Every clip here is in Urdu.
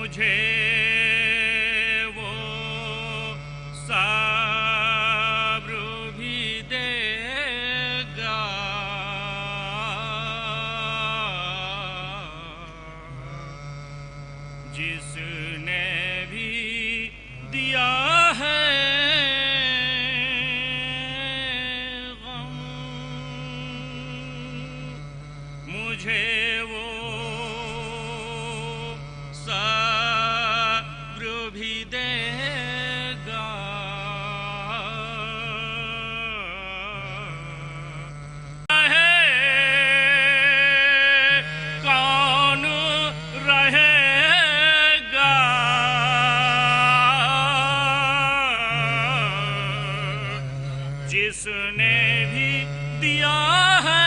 مجھے وہ صبر بھی دے گا جس نے بھی دیا ہے غم مجھے وہ صبر بھی دے گا کون رہے گا جس نے بھی دیا ہے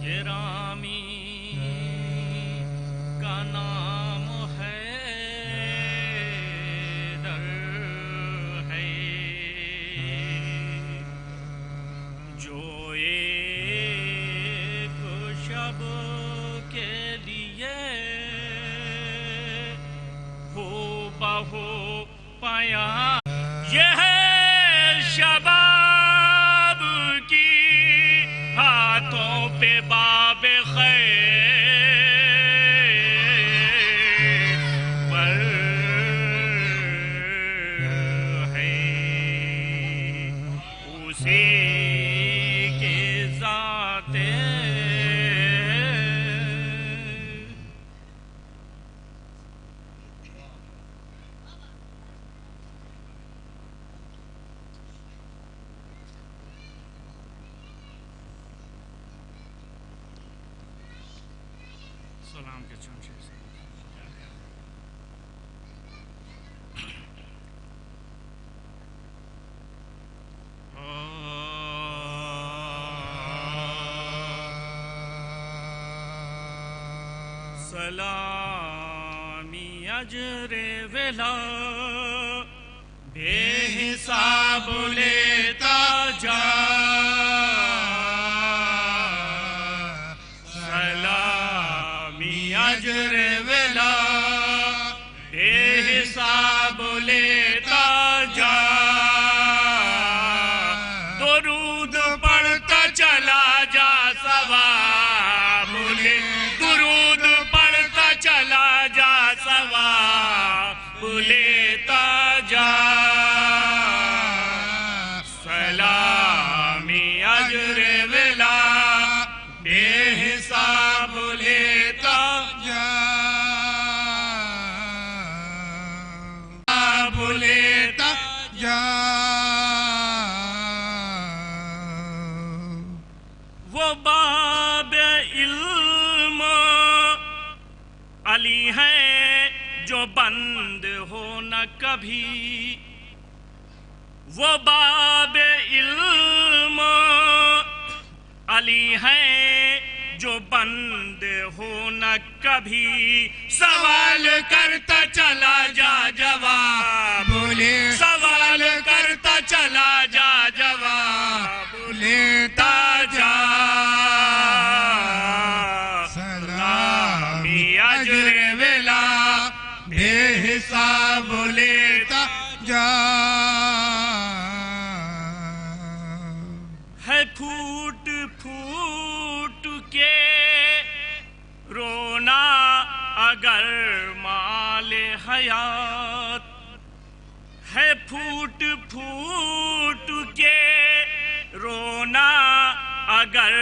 گرامی کا نام حیدر ہے جو ایک شب کے لیے ہو بہو پایا یہ ہے شباب کی ہاتھوں پہ باب خیر پر ہے اسی کی ذات سلام کے چمچے سے سلامی اجر ولا بے حساب لیتا جا اجر ولا بے حساب لیتا جا درود پڑھتا چلا جا ثواب لے درود پڑھتا چلا جا ثواب لیتا جا سلامی اجر ولا بے حساب لیتا لیتا جا وہ باب علم علی ہے جو بند ہو نہ کبھی وہ باب علم علی ہے جو بند ہو نہ کبھی سوال کرتا چلا جا جواب سوال کرتا چلا جا جواب لیتا جا سلامی اجر ولا بے حساب لیتا جا ہے پھوٹ پھوٹ کے رونا اگر مال حیات ہے پھوٹ پھوٹ کے رونا اگر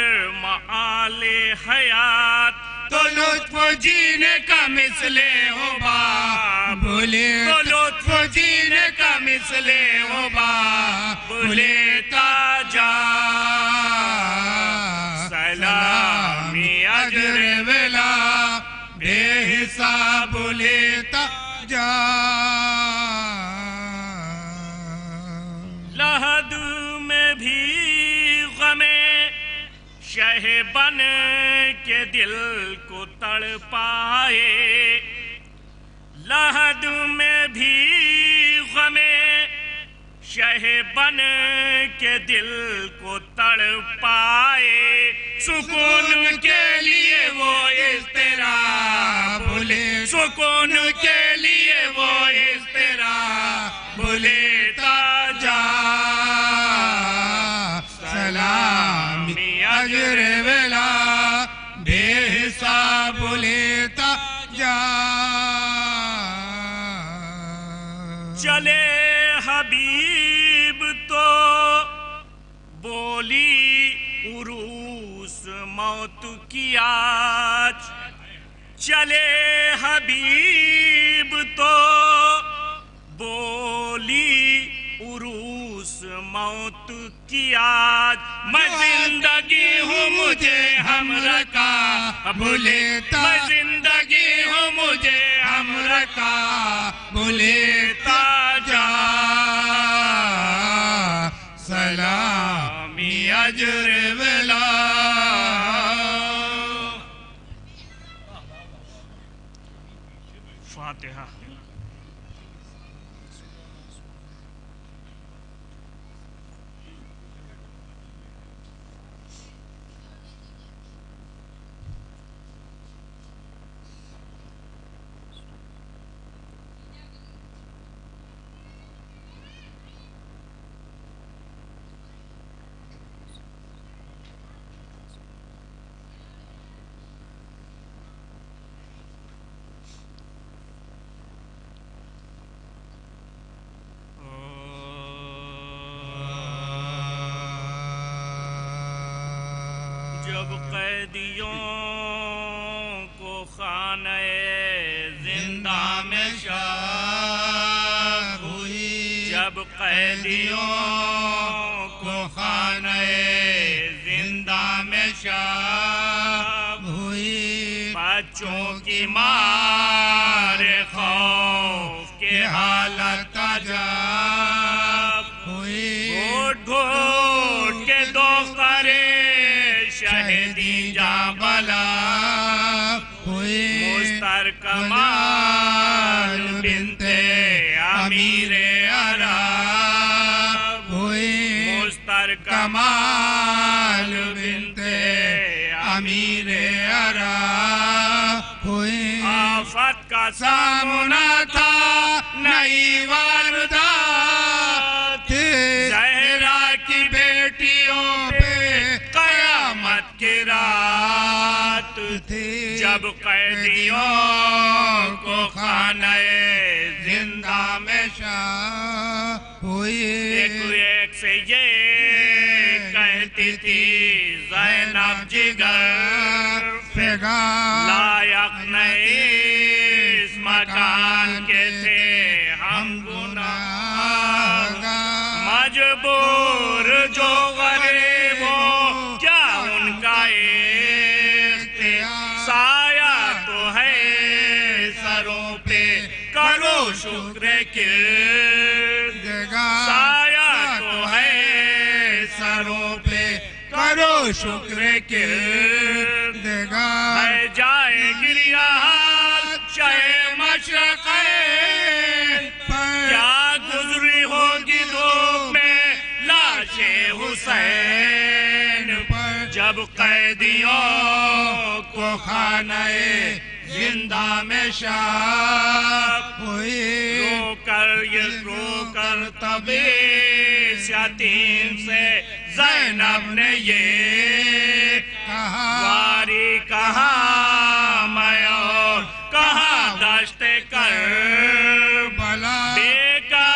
مال حیات تو لطف جینے کا مثل ہو باب تو لطف جینے کا مثل ہو باب لیتا جا بھی غم شہ بن کے دل کو تڑپائے لحد میں بھی غم شہ بن کے دل کو تڑپائے سکون کے لیے وہ اضطراب بھولے سکون کے لیے وہ اضطراب بھولتا جا سلامی اجر ولا بے حساب لیتا جا چلے حبیب تو بولی عروس موت کی آج چلے حبیب تو بولی عروس موت کی آج میں زندگی ہوں مجھے ہم رکا بھولیتا میں زندگی ہوں مجھے ہم رکا بھولیتا جا سلامی اجر ولا فاتحہ جب قیدیوں کو خانہ زندہ میں شب ہوئی جب قیدیوں کو خانہ زندہ میں شب ہوئی بچوں کی مار خوف کے حالت عجب ہوئی گھوٹ گھوٹ کے دو کرے شہیدی جاں بلا ہوئی مستر کمال بنت امیر عرب ہوئی مستر کمال بنت امیر عرب ہوئی آفت کا سامنا تھا نئی واردات زہرا کی بیٹیوں پہ قیامت کی رات تھی جب قیدیوں کو خانہ زندہ میں شب ہوئی ایک سے یہ کہتی تھی زینب جگر لائق نہیں اس مکان کے تھے ہم گناہگار مجبور جو غریب ہو کیا ان کا اختیار سایہ تو ہے سروں پہ کرو شکر کردگار سایہ تو ہے سروں پہ کرو شکر کردگار ہے جائے گریہ شہ مشرقین کیا گزری ہوگی دھوپ میں لاش حسین پر جب قیدیوں کو خانہ زندہ میں شب ہوئی رو کر طبیس یتیم سے زینب نے یہ کہا واری کہاں میں اور کہاں دشت کربلا بیکا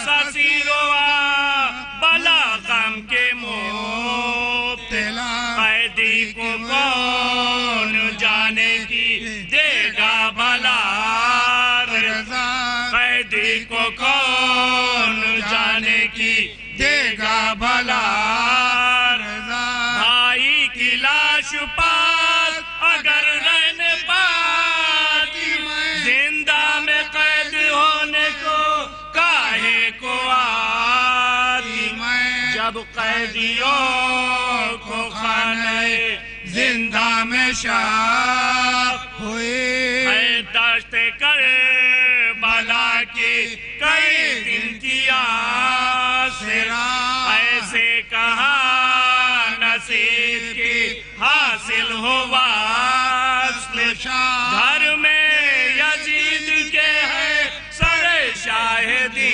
سسیروا بلا غم کے مبتلا قیدی کو کون جانے کی دے گا بلا رضا قیدی کو کون جانے کی دے گا بلا رضا بھائی کی لاش پاس اگر رہنے پاتی زندہ میں قید ہونے کو کاہے کو آتی جب قیدیوں کو خانہ زندہ میں شاخ ہوئے اے داشت کربلا کی کئی دن کی آسرا ایسے کہا نصیب کی حاصل ہوا اصل گھر میں یزید کے ہے سر شاہدی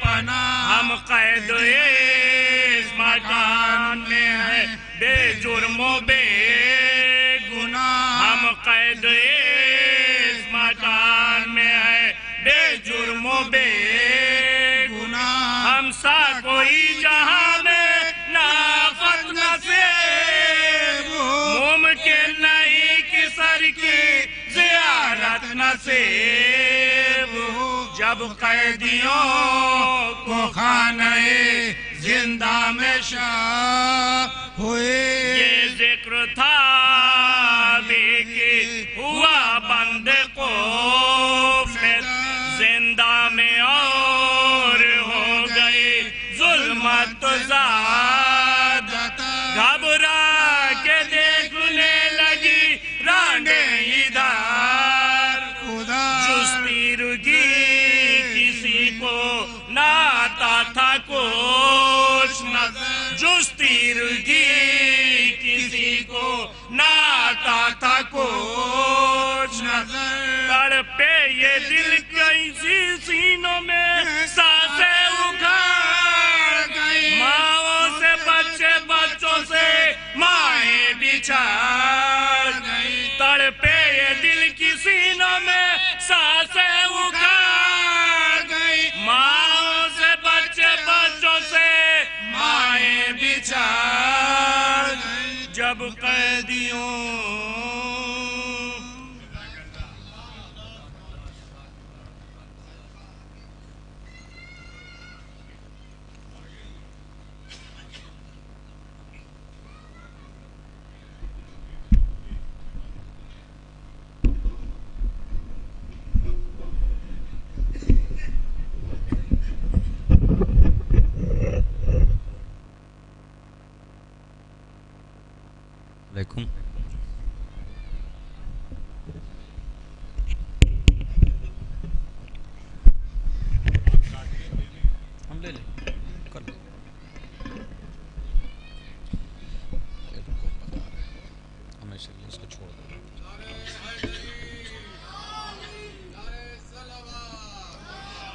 پناہ ہم قید اس مکان میں ہیں بے جرم و بے گناہ ہم قید اس مکان میں ہیں بے جرم و بے گناہ ہم سا کوئی جہاں میں نافت نصیب ممکن نہیں کہ سر کی زیارت نصیب جب قیدیوں کو خانہ زندہ میں شاہ ہوئے یہ ذکر تھا بھی کہ ہوا بند قفل زندہ میں اور ہو گئی ظلمت زاد گھبرا کے دیکھنے لگی رانڈیں ادھر جستی رگی کسی کو نہ آتا تھا کچھ نظر جستی رگی کسی کو نہ آتا تھا کچھ نظر تڑپے یہ دل کیسی سینوں میں سانسیں اکھاڑ گئی ماؤں سے بچے بچوں سے مائیں بچھاڑ گئی تڑپے یہ دل کی سینوں میں سانسیں اکھاڑ گئی ماؤں سے بچے بچوں سے مائیں بچھاڑ گئی جب قیدیوں علیکم ہم لے لیں ہمیشہ اس کو چھوڑ دیں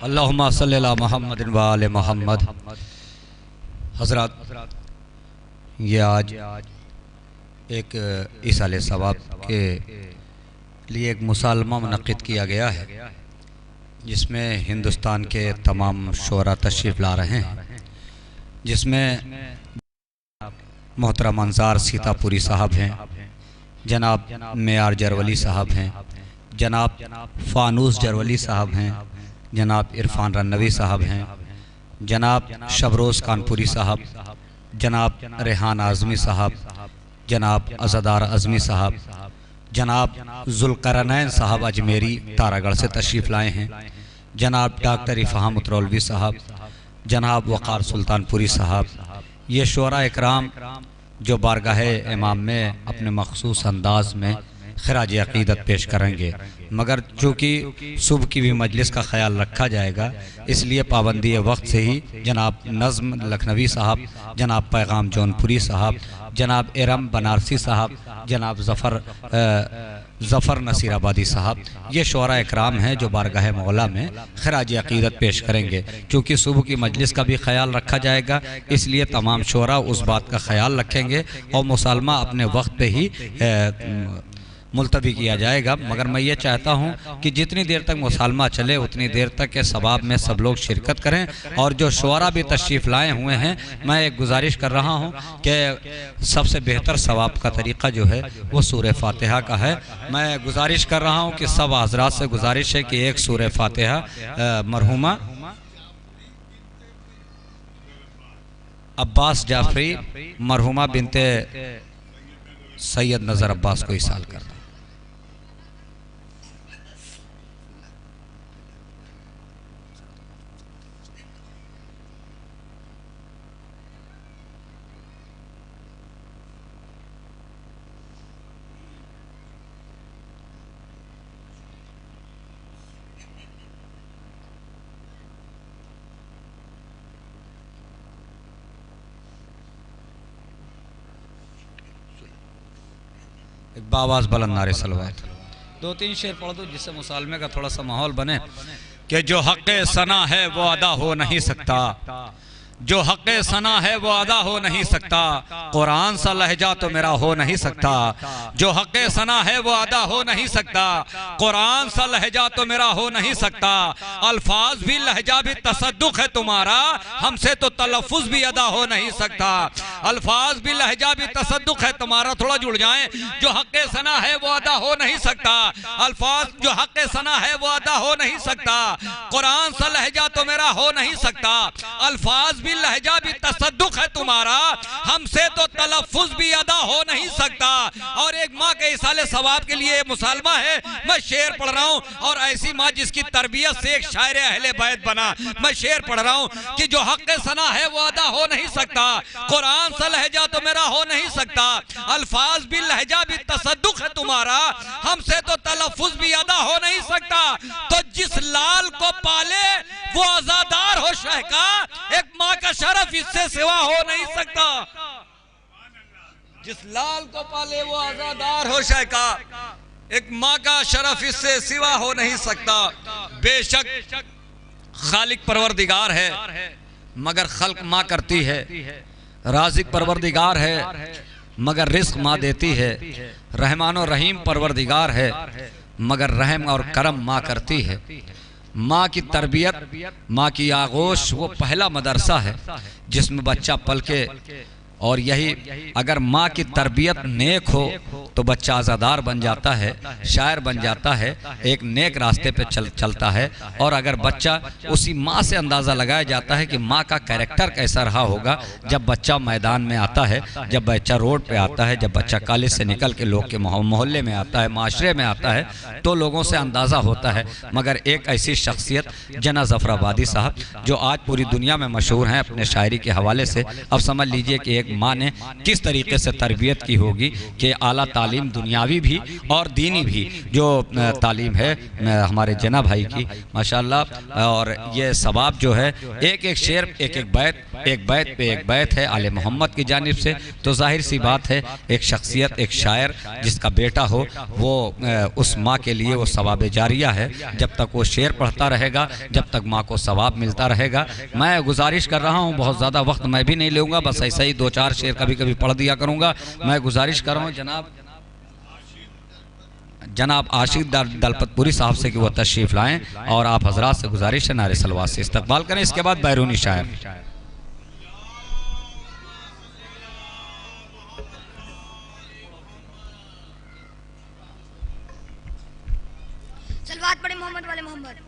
اللہم صلی علی محمد و آل محمد حضرات یہ آج ایک ایصال ثواب کے لیے ایک مسالمہ منعقد کیا گیا ہے جس میں ہندوستان کے تمام شعراء تشریف لا رہے ہیں جس میں محترم انصار سیتا پوری صاحب ہیں جناب معیار جرولی صاحب ہیں جناب فانوس جرولی صاحب ہیں جناب عرفان رنوی صاحب ہیں جناب شبروز کانپوری صاحب جناب ریحان اعظمی صاحب جناب عزدار اعظمی صاحب جناب ذوالقرنین صاحب اجمیری تارہ گڑھ سے تشریف لائے ہیں جناب ڈاکٹر افہام اترولوی صاحب جناب وقار سلطان پوری صاحب یہ شعراء اکرام جو بارگاہ امام میں اپنے مخصوص انداز میں خراج عقیدت پیش کریں گے مگر چونکہ صبح کی بھی مجلس کا خیال رکھا جائے گا اس لیے پابندی وقت سے ہی جناب نظم لکھنوی صاحب جناب پیغام جونپوری صاحب جناب ارم بنارسی صاحب جناب ظفر نصیر آبادی صاحب یہ شعراء اکرام ہیں جو بارگاہ مولا میں خراج عقیدت پیش کریں گے چونکہ صبح کی مجلس کا بھی خیال رکھا جائے گا اس لیے تمام شعراء اس بات کا خیال رکھیں گے اور مسالمہ اپنے وقت پہ ہی ملتوی کیا جائے گا مگر میں یہ چاہتا ہوں کہ جتنی دیر تک مسالمہ چلے اتنی دیر تک کے ثواب میں سب لوگ شرکت کریں اور جو شعراء بھی تشریف لائے ہوئے ہیں میں ایک گزارش کر رہا ہوں کہ سب سے بہتر ثواب کا طریقہ جو ہے وہ سورہ فاتحہ کا ہے میں گزارش کر رہا ہوں کہ سب حضرات سے گزارش ہے کہ ایک سورہ فاتحہ مرحومہ عباس جعفری مرحومہ بنت سید نظر عباس کو ایصال کرنا ایک باواز بلند نعرے صلوات. 2-3 شعر پڑھ دو جس سے مسالمے کا تھوڑا سا ماحول بنے. کہ جو حق ثنا ہے وہ ادا ہو نہیں سکتا، جو حق ثنا ہے وہ ادا ہو نہیں سکتا، قرآن سا لہجہ تو میرا ہو نہیں سکتا. جو حق ثنا ہے وہ ادا ہو نہیں سکتا، قرآن سا لہجہ تو میرا ہو نہیں سکتا. الفاظ بھی لہجہ بھی تصدق ہے تمہارا، ہم سے تو تلفظ بھی ادا ہو نہیں سکتا. الفاظ بھی لہجہ بھی تصدق ہے تمہارا. تھوڑا جڑ جائیں. جو حق ثنا ہے وہ ادا ہو نہیں سکتا، الفاظ جو حق ثنا ہے وہ ادا ہو نہیں سکتا، قرآن سا لہجہ تو میرا ہو نہیں سکتا. الفاظ بھی لہجہ بھی تصدق ہے تمہارا، ہم سے تو تلفظ بھی ادا ہو نہیں سکتا. اور ایک ماں کے اصالِ ثواب کے لیے مسالمہ ہے. میں شعر پڑھ رہا ہوں اور ایسی ماں جس کی تربیت سے ایک شاعر اہل بیت بنا. میں شعر پڑھ رہا ہوں کہ جو حق ثنا ہے وہ ادا ہو نہیں سکتا، قرآن سا لہجہ تو میرا ہو نہیں سکتا. الفاظ بھی لہجہ بھی تصدق ہے تمہارا، ہم سے تو تلفظ بھی ادا ہو نہیں سکتا. تو جس لال کو پالے وہ عزادار ہو شہ کا، ایک ماں کا شرف اس سے سوا ہو نہیں سکتا. جس لال کو پالے وہ عزادار ہو شہ کا، ایک ماں کا شرف اس سے سوا ہو نہیں سکتا. بے شک خالق پروردگار ہے مگر خلق ماں کرتی ہے، رازق پروردگار ہے مگر رزق ماں دیتی ہے، رحمان و رحیم پروردگار ہے مگر رحم اور کرم ماں کرتی ہے. ماں کی تربیت، ماں کی آغوش وہ پہلا مدرسہ ہے جس میں بچہ پل کے. اور یہی اگر ماں کی تربیت نیک ہو تو بچہ عزادار بن جاتا ہے، شاعر بن جاتا ہے، ایک نیک راستے پہ چلتا ہے. اور اگر بچہ اسی ماں سے اندازہ لگایا جاتا ہے کہ ماں کا کیریکٹر کیسا رہا ہوگا جب بچہ میدان میں آتا ہے، جب بچہ روڈ پہ آتا ہے، جب بچہ کالج سے نکل کے لوگ کے محلے میں آتا ہے، معاشرے میں آتا ہے، تو لوگوں سے اندازہ ہوتا ہے. مگر ایک ایسی شخصیت جناح ظفر آبادی صاحب جو آج پوری دنیا میں مشہور ہیں اپنے شاعری کے حوالے سے، اب سمجھ لیجئے کہ ایک ماں نے کس طریقے سے تربیت کی ہوگی کہ اعلیٰ تعلیم دنیاوی بھی اور دینی بھی جو تعلیم ہے ہمارے جناح بھائی کی ماشاءاللہ. اور یہ ثواب جو ہے ایک ایک شعر، ایک ایک بیت پہ ایک بیت ہے آل محمد کی جانب سے. تو ظاہر سی بات ہے ایک شخصیت، ایک شاعر جس کا بیٹا ہو وہ اس ماں کے لیے وہ ثواب جاریہ ہے. جب تک وہ شعر پڑھتا رہے گا، جب تک ماں کو ثواب ملتا رہے گا. میں گزارش کر رہا ہوں، بہت زیادہ وقت میں بھی نہیں لوں گا، بس ایسا ہی 2-4 شعر کبھی کبھی پڑھ دیا کروں گا. میں گزارش کر رہا ہوں جناب عاشق دلپت پوری صاحب سے کہ وہ تشریف لائیں اور آپ حضرات سے گزارش ہے نعرے صلوات سے استقبال کریں. اس کے بعد بیرونی شاعر. صلوات پڑھیں محمد والے محمد.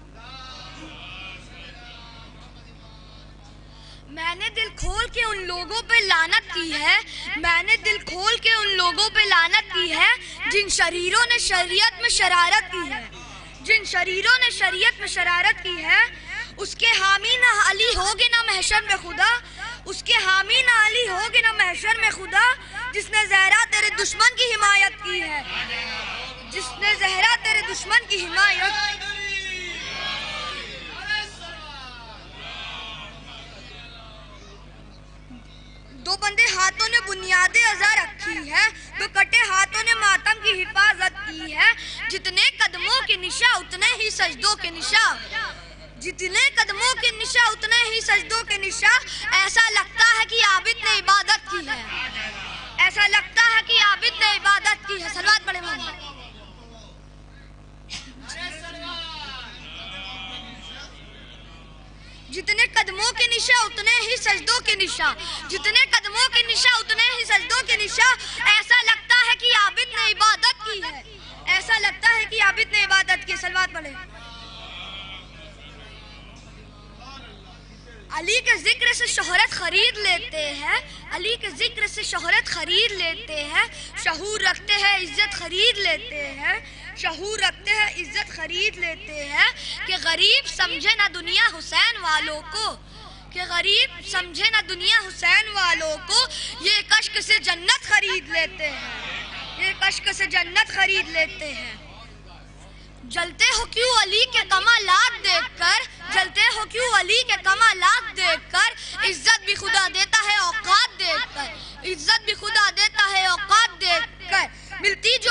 میں نے دل کھول کے ان لوگوں پہ لعنت کی ہے، میں نے دل کھول کے ان لوگوں پہ لعنت کی ہے جن شریروں نے شریعت میں شرارت کی ہے، جن شریروں نے شریعت میں شرارت کی ہے. اس کے حامی نہ علی ہوگے نہ محشر میں خدا، اس کے حامی نہ علی ہوگے نہ محشر میں خدا، جس نے زہرا تیرے دشمن کی حمایت کی ہے، جس نے زہرا تیرے دشمن کی حمایت. دو بندے ہاتھوں نے بنیاد ازا رکھی ہے، دو کٹے ہاتھوں نے ماتم کی حفاظت کی ہے. جتنے قدموں کے نشا اتنے ہی سجدوں کے نشا، جتنے قدموں کے نشا اتنے ہی سجدوں کے نشا. ایسا لگتا ہے کہ عابد نے عبادت کی ہے، ایسا لگتا ہے کہ عابد نے عبادت کی ہے. صلوات پڑھیں محمد. جتنے قدموں کے نشا اتنے ہی سجدوں کے نشا، جتنے قدموں کے نشا اتنے ہی سجدوں کے نشا. ایسا لگتا ہے کہ عابد نے عبادت کی ہے، ایسا لگتا ہے کہ عابد نے عبادت کی. صلوات پڑھیں. علی کے ذکر سے شہرت خرید لیتے ہیں، علی کے ذکر سے شہرت خرید لیتے ہیں. شعور رکھتے ہیں عزت خرید لیتے ہیں، شعور رکھتے ہیں عزت خرید لیتے ہیں. کہ غریب سمجھے نہ دنیا حسین والوں کو، کہ غریب سمجھے نہ دنیا حسین والوں کو. یہ کشک سے جنت خرید لیتے ہیں، یہ کشک سے جنت خرید لیتے ہیں. جلتے ہو کیوں علی کے کمالات دیکھ کر، جلتے ہو کیوں علی کے کمالات دیکھ کر. عزت بھی خدا دیتا ہے اوقات دیکھ کر، عزت بھی خدا دیتا ہے اوقات دیکھ کر. ملتی جو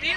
3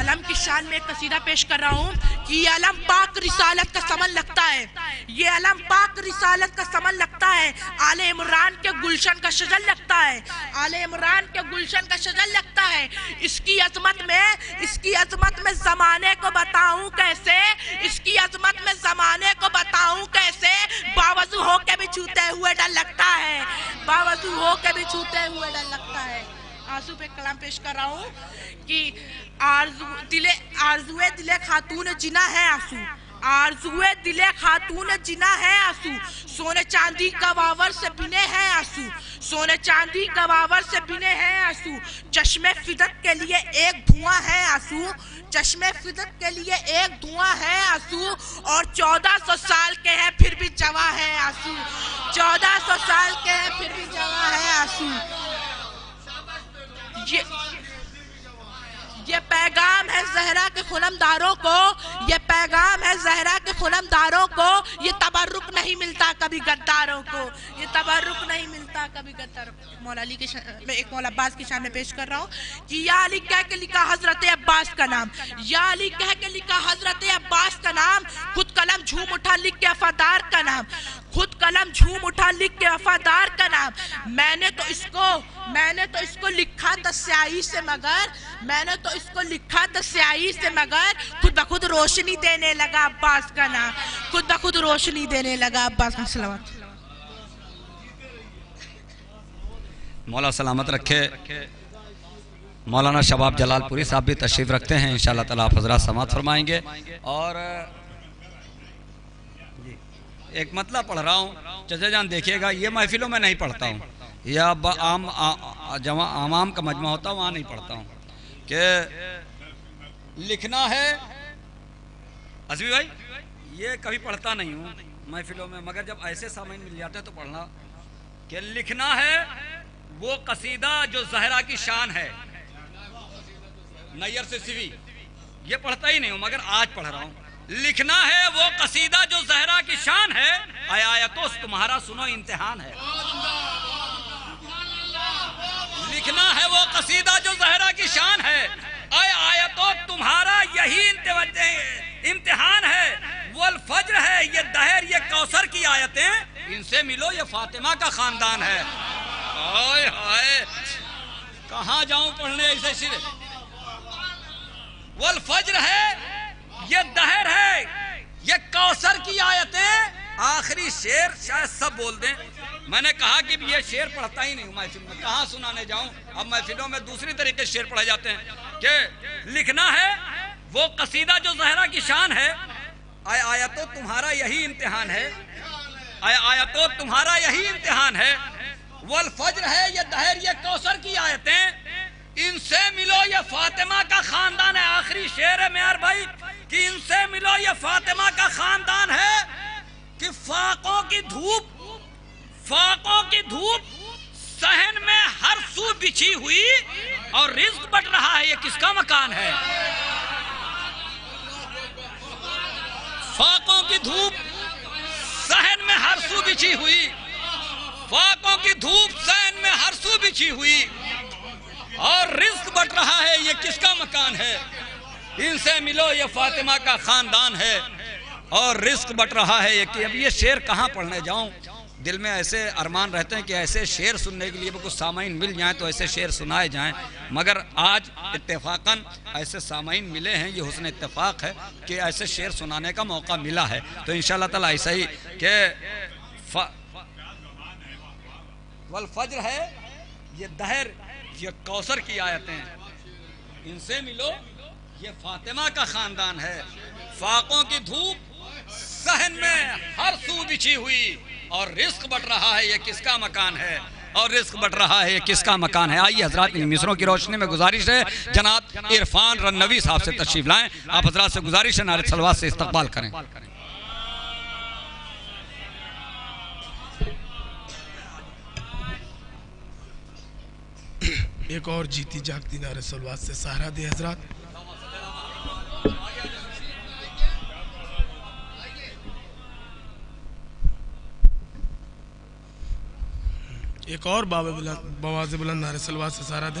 علم کی شان میں ایک قصیدہ پیش کر رہا ہوں کہ یہ علم پاک رسالت کا سمن لگتا ہے، یہ علم پاک رسالت کا سمن لگتا ہے، آل عمران کے گلشن کا شجر لگتا ہے، آل عمران کے گلشن کا شجر لگتا ہے۔ اس کی عظمت میں زمانے کو بتاؤں کیسے، اس کی عظمت میں زمانے کو بتاؤں کیسے، باوضو ہو کے بھی چھوتے ہوئے ڈر لگتا ہے، باوضو ہو کے بھی چھوتے ہوئے ڈر لگتا ہے۔ آنسو پہ کلام پیش کر رہا ہوں کہ آرزوئے دل خاتون جنا ہے آنسو، آرزوئے دل خاتون جنا ہے آنسو، سونے چاندی گواور سے بنے ہیں آنسو، سونے چاندی گواور سے بنے ہیں آنسو، چشم فدق کے لیے ایک دھواں ہے آنسو، چشم فدق کے لیے ایک دھواں ہے آنسو، اور 1400 سال کے ہیں پھر بھی جواں ہے آنسو، 1400 سال کے ہیں پھر بھی جواں ہے آنسو۔ یہ پیغام ہے زہرا کے خنمداروں کو، یہ پیغام ہے زہرا کے خنمداروں کو، یہ تبرک نہیں ملتا کبھی غداروں کو، یہ تبرک نہیں ملتا کبھی غداروں کو۔ مولا علی میں ایک مولا عباس کی شان میں پیش کر رہا ہوں کہ یا علی کہہ کے لکھا حضرت عباس کا نام، یا علی کہہ کے لکھا حضرت عباس کا نام، خود قلم جھوم اٹھا لکھ کے وفادار کا نام، خود قلم جھوم اٹھا لکھ کے وفادار کا نام۔ میں نے تو اس کو لکھا تھا سیاہی سے مگر، میں نے تو اس کو لکھا تھا سیاہی سے مگر، خود بخود روشنی دینے لگا عباس کا نام، خود بخود روشنی دینے لگا عباس کا نام۔ مولا سلامت رکھے۔ مولانا شباب جلال پوری صاحب بھی تشریف رکھتے ہیں، انشاءاللہ تعالیٰ آپ حضرات سماعت فرمائیں گے۔ اور ایک مطلب پڑھ رہا ہوں، چچا جان دیکھیے گا، یہ محفلوں میں نہیں پڑھتا ہوں، یا عام کا مجمع ہوتا ہے وہاں نہیں پڑھتا ہوں، کہ لکھنا ہے عزمی بھائی، یہ کبھی پڑھتا نہیں ہوں محفلوں میں، مگر جب ایسے سامعین مل جاتے ہیں تو پڑھنا، کہ لکھنا ہے وہ قصیدہ جو زہرا کی شان ہے، نیئر سے سوی، یہ پڑھتا ہی نہیں ہوں مگر آج پڑھ رہا ہوں۔ لکھنا ہے وہ قصیدہ جو زہرا کی شان ہے، اے آیتوس تمہارا سنو امتحان ہے۔ لکھنا ہے وہ قصیدہ جو زہرا کی شان ہے، اے آیتوس تمہارا یہی امتحان ہے۔ والفجر ہے یہ دہر یہ کوثر کی آیتیں، ان سے ملو یہ فاطمہ کا خاندان ہے۔ ہائے ہائے کہاں جاؤں پڑھنے ایسے شیر۔ والفجر ہے یہ دہر ہے یہ کوثر کی آیتیں، آخری شعر شاید سب بول دیں، میں نے کہا کہ یہ شعر پڑھتا ہی نہیں ہوں محفل میں، کہاں سنانے جاؤں، اب محفلوں میں دوسری طریقے شعر پڑھے جاتے ہیں، کہ لکھنا ہے وہ قصیدہ جو زہرا کی شان ہے، اے آیتو تمہارا یہی امتحان ہے، اے آیتو تمہارا یہی امتحان ہے۔ والفجر ہے یہ دہر یہ کوثر کی آیتیں، ان سے ملو یہ فاطمہ کا خاندان ہے۔ آخری شعر ہے میار بھائی کہ ان سے ملو یہ فاطمہ کا خاندان ہے، کہ فاقوں کی دھوپ صحن میں ہر سو بچھی ہوئی، اور رزق بٹ رہا ہے یہ کس کا مکان ہے۔ فاقوں کی دھوپ صحن میں ہر سو بچھی ہوئی، فاقوں کی دھوپ صحن میں ہر سو بچھی ہوئی، اور رزق بٹ رہا ہے یہ کس کا مکان ہے۔ ان سے ملو یہ فاطمہ کا خاندان ہے، اور رزق بٹ رہا ہے یہ کہ اب یہ شعر کہاں پڑھنے جاؤں، دل میں ایسے ارمان رہتے ہیں کہ ایسے شعر سننے کے لیے کچھ سامعین مل جائیں تو ایسے شعر سنائے جائیں، مگر آج اتفاقاً ایسے سامعین ملے ہیں، یہ حسن اتفاق ہے کہ ایسے شعر سنانے کا موقع ملا ہے، تو انشاءاللہ تعالیٰ ایسا ہی کہ والفجر ہے یہ دہر یہ کوثر کی آیتیں، ان سے ملو یہ فاطمہ کا خاندان ہے، فاقوں کی دھوپ صحن میں ہر سو بچھی ہوئی، اور رزق بٹ رہا ہے یہ کس کا مکان ہے، اور رزق بٹ رہا ہے یہ کس کا مکان ہے۔ آئیے حضرات ان مصروں کی روشنی میں گزارش ہے جناب عرفان رنوی صاحب سے تشریف لائیں، آپ حضرات سے گزارش ہے نعرہ صلوات سے استقبال کریں۔ ایک اور جیتی جاگتی نعرہ صلوات سے سہرا دے حضرات۔ ایک اور بواز بلند نعرہ صلوات سے سہرا دے۔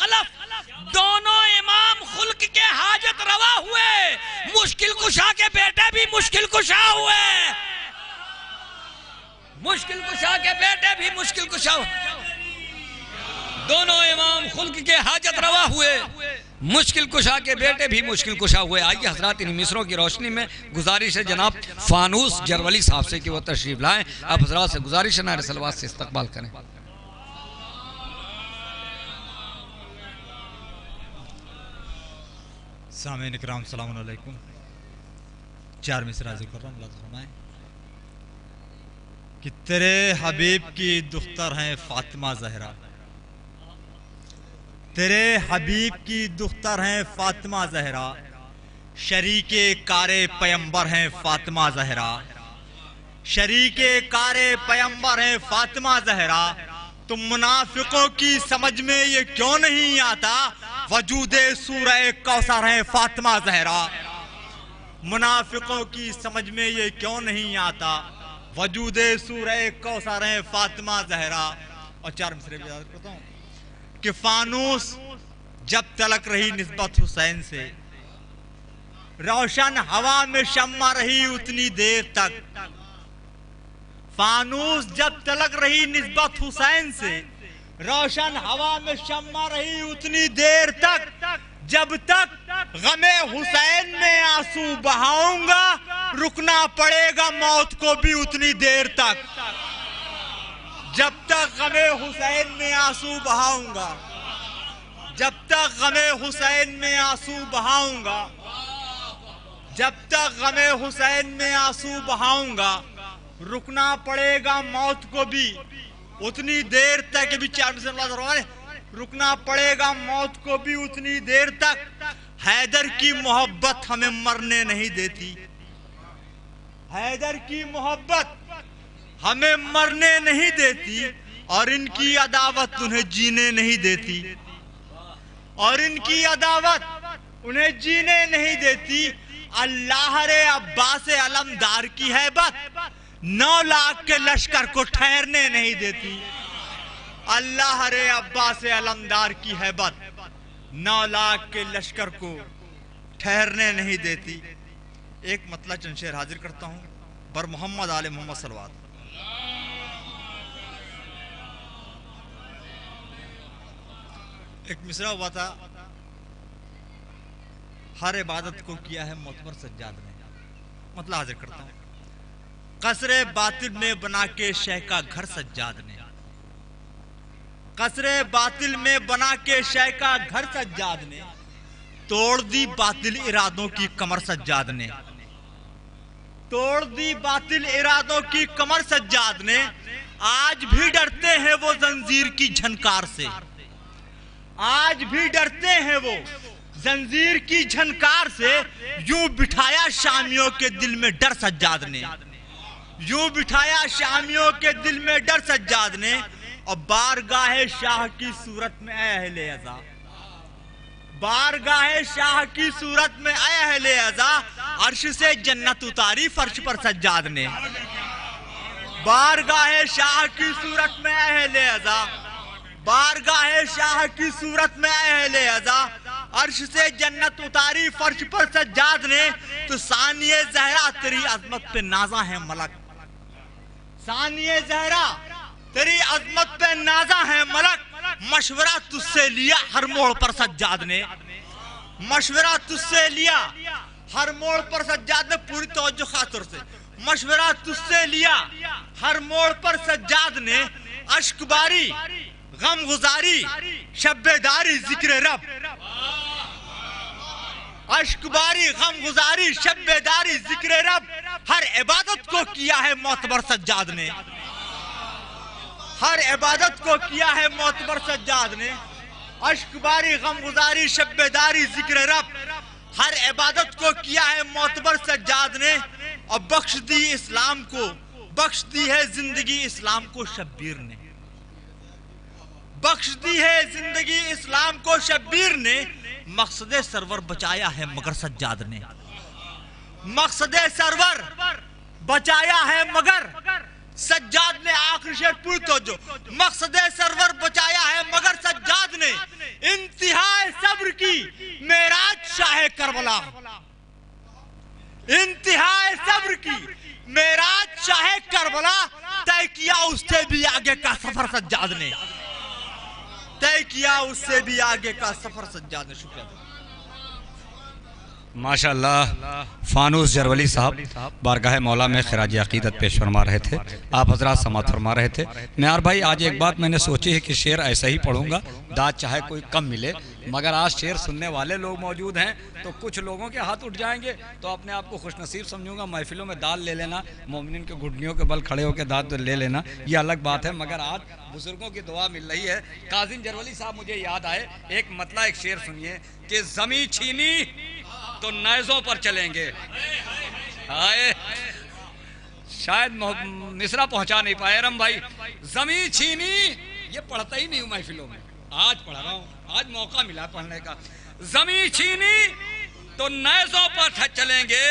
خلف دونوں امام خلق کے حاجت روا ہوئے، مشکل کشا کے بیٹے بھی مشکل کشا ہوئے، مشکل کشا کے بیٹے بھی مشکل کشا ہوئے، دونوں امام خلق کے حاجت روا ہوئے، مشکل کشا کے بیٹے بھی مشکل کشا ہوئے۔ آئیے حضرات ان مصروں کی روشنی میں گزارش ہے جناب فانوس جرولی صاحب سے کہ وہ تشریف لائیں، آپ حضرات سے گزارش ہے نعرہ صلوات سے استقبال کریں۔ سامعین اکرام السلام علیکم، چار مصرع ذکر کر رہا ہوں، اللہ فرمائیں کہ تیرے حبیب کی دختر ہیں فاطمہ زہرا، تیرے حبیب کی دختر ہیں فاطمہ زہرا، شریک کار پیمبر ہیں فاطمہ زہرا، شریک کار پیمبر ہیں فاطمہ زہرا، تم منافقوں کی سمجھ میں یہ کیوں نہیں آتا وجود سورہ کوثر ہیں فاطمہ زہرا، منافقوں کی سمجھ میں یہ کیوں نہیں آتا وجود سورہ کوثر ہیں فاطمہ زہرا۔ اور چار مصرے بھی یاد کرتا ہوں کہ فانوس جب تلک رہی نسبت حسین سے، روشن ہوا میں شمع رہی اتنی دیر تک، فانوس جب تلک رہی نسبت حسین سے، روشن ہوا میں شمع رہی اتنی دیر تک، جب تک غم حسین میں آنسو بہاؤں گا رکنا پڑے گا موت کو بھی اتنی دیر تک، جب تک غم حسین میں آنسو بہاؤں گا، جب تک غم حسین میں آنسو بہاؤں گا، جب تک غم حسین میں آنسو بہاؤں گا رکنا پڑے گا موت کو بھی اتنی دیر تک، بھی چار سے رکنا پڑے گا موت کو بھی اتنی دیر تک، حیدر کی محبت ہمیں مرنے نہیں دیتی، حیدر کی محبت ہمیں مرنے نہیں دیتی، اور ان کی عداوت انہیں جینے نہیں دیتی، اور ان کی عداوت انہیں جینے نہیں دیتی۔ اللہ رے عباس علمدار کی ہیبت 9 لاکھ کے لشکر کو ٹھہرنے نہیں دیتی، اللہ رے عباس علمدار کی ہیبت 9 لاکھ کے لشکر کو ٹھہرنے نہیں دیتی۔ ایک مطلع چند شعر حاضر کرتا ہوں بر محمد آل محمد صلوات۔ ایک مصرع ہوا تھا، ہر عبادت کو کیا ہے معتبر سجاد نے، مطلع حاضر کرتا ہوں، قصر باطل میں بنا کے شہ کا گھر سجاد نے، قصر باطل میں بنا کے شہ کا گھر سجاد نے، توڑ دی باطل ارادوں کی کمر سجاد نے، توڑ دی باطل ارادوں کی کمر سجاد نے، آج بھی ڈرتے ہیں وہ زنجیر کی جھنکار سے، آج بھی ڈرتے ہیں وہ زنجیر کی جھنکار سے، یوں بٹھایا شامیوں کے دل میں ڈر سجاد نے، یوں بٹھایا شامیوں کے دل میں ڈر سجاد نے، اور بارگاہ شاہ کی صورت میں اے اہل عزا، بارگاہ شاہ کی صورت میں اے اہل عزا، عرش سے جنت اتاری فرش پر سجاد نے، بارگاہ شاہ کی صورت میں اے اہل عزا، بارگاہ شاہ کی صورت میں اے اہل عزا، عرش سے جنت اتاری فرش پر سجاد نے، تو ثانیہ زہرا تیری عظمت پہ نازا ہے ملک، ثانیہ زہرا تیری عظمت پہ نازا ہے ملک، مشورہ تجھ سے لیا ہر موڑ پر سجاد نے، مشورہ تجھ سے لیا ہر موڑ پر سجاد نے، پوری توجہ خاطر سے، مشورہ تجھ سے لیا ہر موڑ پر سجاد نے، اشک باری غم گزاری شب بیداری ذکر رب، اشک باری غم گزاری شب بیداری ذکر رب، ہر عبادت کو کیا ہے معتبر سجاد نے، ہر عبادت کو کیا ہے معتبر سجاد نے، اشک باری غم گزاری شب بیداری ذکر رب، ہر عبادت کو کیا ہے معتبر سجاد نے، اور بخش دی اسلام کو، بخش دی ہے زندگی اسلام کو شبیر نے، بخش دی ہے زندگی اسلام کو شبیر نے، مقصد سرور بچایا ہے مگر سجاد نے، مقصد سرور بچایا ہے مگر سجاد نے آخری شعر پوری توجہ، مقصد سرور بچایا ہے مگر سجاد نے انتہائی صبر کی معراج شاہ کربلا، انتہائی صبر کی معراج شاہ کربلا، طے کیا اس سے بھی آگے کا سفر سجاد نے، طے کیا اس سے بھی آگے کا سفر سجاد نے۔ شکریہ ماشاءاللہ فانوس جرولی صاحب بارگاہ مولا میں خراج عقیدت پیش فرما رہے تھے، آپ حضرات سماعت فرما رہے تھے۔ معیار بھائی آج ایک بات میں نے سوچی ہے کہ شعر ایسا ہی پڑھوں گا، داد چاہے کوئی کم ملے، مگر آج شعر سننے والے لوگ موجود ہیں تو کچھ لوگوں کے ہاتھ اٹھ جائیں گے تو اپنے آپ کو خوش نصیب سمجھوں گا۔ محفلوں میں داد لے لینا، مومنین کے گھٹنیوں کے بل کھڑے ہو کے داد لے لینا یہ الگ بات ہے، مگر آج بزرگوں کی دعا مل رہی ہے۔ کاظم جرولی صاحب مجھے یاد آئے ایک مطلع ایک شعر سنیے کہ زمیں چھینی تو نیزوں پر چلیں گے، آئے شاید مصرع پہنچا نہیں پائے رم بھائی، زمیں چھینی یہ پڑھتا ہی نہیں ہوں محفلوں میں، آج پڑھ رہا ہوں، آج موقع ملا پڑھنے کا۔ زمیں چھینی تو نیزوں پر چلیں گے،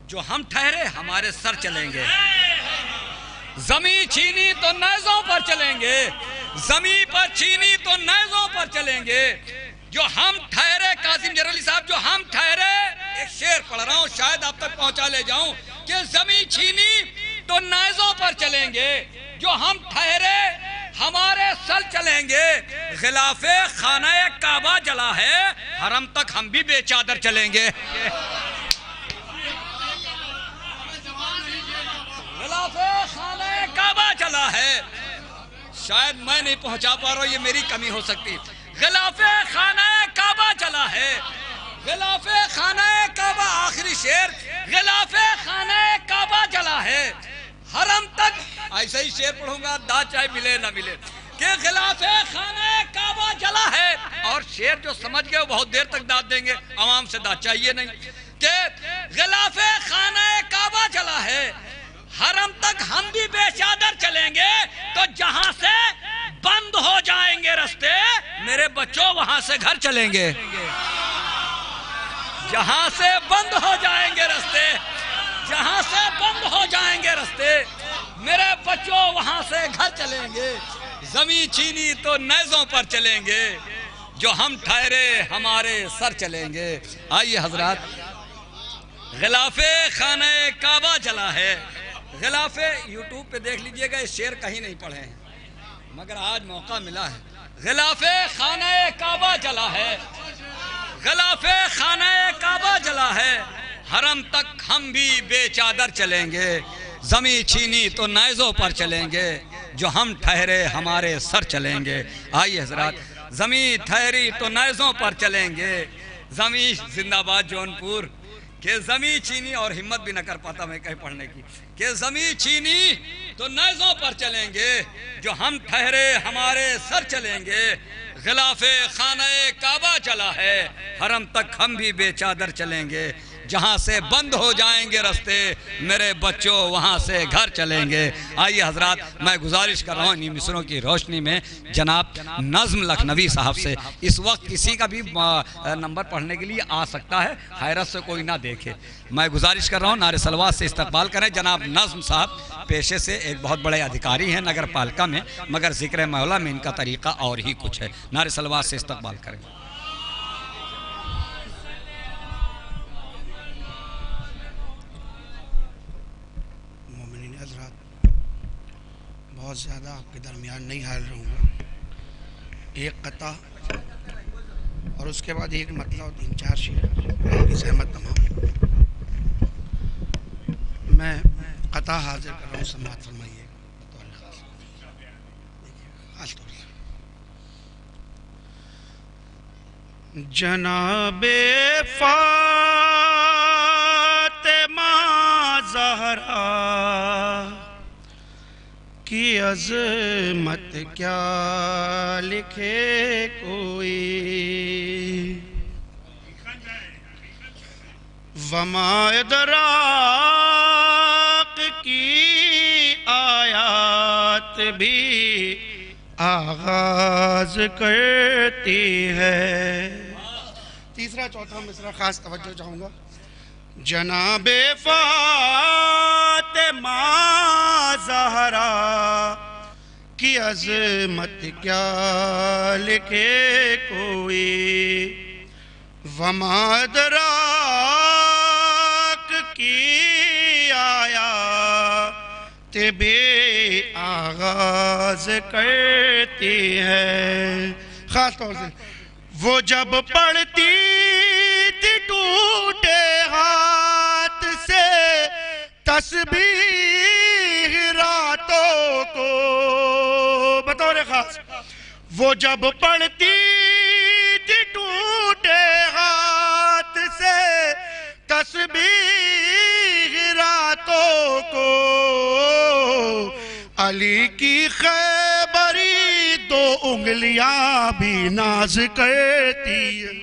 جو ہم ٹھہرے ہمارے سر چلیں گے۔ زمیں چھینی تو نیزوں پر چلیں گے، زمیں پر چھینی تو نیزوں پر چلیں گے، جو ہم ٹھہرے، کاظم جرولی صاحب جو ہم ٹھہرے، ایک شعر پڑھ رہا ہوں شاید آپ تک پہنچا لے جاؤں کہ زمیں چھینی تو نیزوں پر چلیں گے، جو ہم ٹھہرے ہمارے سر چلیں گے، غلاف خانہ کعبہ جلا ہے حرم تک ہم بھی بے چادر چلیں گے۔ غلاف خانہ کعبہ جلا ہے، شاید میں نہیں پہنچا پا رہا ہوں، یہ میری کمی ہو سکتی۔ غلاف خانہ کعبہ جلا ہے، غلاف خانہ کعبہ، آخری شعر، غلاف خانہ کعبہ جلا ہے حرم تک، ایسا ہی شعر پڑھوں گا داد چاہے ملے نہ ملے، کہ غلاف خانہ کعبہ جلا ہے، اور شعر جو سمجھ گئے وہ بہت دیر تک داد دیں گے، عوام سے داد چاہیے نہیں، کہ غلاف خانہ کعبہ جلا ہے حرم تک ہم بھی بے چادر چلیں گے، تو جہاں سے بند ہو جائیں گے رستے میرے بچوں وہاں سے گھر چلیں گے، جہاں سے بند ہو جائیں گے رستے، جہاں سے بند ہو جائیں گے رستے میرے بچوں وہاں سے گھر چلیں گے، زمیں چھینی تو نیزوں پر چلیں گے، جو ہم ٹھہرے ہمارے سر چلیں گے۔ آئیے حضرات، غلاف خانہ کعبہ جلا ہے، غلاف یوٹیوب پہ دیکھ لیجئے گا، اس شعر کہیں نہیں پڑھے ہیں مگر آج موقع ملا ہے۔ غلاف خانہ کعبہ جلا ہے، غلاف خانہ کعبہ جلا ہے حرم تک ہم بھی بے چادر چلیں گے، زمیں چھینی تو نیزوں پر چلیں گے، جو ہم ٹھہرے ہمارے سر چلیں گے۔ آئیے حضرات، زمیں ٹھہری تو نیزوں پر چلیں گے، زمیں زندہ باد جونپور، کہ زمیں چھینی، اور ہمت بھی نہ کر پاتا میں کہیں پڑھنے کی، کہ زمیں چھینی تو نیزوں پر چلیں گے، جو ہم ٹھہرے ہمارے سر چلیں گے، غلاف خانہ کعبہ جلا ہے حرم تک ہم بھی بے چادر چلیں گے، جہاں سے بند ہو جائیں گے رستے میرے بچوں وہاں سے گھر چلیں گے۔ آئیے حضرات، میں گزارش کر رہا ہوں انہی مصروں کی روشنی میں جناب نظم لکھنوی صاحب سے، اس وقت کسی کا بھی نمبر پڑھنے کے لیے آ سکتا ہے، حیرت سے کوئی نہ دیکھے، میں گزارش کر رہا ہوں نعرہ صلوات سے استقبال کریں۔ جناب نظم صاحب پیشے سے ایک بہت بڑے ادھیکاری ہیں نگر پالکا میں، مگر ذکر مولا میں ان کا طریقہ اور ہی کچھ ہے، نعرہ صلوات سے استقبال کریں۔ بہت زیادہ آپ کے درمیان نہیں حائل رہوں گا، ایک قطع اور اس کے بعد ایک مطلع اور 3-4 شعر کی زحمت تمام۔ میں قطع حاضر کر رہا ہوں، سماعت فرمائیے بطور خاص طور سے۔ جناب فاطمہ زہرا کی عظمت کیا لکھے کوئی، وما ادراک کی آیات بھی آغاز کرتی ہے۔ تیسرا چوتھا مصرع خاص توجہ چاہوں گا۔ جناب فاطمہ زہرا کی عظمت کیا لکھے کوئی وما دراک کی آیات بے آغاز کرتی ہے. خاص طور سے وہ جب پڑھتی تھی ٹوٹے ہاتھ سے تسبیح راتوں کو بطور خاص، وہ جب پڑھتی تھی ٹوٹے ہاتھ سے تسبیح راتوں کو، علی کی خیبری 2 انگلیاں بھی ناز کرتی ہے.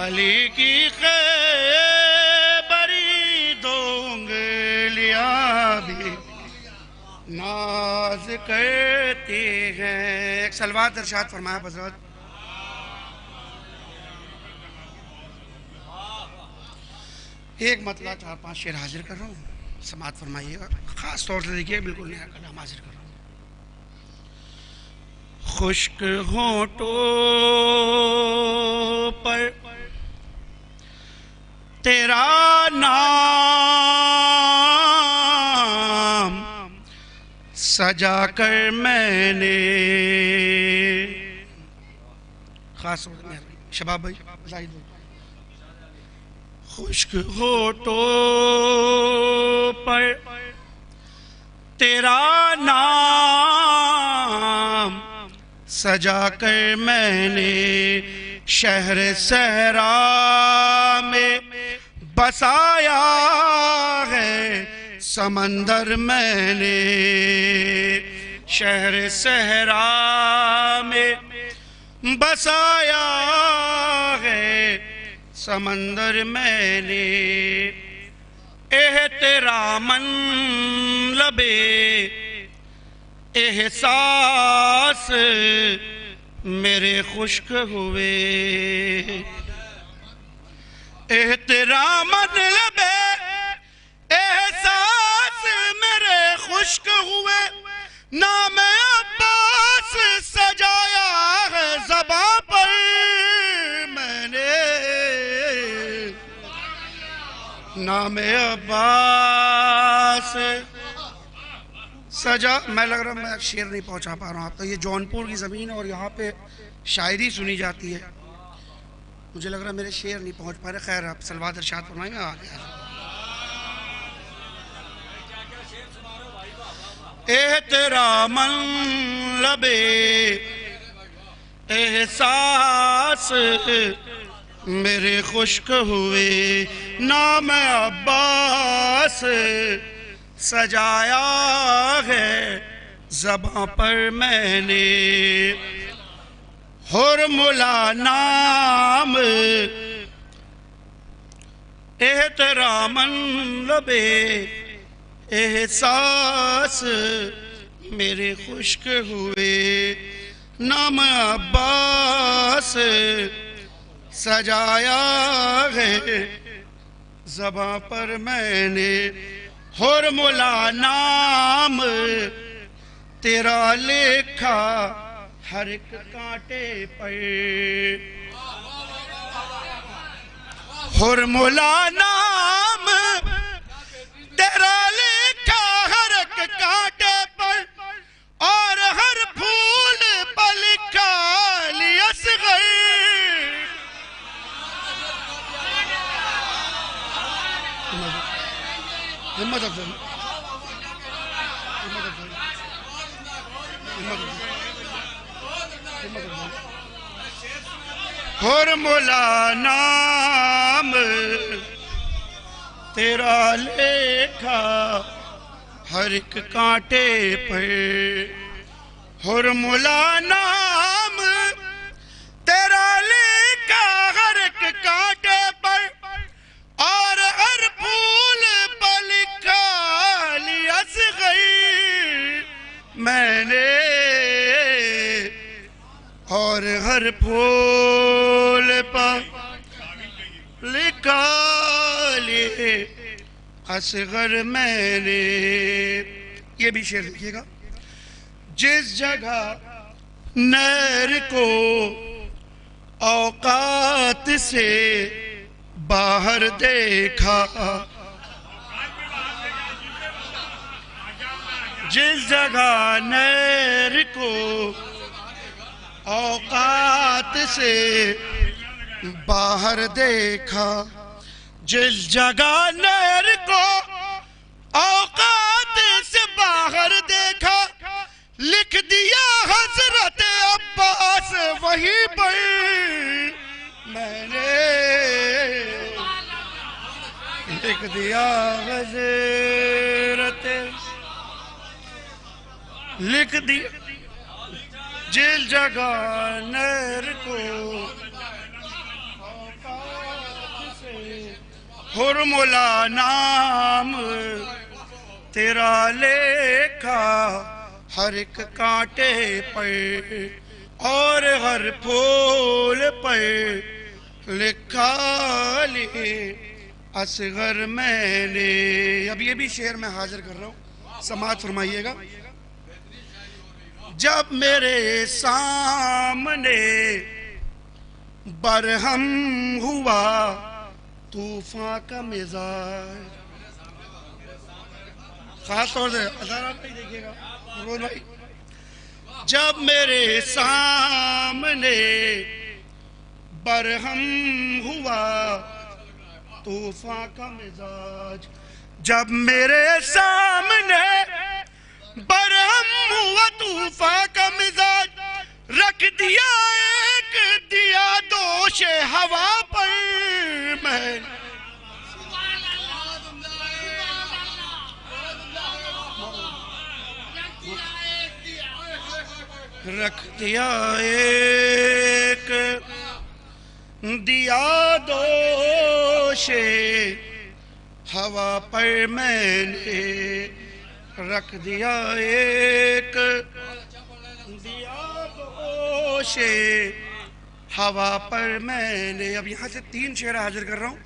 علی کی خیبری 2 انگلیاں بھی ناز کرتی ہیں. ایک صلوات ارشاد فرمایا حضرت. ایک مطلع 4-5 شعر حاضر کر رہا ہوں، سماعت فرمائیے گا. خاص طور سے دیکھیے، بالکل نیا کلام حاضر کر رہا ہوں. خشک ہونٹوں پر تیرا نام سجا کر میں نے، خاص طور سے شباب بھائی زاہد بھائی، خشک ہونٹوں پر تیرا نام سجا کر میں نے، شہر صحرا میں بسایا ہے سمندر میں نے، شہر صحرا میں بسایا ہے سمندر میں نے، احتراماً لبے احساس میرے خشک ہوئے، احتراماً لبے احساس میرے خشک ہوئے، نام عباس سجایا ہے زباں پر میں نے، نام عباس سجا. میں لگ رہا میں شعر نہیں پہنچا پا رہا ہوں آپ. تو یہ جونپور کی زمین ہے اور یہاں پہ شاعری سنی جاتی ہے. مجھے لگ رہا میرے شعر نہیں پہنچ پا رہے. خیر آپ صلوات ارشاد فرمائیں گے. آگے احتراماً لبے احساس میرے خشک ہوئے، نام عباس سجایا ہے زباں پر میں نے، حرملا نام احتراماً لبے احساس میرے خشک ہوئے، نام عباس سجایا ہے زباں پر میں نے، حرملا نام تیرا لکھا ہر ایک کانٹے پر، حرملا نام تیرا لکھا ہر ایک کانٹے پر، اور ہر پھول پر لکھا لی اصغر. ہمت افضل، حرملا نام تیرا لکھا ہر ایک کانٹے پر، حرملا نام تیرا لکھا ہر ایک کانٹے پر، اور ہر پھول پر لکھا لی اصغر میں نے، اور ہر پھول پر لکھا لی اصغر میں نے. یہ بھی شعر لکھیے گا. جس جگہ نہر کو اوقات سے باہر دیکھا, جس جگہ نہر کو اوقات سے باہر دیکھا, جس جگہ نہر کو اوقات سے باہر دیکھا, لکھ دیا حضرت عباس وہیں پر میں نے, لکھ دیا حضرت, لکھ دیا جس جگہ نہر کو حرملا نام تیرا لکھا, ہر ایک کانٹے پر اور ہر پھول پر لکھا لے اصغر میں نے. اب یہ بھی شعر میں حاضر کر رہا ہوں, سماعت فرمائیے گا. جب میرے سامنے برہم ہوا طوفان کا مزاج, خاص طور سے آپ نہیں دیکھیے گا روز بھائی, جب میرے سامنے برہم ہوا طوفان کا مزاج, جب میرے سامنے برہم ہوا طوفان کا مزاج, رکھ دیا ایک دیا دوش ہوا پر میں, رکھ دیا ایک دیا دوش ہوا پر میں نے, رکھ دیا ایک دیا دوش ہوا پر میں نے. اب یہاں سے 3 شعر حاضر کر رہا ہوں,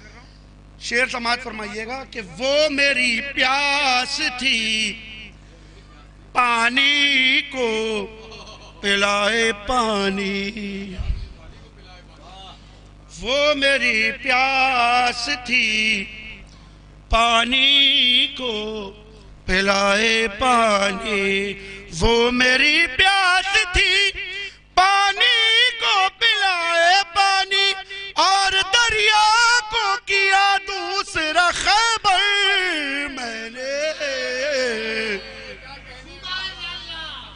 شعر سماعت فرمائیے گا. کہ وہ میری پیاس تھی پانی کو پلائے پانی, وہ میری پیاس تھی پانی کو پلائے پانی, وہ میری پیاس تھی پانی کو پلائے پانی, اور دریا کو کیا دوسرا خیبر میں نے,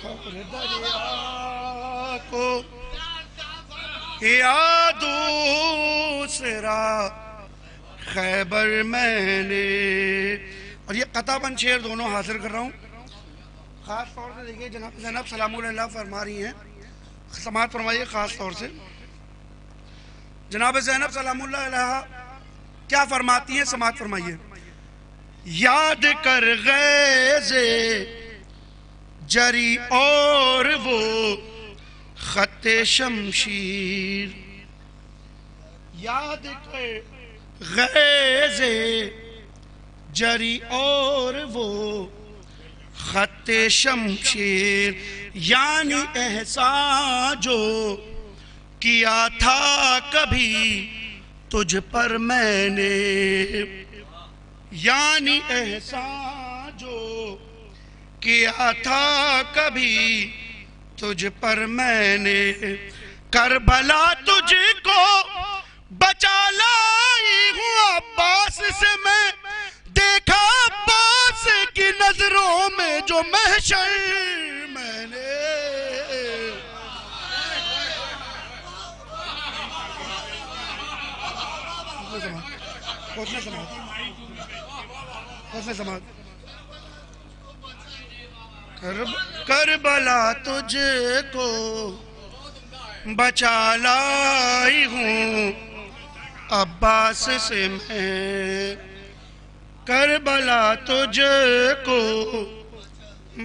اور دریا کو کیا دوسرا خیبر میں نے. اور یہ قطع بند شعر دونوں حاصل کر رہا ہوں, خاص طور سے دیکھیے جناب زینب سلام اللہ فرما رہی ہیں, سماعت فرمائیے. خاص طور سے جناب زینب سلام اللہ علیہ کیا فرماتی ہیں, سماعت فرمائیے. یاد کر غیظ جری اور وہ خط شمشیر, یاد کر غیظ جری اور وہ خط شمشیر, یعنی احسان جو کیا تھا کبھی تجھ پر میں نے, یعنی احسان جو کیا تھا کبھی تجھ پر میں نے, کربلا تجھ کو بچا لائی ہوں عباس سے میں, دیکھا عباس کی نظروں میں جو محشر میں نے, کربلا تجھ کو بچا لائی ہوں عباس سے میں, کربلا تجھ کو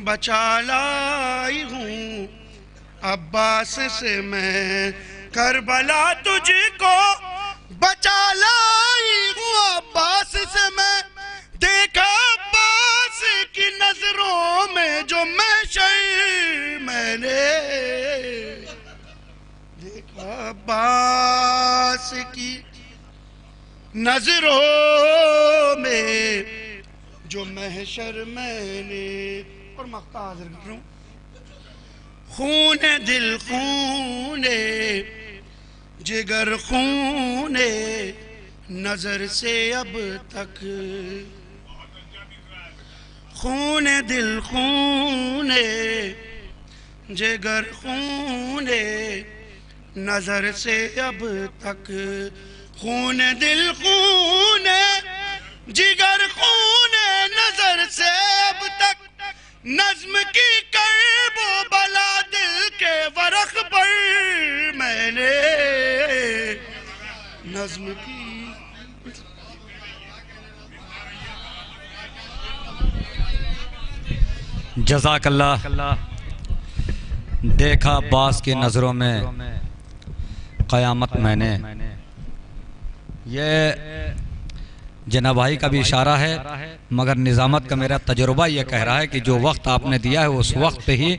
بچا لائی ہوں عباس سے میں, کربلا تجھ کو بچا لائی ہوں عباس سے میں, دیکھا عباس کی نظروں میں جو محشر میں نے، دیکھا عباس کی نظروں میں جو محشر میں نے. اور مقطع حاضر کر رہا ہوں. خون دل خون جگر خون نظر سے اب تک، خون دل خون جگر خون نظر سے اب تک، خون دل خون جگر خون نظر سے اب تک، نظم کی کرب و بلا دل کے ورق پر میں نے، نظم کی. جزاک اللہ. دیکھا عباس کی نظروں میں قیامت میں نے. یہ جناب بھائی کا بھی اشارہ ہے، مگر نظامت کا میرا تجربہ یہ کہہ رہا ہے کہ جو وقت آپ نے دیا ہے اس وقت پہ ہی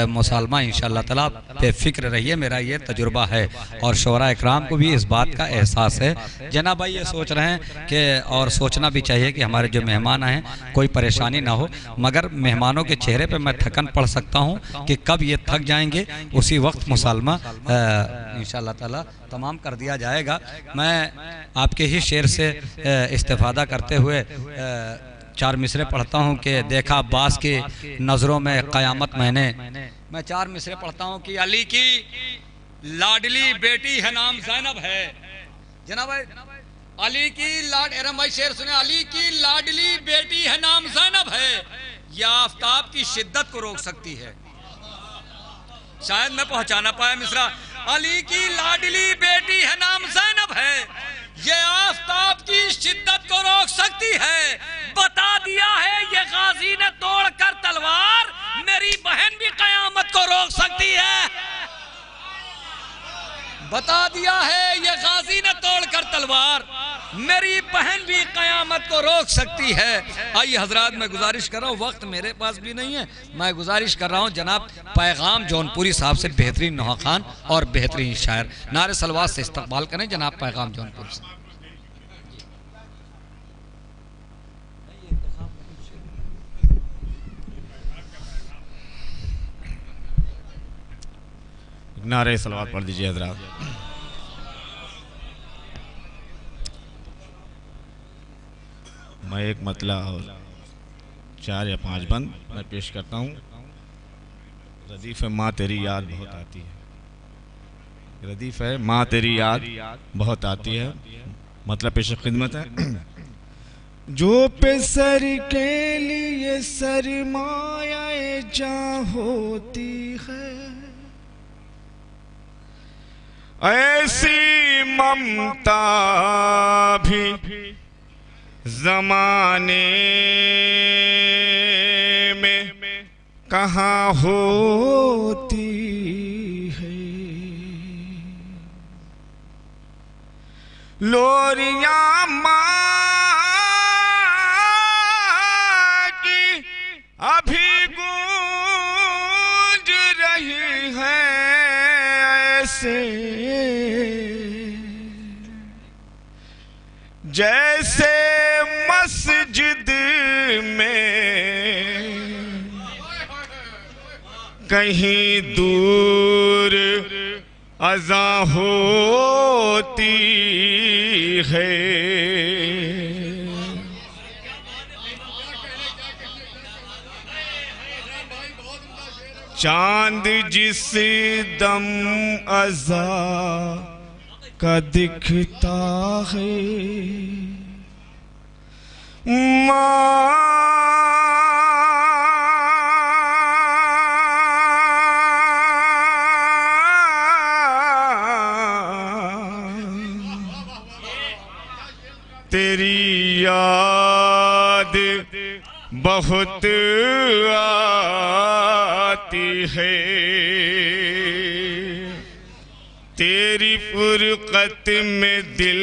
مسلمہ انشاءاللہ تعالیٰ پہ فکر رہیے. میرا یہ تجربہ ہے اور شعراء اکرام کو بھی اس بات کا احساس ہے. جناب بھائی یہ سوچ رہے ہیں کہ اور سوچنا بھی چاہیے کہ ہمارے جو مہمان ہیں کوئی پریشانی نہ ہو، مگر مہمانوں کے چہرے پہ میں تھکن پڑھ سکتا ہوں کہ کب یہ تھک جائیں گے اسی وقت مسلمہ انشاءاللہ تعالیٰ تمام کر دیا جائے گا. میں آپ کے ہی شعر سے استفادہ کرتے ہوئے 4 مصرے پڑھتا ہوں کہ دیکھا عباس کی نظروں میں قیامت میں نے. میں 4 مصرے پڑھتا ہوں کہ علی کی لاڈلی بیٹی ہے نام زینب ہے. جناب علی کی ارم بھائی شعر سنے. علی کی لاڈلی بیٹی ہے نام زینب ہے، یہ آفتاب کی شدت کو روک سکتی ہے. شاید میں پہنچانا پایا مصرا. علی کی لاڈلی بیٹی ہے نام زینب ہے، یہ آفتاب کی شدت کو روک سکتی ہے. بتا دیا ہے یہ غازی نے توڑ کر تلوار، میری بہن بھی قیامت کو روک سکتی ہے. بتا دیا ہے یہ غازی نے توڑ کر تلوار، میری بہن بھی قیامت کو روک سکتی ہے. آئیے حضرات میں گزارش کر رہا ہوں، وقت میرے پاس بھی نہیں ہے، میں گزارش کر رہا ہوں جناب پیغام جونپوری صاحب سے، بہترین نوحہ خان اور بہترین شاعر، نعرے صلوات سے استقبال کریں جناب پیغام جونپوری صاحب. نعرے صلوات پڑھ دیجئے حضرات. میں ایک مطلع اور 4 یا 5 بند میں پیش کرتا ہوں. ردیف ہے ماں تیری یاد بہت آتی ہے. ردیف ہے ماں تیری یاد بہت آتی ہے. مطلب پیش خدمت ہے. جو پہ سر کے لیے سرمایہ جاں ہوتی ہے، ایسی ممتا بھی زمانے میں کہاں ہوتی ہے. لوریاں ماں کی ابھی گونج رہی ہیں ایسے جیسے مسجد میں کہیں دور اذان ہوتی ہے. چاند جس دم اذان کا دکھتا ہے، ماں تیری یاد بہت آتی ہے. تیری فرقت میں دل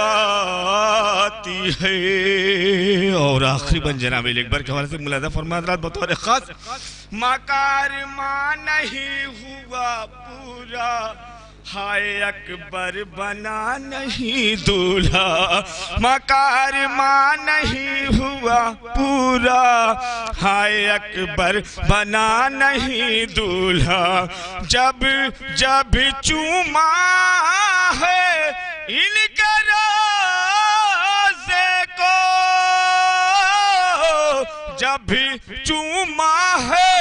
آتی ہے. اور آخری بند جناب علی اکبر کے حوالے سے ملاحظہ فرمائے حضرات بطور خاص. مکارمہ نہیں ہوا پورا ہائے اکبر بنا نہیں دولہا. مکارمہ نہیں ہوا پورا ہائے اکبر بنا نہیں دولہا. جب جب چوما ہے ان کے روزے کو, جب بھی چوما ہے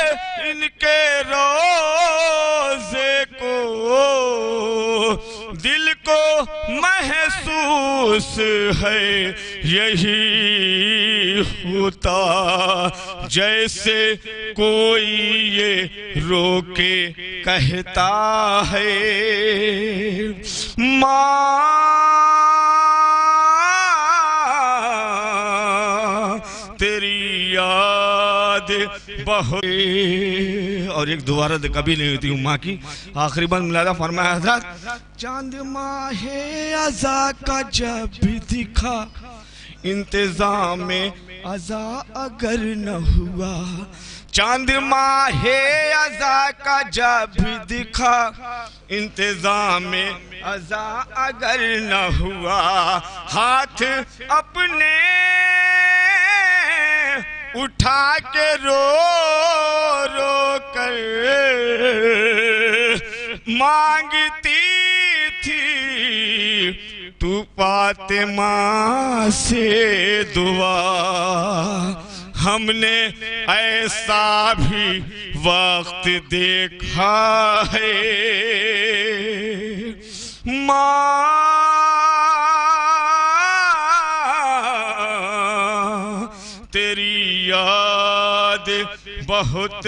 ان کے روزے کو, دل کو محسوس ہے یہی ہوتا جیسے کوئی یہ رو کے کہتا ہے. ماں تیری یاد بہت. اور ایک دوبارہ کبھی نہیں ہوتی ہوں ماں کی. آخری بند ملاحظہ فرمایا حضرات. چاند ماہ عزا کا جب دکھا انتظام عزا اگر نہ ہوا. چاند ماہ عزا کا جب دکھا انتظام عزا اگر نہ ہوا. ہاتھ اپنے اٹھا کے رو رو کر مانگتی تھی تو فاطمہ سے دعا. ہم نے ایسا بھی وقت دیکھا ہے ماں تیری یاد بہت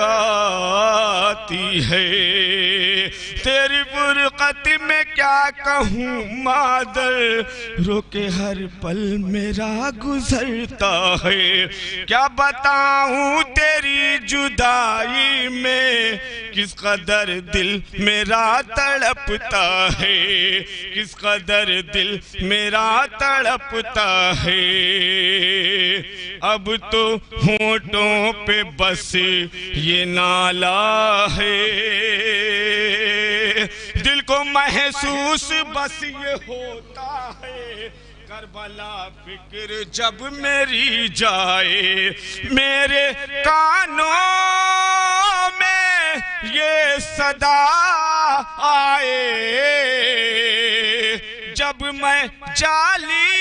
آتی ہے. تیری فرقت میں کیا کہوں مادر, رو کے ہر پل میرا گزرتا ہے. کیا بتاؤں تیری جدائی میں کس قدر دل میرا تڑپتا ہے, کس قدر دل میرا تڑپتا ہے. اب تو ہونٹوں پہ بس یہ نالا ہے, دل کو محسوس بس یہ ہوتا ہے. کربلا فکر جب میری جائے میرے کانوں میں یہ صدا آئے, جب میں جالی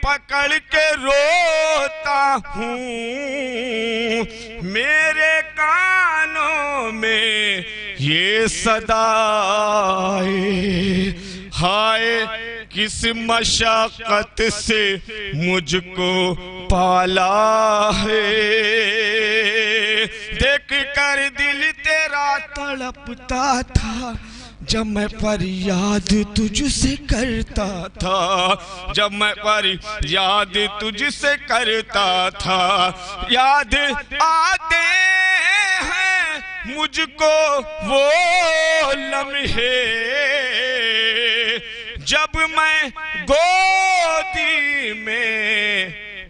پکڑ کے روتا ہوں میرے کانوں میں یہ صدا آئے. ہائے کس مشقت سے مجھ کو پالا ہے, دیکھ کر دل تیرا تڑپتا تھا جب میں فریاد تجھ سے کرتا تھا, جب میں فریاد تجھ سے کرتا تھا. یاد آتے ہیں مجھ کو وہ لمحے جب میں گودی میں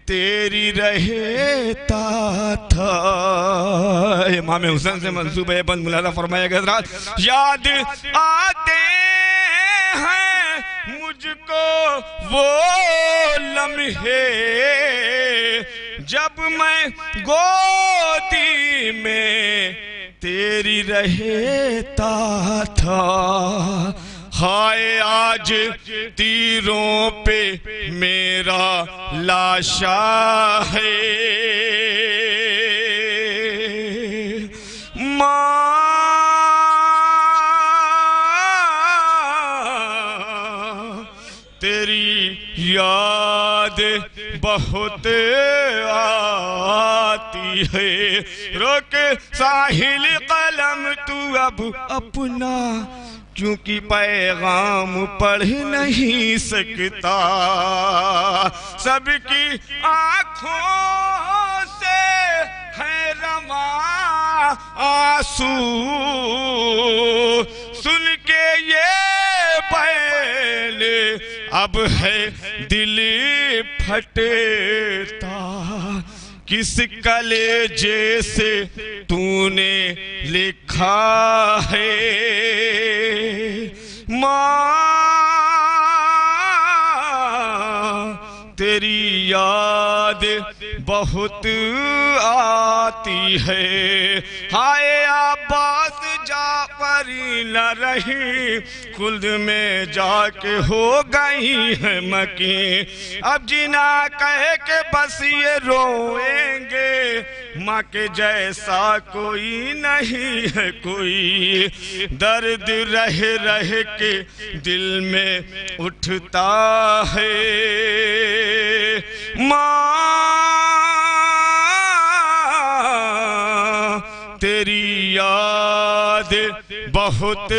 تیری رہتا تھا. امام حسین سے منسوب ہے بند ملاحظہ فرمایا گیا حضرات. یاد آتے ہیں مجھ کو وہ لمحے جب میں گودی میں تیری رہتا تھا. ہائے آج تیروں پہ میرا لاشا ہے ماں تیری یاد بہت آتی ہے. روک ساحل قلم تو اب اپنا کیونکہ پیغام پڑھ نہیں سکتا. سب کی آنکھوں سے ہے رواں آنسو سن کے یہ حسین اب ہے دل پھٹتا کس کلیجے سے تو نے لکھا ہے ماں تیری یاد بہت آتی ہے ہائے عباس جعفر نہ رہی خلد میں جا کے ہو گئی ہے مکین اب جنا کہے کہ بس یہ روئیں گے ماں کے جیسا کوئی نہیں ہے کوئی درد رہ رہ کے دل میں اٹھتا ہے ماں تیری یاد بہت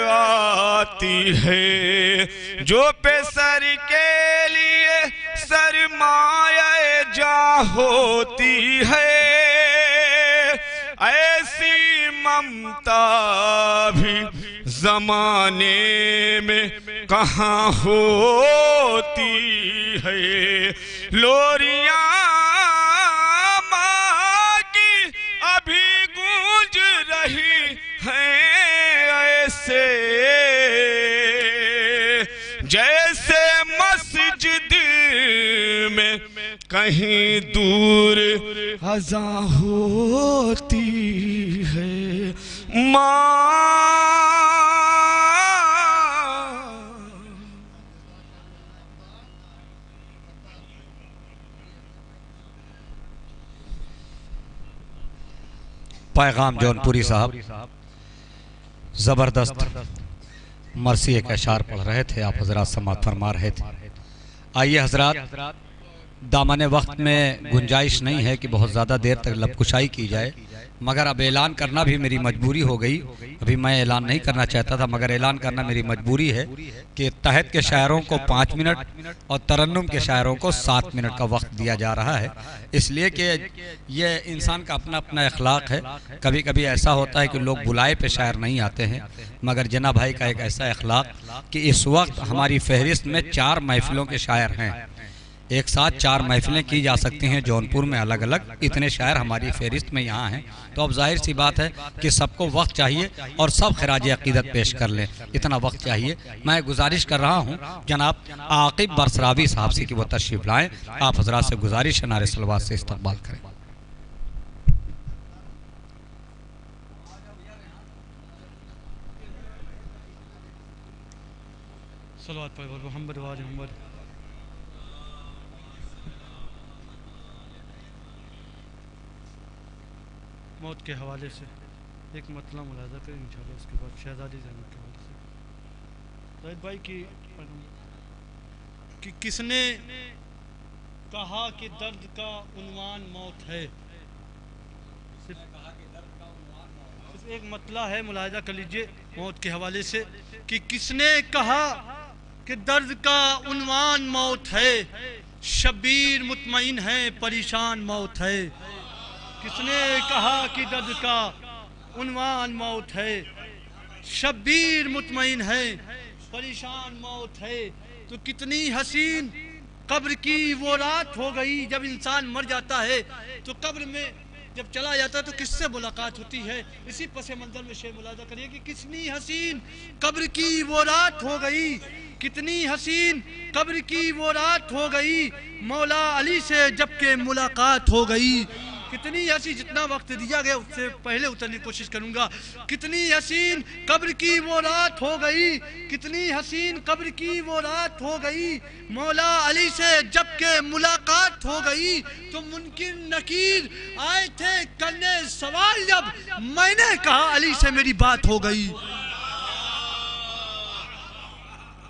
آتی ہے جو پہ سر کے لیے سرمایہ جاں ہوتی ہے ایسی ممتا بھی زمانے میں کہاں ہوتی ہے لوریاں ماں کی ابھی گونج رہی ہیں ایسے جیسے مسجد میں کہیں دور اذان ہوتی ہے ماں پیغام جونپوری صاحب زبردست مرثی ایک اشعار پڑھ رہے تھے آپ حضرات سماعت فرما رہے تھے آئیے حضرات دامن وقت میں گنجائش نہیں ہے کہ بہت زیادہ دیر تک لب کشائی کی جائے مگر اب اعلان کرنا بھی میری مجبوری ہو گئی ابھی میں اعلان نہیں کرنا چاہتا تھا مگر اعلان کرنا میری مجبوری ہے کہ تحت کے شاعروں کو 5 منٹ اور ترنم کے شاعروں کو 7 منٹ کا وقت دیا جا رہا ہے اس لیے کہ یہ انسان کا اپنا اپنا اخلاق ہے کبھی کبھی ایسا ہوتا ہے کہ لوگ بلائے پہ شاعر نہیں آتے ہیں مگر جناب بھائی کا ایک ایسا اخلاق کہ اس وقت ہماری فہرست میں 4 محفلوں کے شاعر ہیں ایک ساتھ 4 محفلیں کی جا سکتی ہیں جونپور میں الگ الگ اتنے شاعر ہماری فہرست میں یہاں ہیں تو اب ظاہر سی بات ہے کہ سب کو وقت چاہیے اور سب خراج عقیدت پیش کر لیں اتنا وقت چاہیے میں گزارش کر رہا ہوں جناب عاقب برسراوی صاحب سے کہ وہ تشریف لائیں آپ حضرات سے گزارش نعرہ صلوات سے استقبال کریں صلوات پڑھ محمد و آل محمد موت کے حوالے سے ایک مطلع ملاحظہ کریں انشاءاللہ اس کے بعد شہزادی زینب کے حوالے سے زاہد بھائی کہ کس نے کہا کہ درد کا عنوان موت ہے صرف ایک مطلع ہے ملاحظہ کر لیجئے موت کے حوالے سے کہ کس نے کہا کہ درد کا عنوان موت ہے شبیر مطمئن ہے پریشان موت ہے کس نے کہا کہ درد کا عنوان موت ہے شبیر مطمئن ہے پریشان موت ہے تو کتنی حسین قبر کی وہ رات ہو گئی جب انسان مر جاتا ہے تو قبر میں جب چلا جاتا ہے تو کس سے ملاقات ہوتی ہے اسی پس منظر میں شعر ملاحظہ کریے کہ کتنی حسین قبر کی وہ رات ہو گئی کتنی حسین قبر کی وہ رات ہو گئی مولا علی سے جب کہ ملاقات ہو گئی کتنی حسین جتنا وقت دیا گیا اس سے پہلے اترنے کی کوشش کروں گا کتنی حسین قبر کی وہ رات ہو گئی کتنی حسین قبر کی وہ رات ہو گئی مولا علی سے جب کہ ملاقات ہو گئی تو منکر نکیر آئے تھے کرنے سوال جب میں نے کہا علی سے میری بات ہو گئی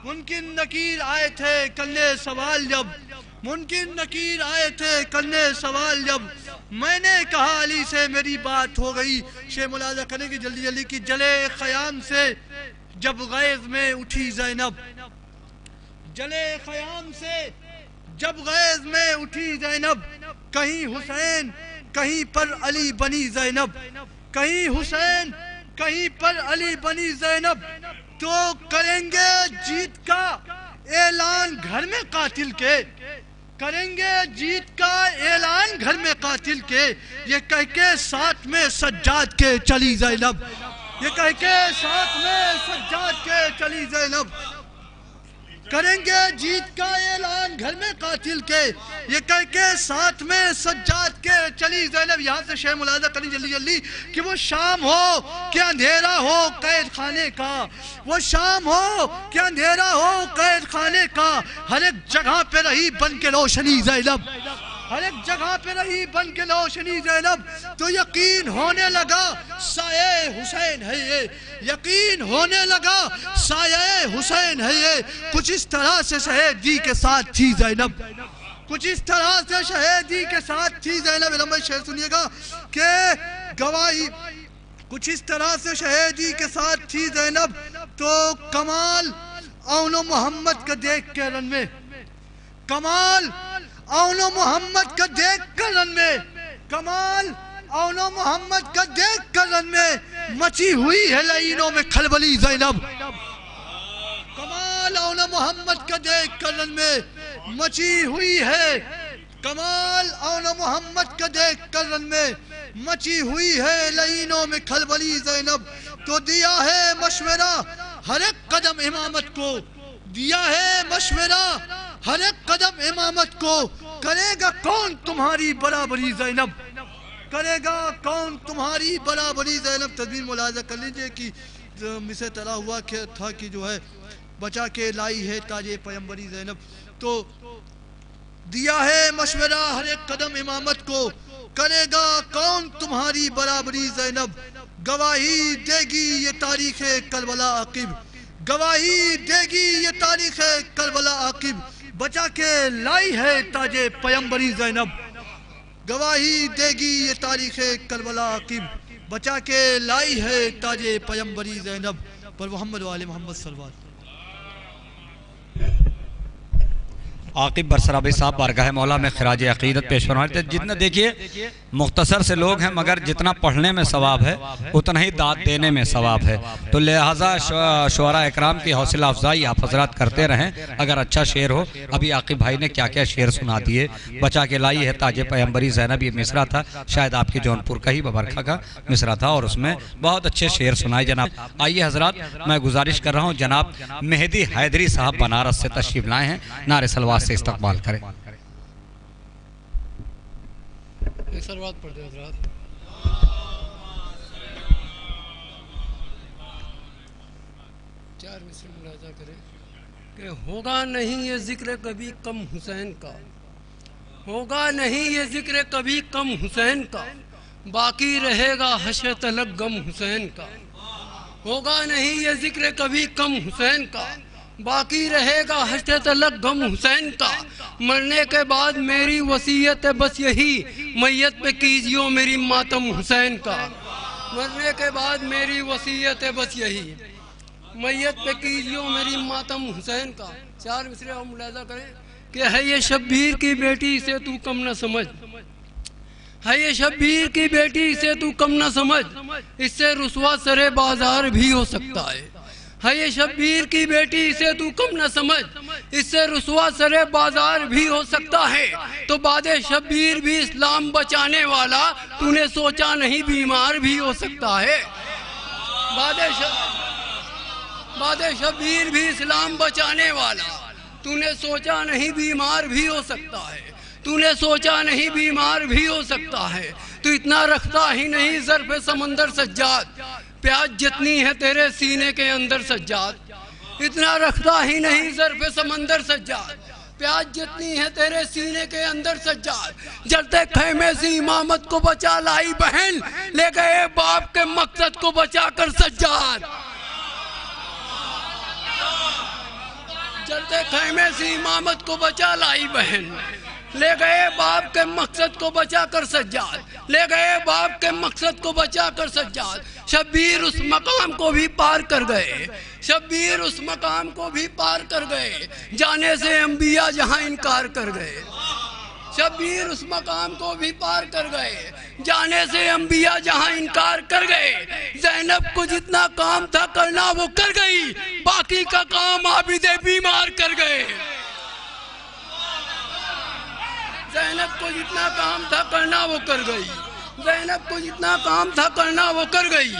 منکر نکیر آئے تھے کرنے سوال جب منکر نکیر آئے تھے کرنے سوال جب میں نے کہا علی سے میری بات ہو گئی شیخ ملاحظہ کریں کہ جلدی جلدی کی جلے خیام سے جب غیظ میں اٹھی زینب جلے خیام سے جب غیظ میں اٹھی زینب کہیں حسین کہیں پر علی بنی زینب کہیں حسین کہیں پر علی بنی زینب تو کریں گے جیت کا اعلان گھر میں قاتل کے، کریں گے جیت کا اعلان گھر میں قاتل کے، یہ کہہ کے ساتھ میں سجاد کے چلی زینب، یہ کہہ کے ساتھ میں سجاد کے چلی زینب، کریں گے جیت کا اعلان گھر میں قاتل کے، یہ کہہ کے ساتھ میں سجاد کے چلی زینب۔ یہاں سے شے ملاحظہ کریں جلدی جلدی کہ وہ شام ہو کہ اندھیرا ہو قید خانے کا، وہ شام ہو کہ اندھیرا ہو قید خانے کا، ہر ایک جگہ پہ رہی بن کے روشنی زینب، ہر ایک جگہ پہ رہی بن کے روشنی زینب، تو یقین ہونے لگا سایہ حسین ہے یہ، یقین ہونے لگا سایہ حسین ہے یہ، کچھ اس طرح سے شہیدی کے ساتھ تھی زینب، کچھ اس طرح سے شہیدی کے ساتھ تھی زینب۔ لمبا شعر سنیے گا کہ گواہی، کچھ اس طرح سے شہیدی کے ساتھ تھی زینب، تو کمال اون و محمد کا دیکھ کے رن میں، کمال اون و محمد کا دیکھ کر رن میں، کمال اون و محمد کا دیکھ کر رن میں، مچی ہوئی ہے لعینوں میں کھلبلی زینب، کمال اون و محمد کا دیکھ کر رن میں مچی ہوئی ہے، کمال اون و محمد کا دیکھ کر رن میں مچی ہوئی ہے لعینوں میں کھلبلی زینب، تو دیا ہے مشورہ ہر ایک قدم امامت کو، دیا ہے مشورہ ہر ایک قدم امامت کو، کرے گا کون تمہاری برابری زینب، کرے گا کون تمہاری برابری زینب۔ تدبیر ملاحظہ کر لیجئے کہ مجھے تلا ہوا تھا کہ جو ہے بچا کے لائی ہے تاج پیمبری زینب، تو دیا ہے مشورہ ہر ایک قدم امامت کو، کرے گا کون تمہاری برابری زینب، گواہی دے گی یہ تاریخ کربلا عاقب، گواہی دے گی یہ تاریخ کربلا عاقب، بچا کے لائی ہے تاج پیمبری زینب، گواہی دے گی یہ تاریخ کربلا عاقب، بچا کے لائی ہے تاج پیمبری زینب۔ پر محمد و آل محمد صلی اللہ علیہ وسلم۔ عاقب برسرابی صاحب بارگاہ مولا میں خراج عقیدت پیش فرمائے تھے۔ جتنا دیکھیے مختصر سے لوگ ہیں مگر جتنا پڑھنے میں ثواب ہے اتنا ہی داد دینے میں ثواب ہے، تو لہٰذا شعراء اکرام کی حوصلہ افزائی آپ حضرات کرتے رہیں۔ اگر اچھا شعر ہو، ابھی عاقب بھائی نے کیا کیا شعر سنا دیے، بچا کے لائی ہے تاج پیمبری زینب، یہ مصرع تھا، شاید آپ کے جونپور کا ہی ببرکھا کا مصرع تھا، اور اس میں بہت اچھے شعر سنائے جناب۔ آئیے حضرات، میں گزارش کر رہا ہوں جناب مہدی حیدری صاحب بنارس سے تشریف لائے ہیں، نعرے صلوات سے استقبال کریں۔ ایک صلوات پڑھ دیں حضرات۔ چار مصرع ملاحظہ کریں کہ ہوگا نہیں یہ ذکر کبھی کم حسین کا، ہوگا نہیں یہ ذکر کبھی کم حسین کا، باقی رہے گا حشر تلک غم حسین کا، ہوگا نہیں یہ ذکر کبھی کم حسین کا، باقی رہے گا حشر تلک غم حسین کا، مرنے کے بعد میری وصیت ہے بس یہی، میت پہ کیجیو میری ماتم حسین کا، مرنے کے بعد میری وصیت ہے بس یہی، میت پہ کیجیو میری ماتم حسین کا۔ چار مصرع اور ملاحظہ کریں کہ ہے یہ شبیر کی بیٹی اسے تو کم نہ سمجھ، ہے یہ شبیر کی بیٹی اسے تو کم نہ سمجھ، اس سے رسوا سرے بازار بھی ہو سکتا ہے، ہے یہ شبیر کی بیٹی اسے تو کم نہ سمجھ، اس سے رسوا سرے بازار بھی ہو سکتا ہے، تو بعد شبیر بھی اسلام بچانے والا تو نے سوچا نہیں بیمار بھی ہو سکتا ہے، بعد شبیر بھی اسلام بچانے والا تو نے سوچا نہیں بیمار بھی ہو سکتا ہے، تو نے سوچا نہیں بیمار بھی ہو سکتا ہے، تو اتنا رکھتا ہی نہیں ظرف سمندر سجاد، پیاز جتنی ہے تیرے سینے کے اندر سجاد، اتنا رکھتا ہی نہیں ظرف سمندر سجاد، پیاز جتنی ہے تیرے سینے کے اندر سجاد، جلتے خیمے سے امامت کو بچا لائی بہن، لے گئے باپ کے مقصد کو بچا کر سجاد، جلتے خیمے سے امامت کو بچا لائی بہن، لے گئے باپ کے مقصد کو بچا کر سجاد، لے گئے باپ کے مقصد کو بچا کر سجاد، شبیر اس مقام کو بھی پار کر گئے، شبیر اس مقام کو بھی پار کر گئے، جانے سے انبیاء جہاں انکار کر گئے، شبیر اس مقام کو بھی پار کر گئے، جانے سے انبیاء جہاں انکار کر گئے، زینب کو جتنا کام تھا کرنا وہ کر گئی، باقی کا کام عابد بیمار کر گئے، زینب کو جتنا کام تھا کرنا وہ کر گئی، زینب کو جتنا کام تھا کرنا وہ کر گئی،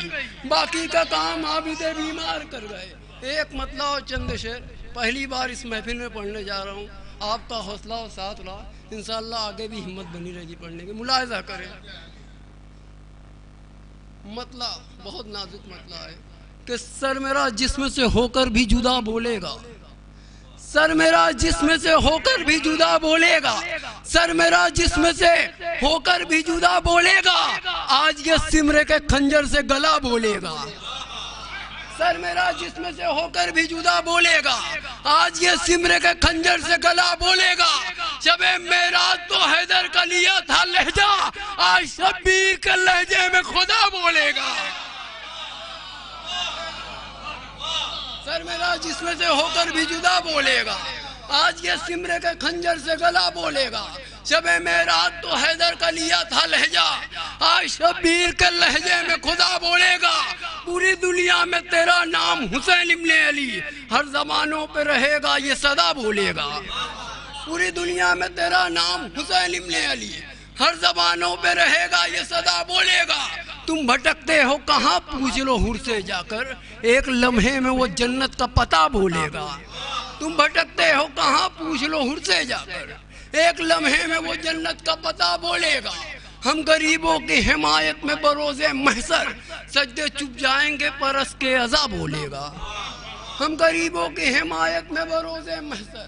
باقی کا کام عابد بیمار کر گئے۔ ایک مطلع اور چند شعر پہلی بار اس محفل میں پڑھنے جا رہا ہوں، آپ کا حوصلہ اور ساتھ رہا، انشاءاللہ آگے بھی ہمت بنی رہے گی پڑھنے کی۔ ملاحظہ کریں، مطلع بہت نازک مطلع ہے کہ سر میرا جسم سے ہو کر بھی جدا بولے گا، سر میرا جسم سے ہو کر بھی جدا بولے گا، سر میرا جسم سے ہو کر بھی جدا بولے گا، آج یہ سمرے کے خنجر سے گلا بولے گا، سر میرا جسم سے ہو کر بھی جدا بولے گا، آج یہ سمرے کے خنجر سے گلا بولے گا، شب معراج تو حیدر کا لیا تھا لہجہ، آج شبیر کے لہجے میں خدا بولے گا، سر میرا جسم سے ہو کر بھی جدا بولے گا، آج یہ سمرے کے خنجر سے گلا بولے گا، شب معراج تو حیدر کا لیا تھا لہجہ، آج شبیر کے لہجے میں خدا بولے گا، پوری دنیا میں تیرا نام حسین ابن علی ہر زمانوں پہ رہے گا، یہ صدا بولے گا، پوری دنیا میں تیرا نام حسین ابن علی ہر زبانوں پہ رہے گا، یہ صدا بولے گا، تم بھٹکتے ہو کہاں پوچھ لو حور سے جا کر، ایک لمحے میں وہ جنت کا پتہ بولے گا، تم بھٹکتے ہو کہاں پوچھ لو حور سے جا کر، ایک لمحے میں وہ جنت کا پتہ بولے گا، ہم غریبوں کی حمایت میں بروز محشر سجدے چپ جائیں گے پرس کے عزا بولے گا، ہم غریبوں کی حمایت میں بروز محشر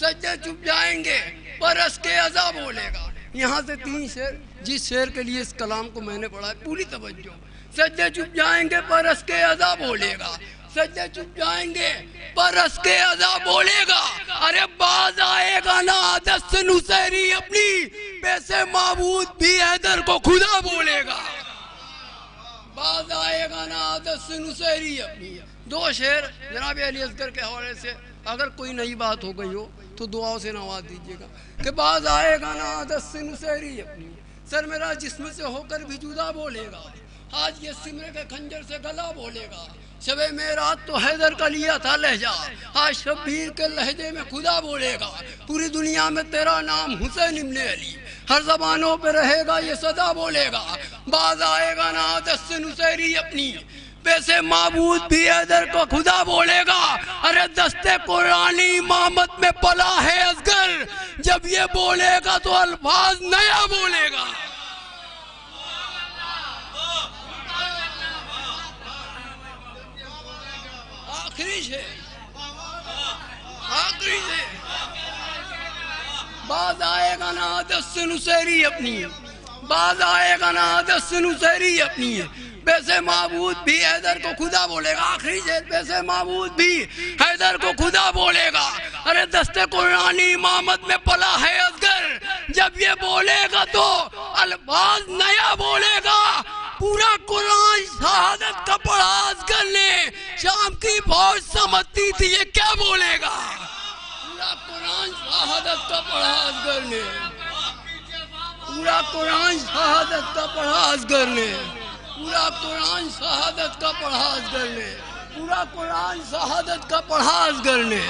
سجدے چپ جائیں گے پرس کے عزا بولے گا۔ یہاں سے 3 شعر، جس شعر کے لیے اس کلام کو میں نے پڑھا ہے پوری توجہ، سجدے چپ جائیں گے پرس کے عزا بولے گا، سجدے چپ جائیں گے پرس کے عزا بولے گا، ارے باز آئے گا نا عادت سے نصیری اپنی، پیسے معبود بھی حیدر کو خدا بولے گا، باز آئے گا نا عادت سے نصیری اپنی۔ 2 شعر جناب علی اصغر کے حوالے سے، اگر کوئی نئی بات ہو گئی ہو تو دعاؤں سے نواز دیجیے گا کہ باز آئے گا نا عادت سے نصیری اپنی، سر میرا جسم سے ہو کر بھی جدا بولے گا، آج یہ سمرے کے خنجر سے گلا بولے گا، شب معراج تو حیدر کا لیا تھا لہجہ، آج شبیر کے لہجے میں خدا بولے گا، پوری دنیا میں تیرا نام حسین ابن علی ہر زبانوں پہ رہے گا، یہ صدا بولے گا، باز آئے گا نا عادت سے نصیری اپنی، پیسے معبود بھی حیدر کو خدا بولے گا، ارے دستے قرآنی امامت میں پلا ہے اصغر، جب یہ بولے گا تو الفاظ نیا بولے گا۔ آخری سے باز آئے گا نا عادت سے نصیری اپنی، باز آئے گا نا عادت سے نصیری اپنی، پیسے معبود بھی حیدر کو خدا بولے گا، آخری سے پیسے معبود بھی حیدر کو خدا بولے گا، ارے دستے قرآنی امامت میں پلا ہے اصغر، جب یہ بولے گا تو الفاظ نیا بولے گا، پورا قرآن شہادت کا پڑھا اصغر نے، شام کی فوج سمجھتی تھی یہ کیا بولے گا، پورا قرآن شہادت کا پڑھا اصغر نے، پورا قرآن شہادت کا پڑھا اصغر نے، پورا قرآن شہادت کا پڑھا اصغر نے، پورا قرآن شہادت کا پڑھا اصغر نے،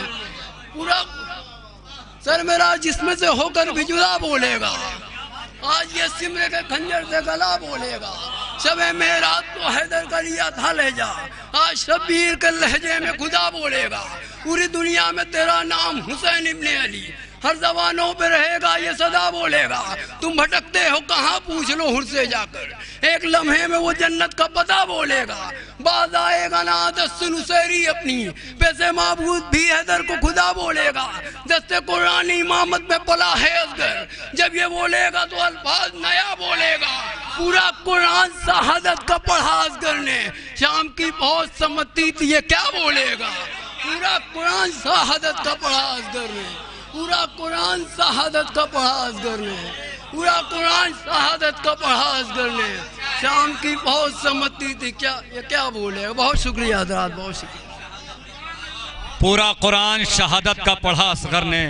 پورا سر میرا جسم سے ہو کر بھی جدا بولے گا، آج یہ سمرے کے خنجر سے گلا بولے گا، شب معراج تو حیدر کا لیا تھا لہجہ، آج شبیر کے لہجے میں خدا بولے گا، پوری دنیا میں تیرا نام حسین ابن علی ہر زبانوں پہ رہے گا، یہ صدا بولے گا، تم بھٹکتے ہو کہاں پوچھ لو حور سے جا کر، ایک لمحے میں وہ جنت کا پتہ بولے گا، باز آئے گا نا عادت سے نصیری اپنی، پیسے معبود بھی حیدر کو خدا بولے گا، دستے قرآنی امامت میں پلا ہے اصغر، جب یہ بولے گا تو الفاظ نیا بولے گا، پورا قرآن شہادت کا پڑھا اصغر نے، شام کی فوج سمجھتی تھی یہ کیا بولے گا، پورا قرآن شہادت کا پڑھا اصغر نے، پورا قرآن شہادت کا پڑھا اصغر نے، پورا قرآن شہادت کا پڑھا اصغر نے، شام کی فوج سمجھتی تھی یہ کیا بولے گا۔ بہت شکریہ حضرات، بہت شکریہ۔ پورا قرآن شہادت کا پڑھا اصغر نے،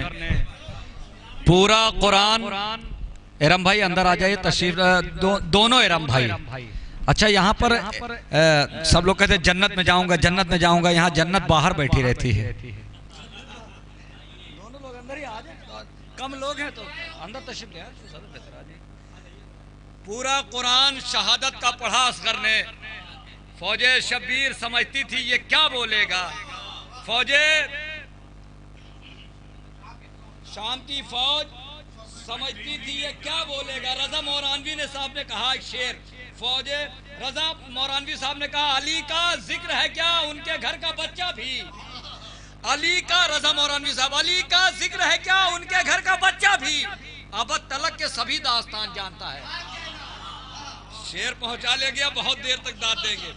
پورا قرآن۔ ارم بھائی اندر آ جائیے، تشریف دونوں ارم بھائی۔ اچھا یہاں پر سب لوگ کہتے ہیں جنت میں جاؤں گا، جنت میں جاؤں گا، یہاں جنت باہر بیٹھی رہتی ہے۔ کم لوگ ہیں تو اندر تشریف لے آئے. پورا قرآن شہادت کا پڑھا اصغر نے. فوج شبیر سمجھتی تھی یہ کیا بولے گا. فوج شام کی فوج سمجھتی تھی یہ کیا بولے گا. رضا مورانوی نے صاحب نے کہا ایک شعر. فوج رضا مورانوی صاحب نے کہا علی کا ذکر ہے کیا ان کے گھر کا بچہ بھی. علی کا رضا مورانوی صاحب علی کا ذکر ہے کیا ان کے گھر کا بچہ بھی ابد تلک کے سبھی داستان جانتا ہے. شعر پہنچا لے گیا بہت دیر تک داد دیں گے.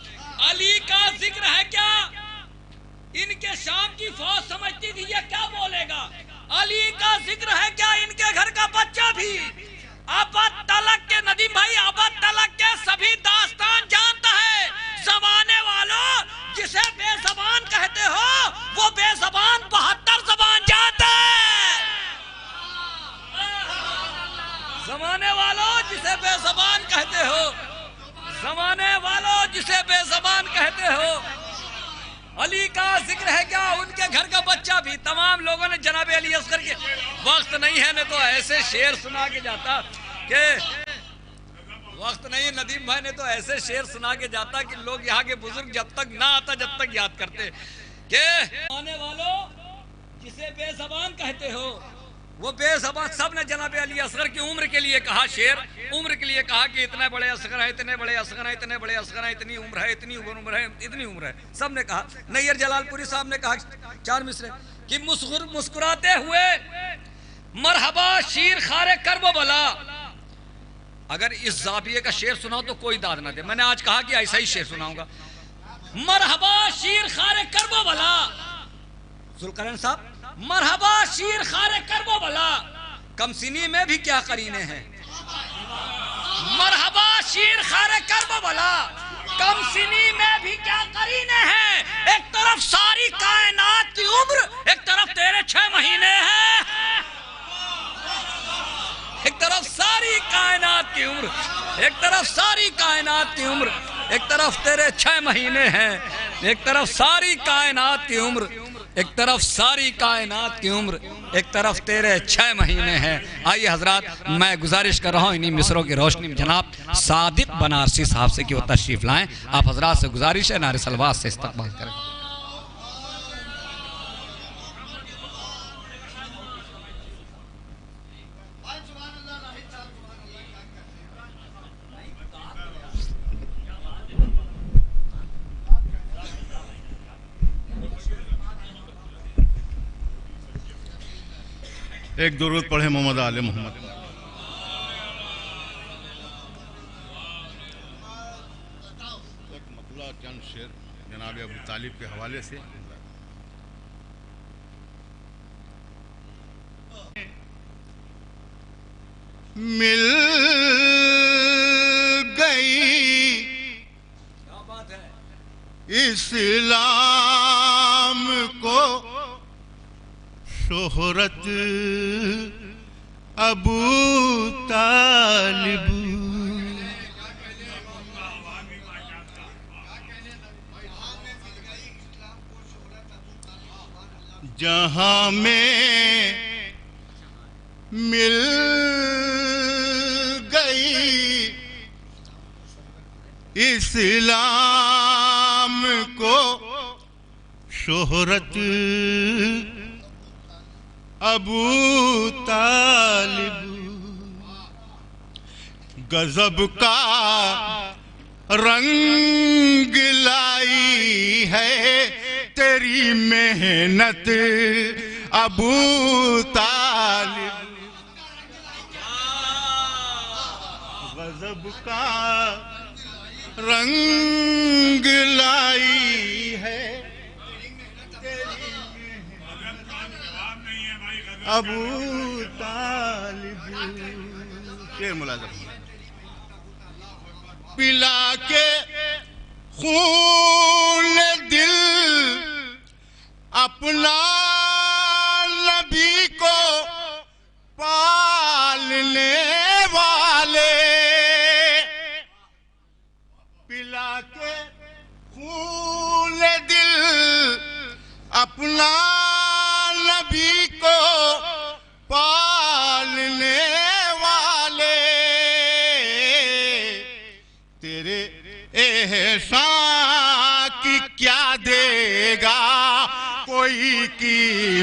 علی کا ذکر ہے کیا ان کے شام کی فوج سمجھتی تھی یہ کیا بولے گا. علی کا ذکر ہے کیا ان کے گھر کا بچہ بھی ابد تلک کے ندیم بھائی ابد تلک کے سبھی داستان جانتا ہے. زمانے والوں جسے بے زبان کہتے ہو وہ بے زبان 72 زبان جانتا ہے. زمانے والوں جسے بے زبان کہتے ہو زمانے والوں جسے بے زبان کہتے ہو علی کا ذکر ہے کیا ان کے گھر کا بچہ بھی. تمام لوگوں نے جناب علی اصغر کے وقت نہیں ہے تو ایسے شعر سنا کے جاتا کہ وقت نہیں. ندیم بھائی نے تو ایسے شعر سنا کے جاتا کہ لوگ یہاں کے بزرگ جب تک نہ آتا جب تک یاد کرتے کہ آنے والوں جسے بے زبان کہتے ہو وہ بے زبان. سب نے جناب علی اصغر کی عمر کے لیے کہا شعر. عمر کے لیے کہا کہ اتنے بڑے اصغر ہیں اتنے بڑے اصغر ہیں اتنے بڑے اصغر ہیں اتنی عمر ہے اتنی عمر ہے اتنی عمر ہے. سب نے کہا. نیر جلال پوری صاحب نے کہا 4 مصرے کہ مسکراتے ہوئے مرحبا شیر خار کرب و بلا. اگر اس زاویے کا شعر سناؤ تو کوئی داد نہ دے. میں نے آج کہا کہ ایسا ہی شعر سناؤں گا. مرحبا شیر خار کرب و بلا. ذوالقرنین صاحب مرحبا شیر خار کرب و بلا. کم سنی میں بھی کیا قرینے ہیں. مرحبا شیر خار کرب و بلا. کم سنی میں بھی کیا قرینے ہیں. ایک طرف ساری کائنات کی عمر ایک طرف تیرے 6 مہینے ہیں. ایک طرف ساری کائنات کی عمر ایک طرف ساری کائنات کی عمر ایک طرف تیرے 6 مہینے ہیں. ایک طرف ساری کائنات کی عمر ایک طرف ساری کائنات کی عمر ایک طرف تیرے 6 مہینے ہیں. آئیے حضرات میں گزارش کر رہا ہوں انہی مصروں کی روشنی میں جناب صادق بنارسی صاحب سے کہ وہ تشریف لائیں. آپ حضرات سے گزارش ہے نعرہ صلوات سے استقبال کریں. ایک درود پڑھے محمد آل محمد. ایک مطلع چند شعر جناب ابو طالب کے حوالے سے. مل گئی اسلام کو شہرت ابو طالب. جہاں میں مل گئی اسلام کو شہرت ابو طالب. غضب کا رنگ لائی ہے تیری محنت ابو طالب. غضب کا رنگ لائی ہے ابو طالب. شعر ملازم. پلا کے خون دل اپنا نبی کو پالنے والے. پلا کے خون دل اپنا نبی کو پالنے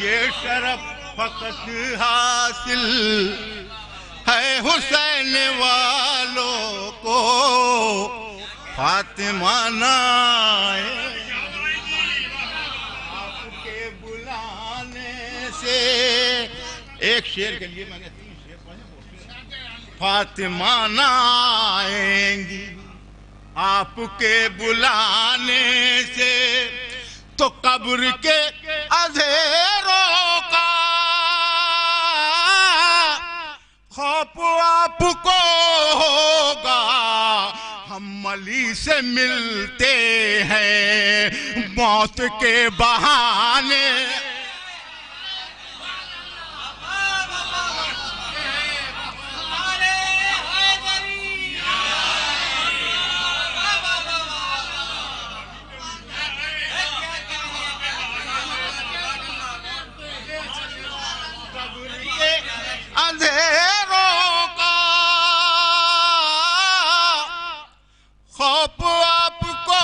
یہ شرف فقط حاصل ہے حسین والوں کو فاطمہ نائے آپ کے بلانے سے ایک شعر کے لیے میں نے 3 شعر پڑھے فاطمہ نائیں گی آپ کے بلانے سے تو قبر کے اندھیروں کا خوف آپ کو ہوگا ہم علی سے ملتے ہیں موت کے بہانے اندھیروں کا خوف آپ کو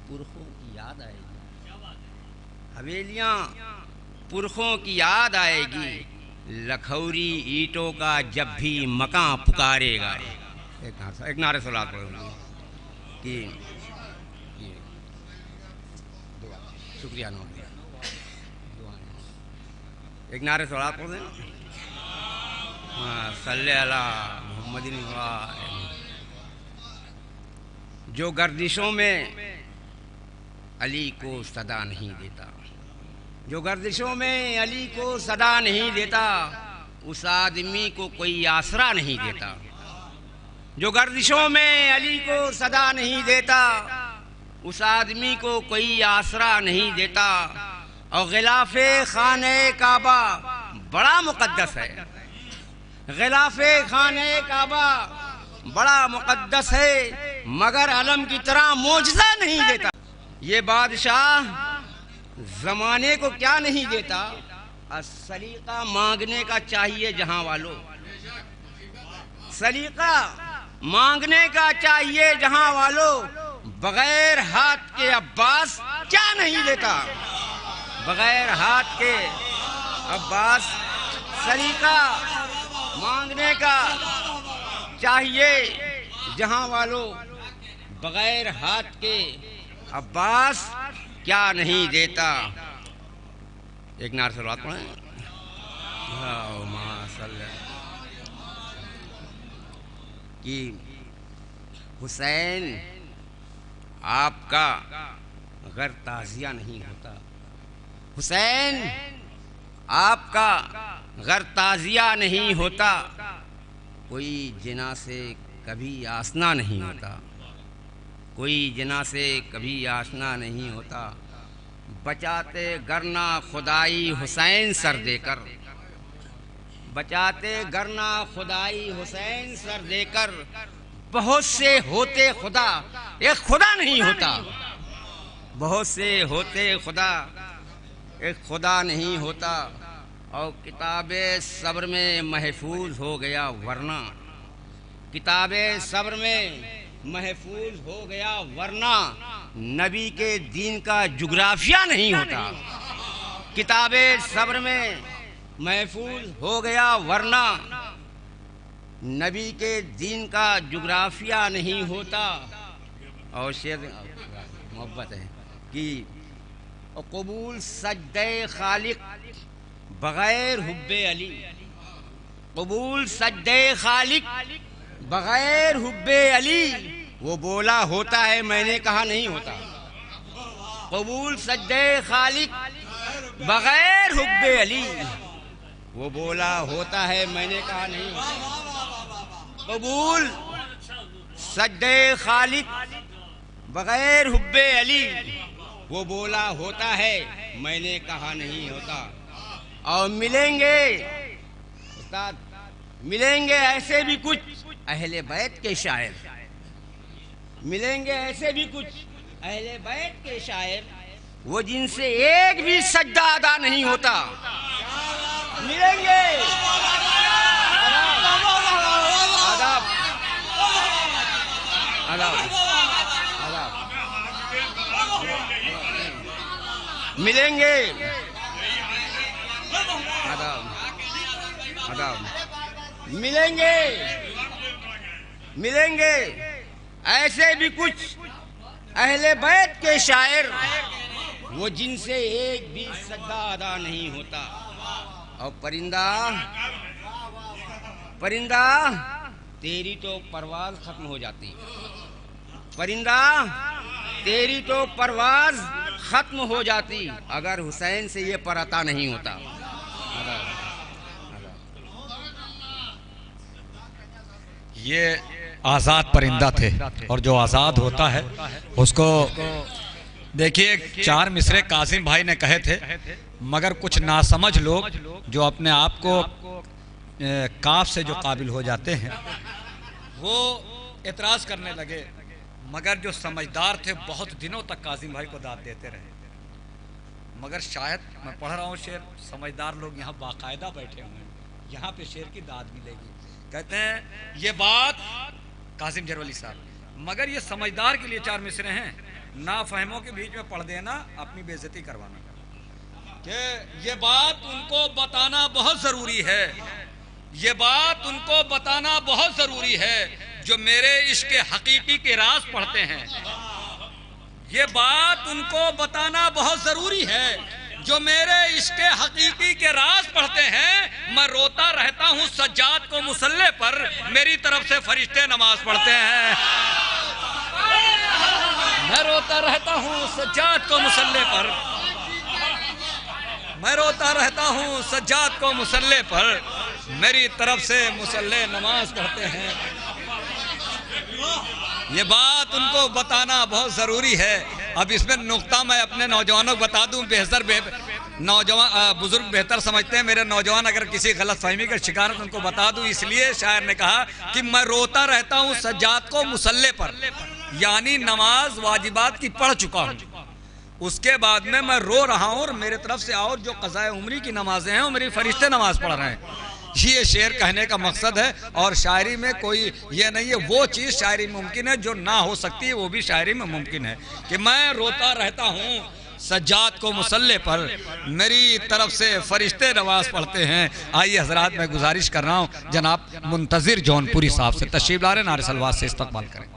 پرخوں کی یاد آئے گی حویلیاں پرخوں کی یاد آئے گی لکھوری اینٹوں کا جب بھی مکان پکارے گا ایک نعرے صلوات پڑھوں کہ شکریہ ایک نعرے صلوات پڑھ دیں صلی اللہ محمد جو گردشوں میں علی کو صدا نہیں دیتا جو گردشوں میں علی کو صدا نہیں دیتا اس آدمی کو کوئی آسرا نہیں دیتا جو گردشوں میں علی کو صدا نہیں دیتا اس آدمی کو کوئی آسرا نہیں دیتا اور غلاف خانہ کعبہ بڑا مقدس ہے غلاف خانہ کعبہ بڑا مقدس ہے مگر علم کی طرح معجزہ نہیں دیتا یہ بادشاہ زمانے کو کیا نہیں دیتا سلیقہ مانگنے کا چاہیے جہاں والوں سلیقہ مانگنے کا چاہیے جہاں والوں بغیر ہاتھ کے عباس کیا نہیں دیتا بغیر ہاتھ کے عباس سلیقہ مانگنے کا چاہیے جہاں والوں بغیر ہاتھ کے عباس کیا نہیں دیتا ایک نعرہ صلوات پڑھیں کہ حسین آپ کا غیر تعزیہ نہیں ہوتا حسین آپ کا غیر تعزیہ نہیں ہوتا کوئی جنا سے کبھی آسنا نہیں ہوتا کوئی جنا سے کبھی آشنا نہیں ہوتا بچاتے گرنا خدائی حسین سر دے کر بچاتے گرنا خدائی حسین سر دے کر بہت سے ہوتے خدا ایک خدا نہیں ہوتا بہت سے ہوتے خدا ایک خدا نہیں ہوتا اور کتاب صبر میں محفوظ ہو گیا ورنہ کتاب صبر میں محفوظ ہو گیا ورنہ نبی کے دین کا جغرافیہ نہیں ہوتا کتاب صبر میں محفوظ ہو گیا ورنہ نبی کے دین کا جغرافیہ نہیں ہوتا اور شعر محبت ہے کہ قبول سجدہ خالق بغیر حب علی قبول سجدہ خالق بغیر حب علی وہ بولا ہوتا ہے میں نے کہا نہیں ہوتا قبول سجدہ خالق بغیر حب علی وہ بولا ہوتا ہے میں نے کہا نہیں ہوتا قبول سجدہ خالق بغیر حب علی وہ بولا ہوتا ہے میں نے کہا نہیں ہوتا اور ملیں گے استاد ملیں گے ایسے بھی کچھ اہل بیت کے شاعر ملیں گے ایسے بھی کچھ اہل بیت کے شاعر وہ جن سے ایک بھی سجدہ ادا نہیں ہوتا ملیں گے آداب آداب ملیں گے آداب آداب ملیں گے ایسے بھی کچھ اہل بیت کے شاعر وہ جن سے ایک بھی سجدہ ادا نہیں ہوتا. اور پرندہ تیری تو پرواز ختم ہو جاتی. پرندہ تیری تو پرواز ختم ہو جاتی اگر حسین سے یہ پر عطا نہیں ہوتا. یہ آزاد پرندہ تھے اور جو آزاد ہوتا ہے اس کو دیکھیے. 4 مصرے قاسم بھائی نے کہے تھے مگر کچھ ناسمجھ لوگ جو اپنے آپ کو کاف سے جو قابل ہو جاتے ہیں وہ اعتراض کرنے لگے، مگر جو سمجھدار تھے بہت دنوں تک قاسم بھائی کو داد دیتے رہے. مگر شاید میں پڑھ رہا ہوں شعر، سمجھدار لوگ یہاں باقاعدہ بیٹھے ہوئے ہیں، یہاں پہ شعر کی داد ملے گی. کہتے ہیں یہ بات قاسم جرولی صاحب، مگر یہ سمجھدار کے لیے 4 مصرے ہیں، نافہموں کے بیچ میں پڑھ دینا اپنی بے عزتی کروانا. کہ یہ بات ان کو بتانا بہت ضروری ہے، یہ بات ان کو بتانا بہت ضروری ہے جو میرے عشق حقیقی کے راز پڑھتے ہیں. یہ بات ان کو بتانا بہت ضروری ہے جو میرے عشق حقیقی کے راز پڑھتے ہیں. میں روتا رہتا ہوں سجاد کو مصلی پر، میری طرف سے فرشتے نماز پڑھتے ہیں. میں روتا رہتا ہوں سجاد کو مصلی پر، میں روتا رہتا ہوں سجاد کو مصلی پر، میری طرف سے مصلی نماز پڑھتے ہیں. یہ بات ان کو بتانا بہت ضروری ہے. اب اس میں نقطہ میں اپنے نوجوانوں کو بتا دوں، بزرگ بہتر سمجھتے ہیں، میرے نوجوان اگر کسی غلط فہمی کا شکار ان کو بتا دوں. اس لیے شاعر نے کہا کہ میں روتا رہتا ہوں سجاد کو مصلی پر، یعنی نماز واجبات کی پڑھ چکا ہوں، اس کے بعد میں رو رہا ہوں اور میرے طرف سے اور جو قضاء عمری کی نمازیں ہیں وہ میری فرشتے نماز پڑھ رہے ہیں. یہ شعر کہنے کا مقصد ہے. اور شاعری میں کوئی یہ نہیں ہے، وہ چیز شاعری ممکن ہے جو نہ ہو سکتی ہے وہ بھی شاعری میں ممکن ہے. کہ میں روتا رہتا ہوں سجاد کو مصلی پر، میری طرف سے فرشتے نماز پڑھتے ہیں. آئیے حضرات میں گزارش کر رہا ہوں جناب منتظر جون پوری صاحب سے تشریف لارے، نعرہ صلوات سے استقبال کریں.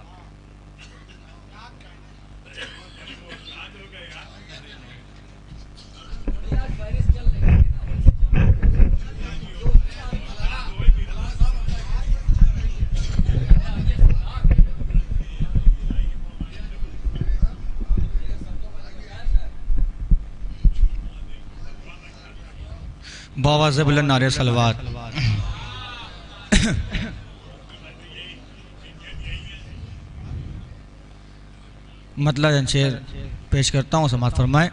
باواز بلند نعرہ صلوات. مطلع شعر پیش کرتا ہوں، سماعت فرمائیں.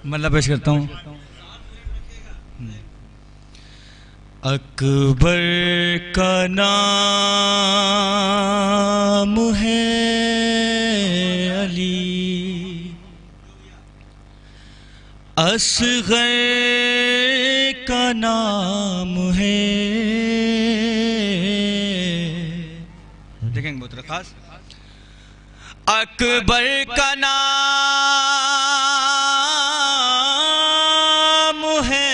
مطلع پیش کرتا ہوں. اکبر کا نام ہے علی، اصغر کا نام ہے، دیکھیں گے بہت خاص. اکبر کا نام ہے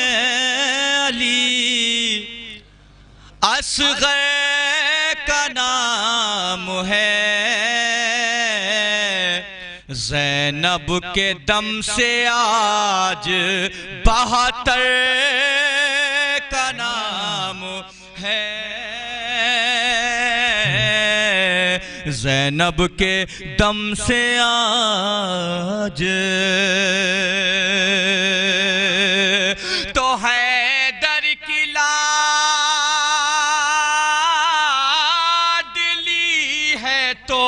علی، اصغر کا نام ہے، زینب کے دم سے آج 72 کا نام ہے، زینب کے دم سے آج تو حیدر کی لاڈلی ہے تو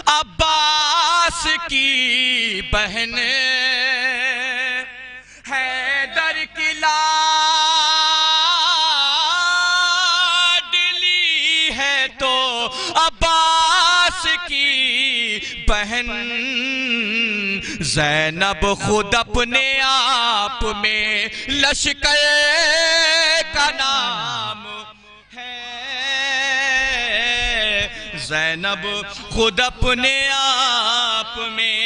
عباس کی بہن، حیدر کی لاڈلی ہے تو عباس کی بہن، زینب خود اپنے آپ میں لشکر کا نام ہے، زینب خود اپنے آپ میں،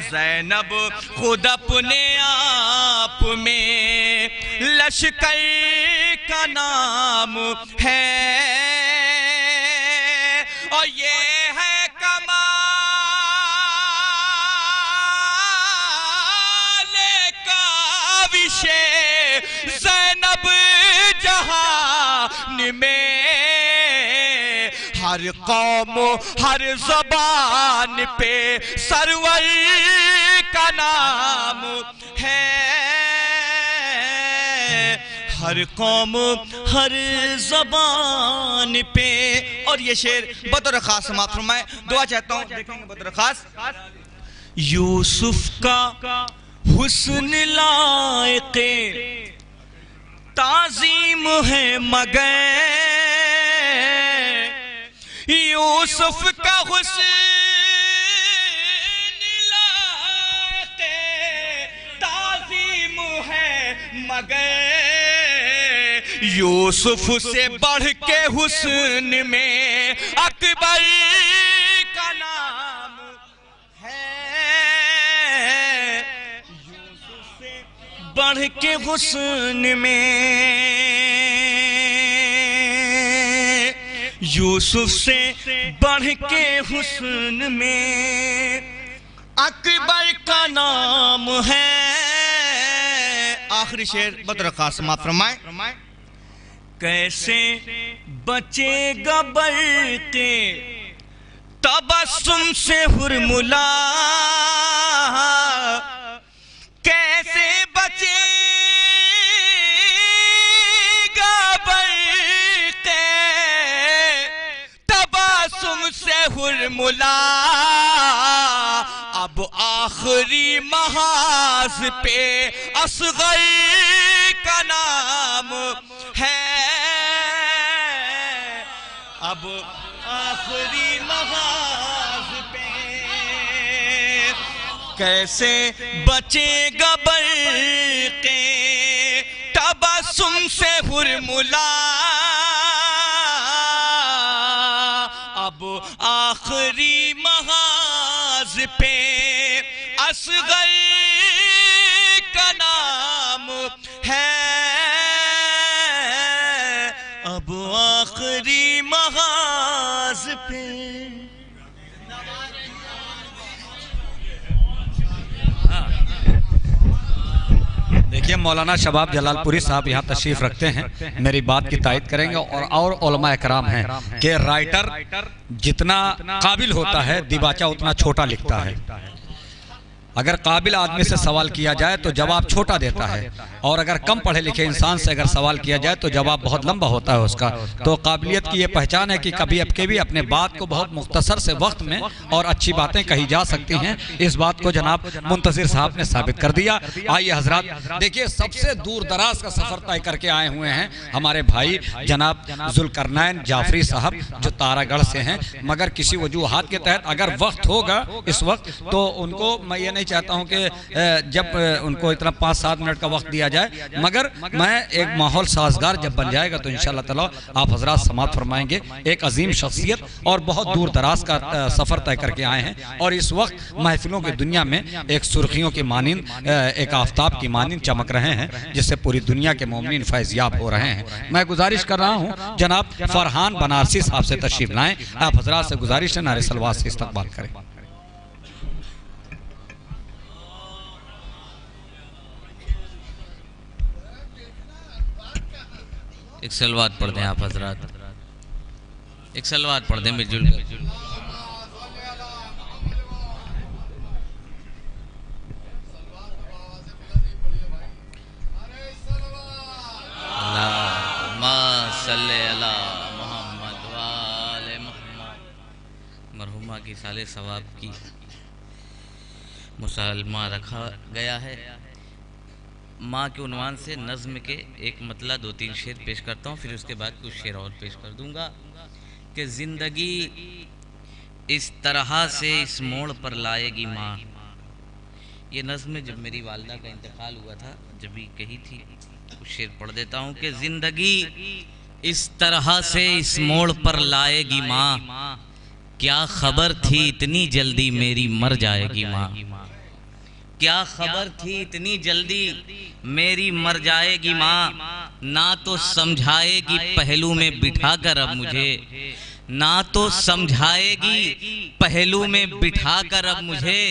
زینب خود اپنے آپ میں لشکر کا نام ہے، اور یہ ہے کمال کاوش زینب جہان میں، ہر قوم ہر زبان پہ سرور کا نام ہے، ہر قوم ہر زبان پہ. اور یہ شعر بطور خاص سماعت فرمائے، دعا چاہتا ہوں دیکھیں گے بطور خاص. یوسف کا حسن لائق تعظیم ہے مگر، یوسف کا حسن لائق تعظیم ہے مگر، یوسف سے بڑھ کے حسن میں اکبر کا نام ہے، یوسف سے بڑھ کے حسن میں، یوسف سے بڑھ کے حسن میں اکبر کا نام ہے. آخری شعر بطور خاص سماعت فرمائیں. کیسے بچے گا برق تبسم سے ہرملا، کیسے بچے گا برق تبسم سے ہرملا، اب آخری محاذ پہ اصغر کا نام ہے، اب آخری محاذ پہ کیسے بچے گا برق تبسم سے ہرملا، اب آخری محاذ پہ اصغر کا نام ہے، اب آخری محاذ پہ. دیکھیے مولانا شباب جلال پوری صاحب یہاں تشریف رکھتے ہیں، میری بات کی تائید کریں گے. اور علماء اکرام ہیں کہ رائٹر جتنا قابل ہوتا ہے دیباچہ اتنا چھوٹا لکھتا ہے. اگر قابل آدمی سے سوال کیا جائے تو جواب چھوٹا دیتا ہے، اور اگر کم پڑھے لکھے انسان سے اگر سوال کیا جائے تو جواب بہت لمبا ہوتا ہے اس کا. تو قابلیت کی یہ پہچان ہے کہ کبھی اب کے بھی اپنے بات کو بہت مختصر سے وقت میں اور اچھی باتیں کہی جا سکتی ہیں. اس بات کو جناب منتظر صاحب نے ثابت کر دیا. آئیے حضرات دیکھیے سب سے دور دراز کا سفر طے کر کے آئے ہوئے ہیں ہمارے بھائی جناب ذوالقرنین جعفری صاحب جو تارا گڑھ سے ہیں، مگر کسی وجوہات کے تحت اگر وقت ہوگا اس وقت تو ان کو میں یہ نہیں چاہتا ہوں کہ جب ان کو اتنا 5-7 منٹ کا وقت دیا جائے، مگر میں ایک ماحول سازگار جب بن جائے گا تو انشاءاللہ تعالی آپ حضرات سماعت فرمائیں گے. ایک عظیم شخصیت اور بہت دور دراز کا سفر طے کر کے آئے ہیں، اور اس وقت محفلوں کی دنیا میں ایک سرخیوں کی مانند ایک آفتاب کی مانند چمک رہے ہیں جس سے پوری دنیا کے مومنین فیضیاب ہو رہے ہیں. میں گزارش کر رہا ہوں جناب فرحان بنارسی صاحب سے تشریف لائیں. آپ حضرات سے گزارش ہے نعرہ صلوات سے استقبال کریں. ایک سلوات پڑھ دیں آپ حضرات، ایک سلوات پڑھ دیں مل جل کر. اللہم صلی علی محمد وآل محمد. مرحومہ کی سال ثواب کی مسلمہ رکھا گیا ہے. ماں کے عنوان سے نظم کے ایک مطلع 2-3 شعر پیش کرتا ہوں، پھر اس کے بعد کچھ شعر اور پیش کر دوں گا. کہ زندگی اس طرح سے اس موڑ پر لائے گی ماں. یہ نظم جب میری والدہ کا انتقال ہوا تھا جب ہی کہی تھی. کچھ شعر پڑھ دیتا ہوں. کہ زندگی اس طرح سے اس موڑ پر لائے گی ماں، کیا خبر تھی اتنی جلدی میری مر جائے گی ماں، کیا خبر تھی اتنی جلدی میری مر جائے گی ماں، نہ تو سمجھائے گی پہلو میں بٹھا کر اب مجھے، نہ تو سمجھائے گی پہلو میں بٹھا کر اب مجھے،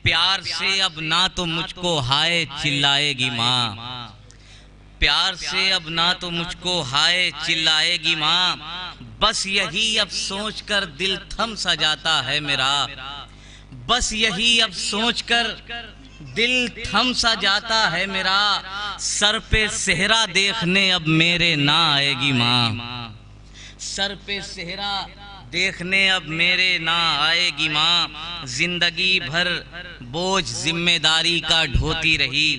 پیار سے اب نہ تو مجھ کو ہائے چلائے گی ماں، پیار سے اب نہ تو مجھ کو ہائے چلائے گی ماں، بس یہی اب سوچ کر دل تھم سا جاتا ہے میرا، بس یہی اب سوچ کر دل تھم سا جاتا ہے میرا، سر پہ صحرا دیکھنے اب میرے نہ آئے گی ماں، سر پہ صحرا دیکھنے اب میرے نہ آئے گی ماں، زندگی بھر بوجھ ذمہ داری کا ڈھوتی رہی،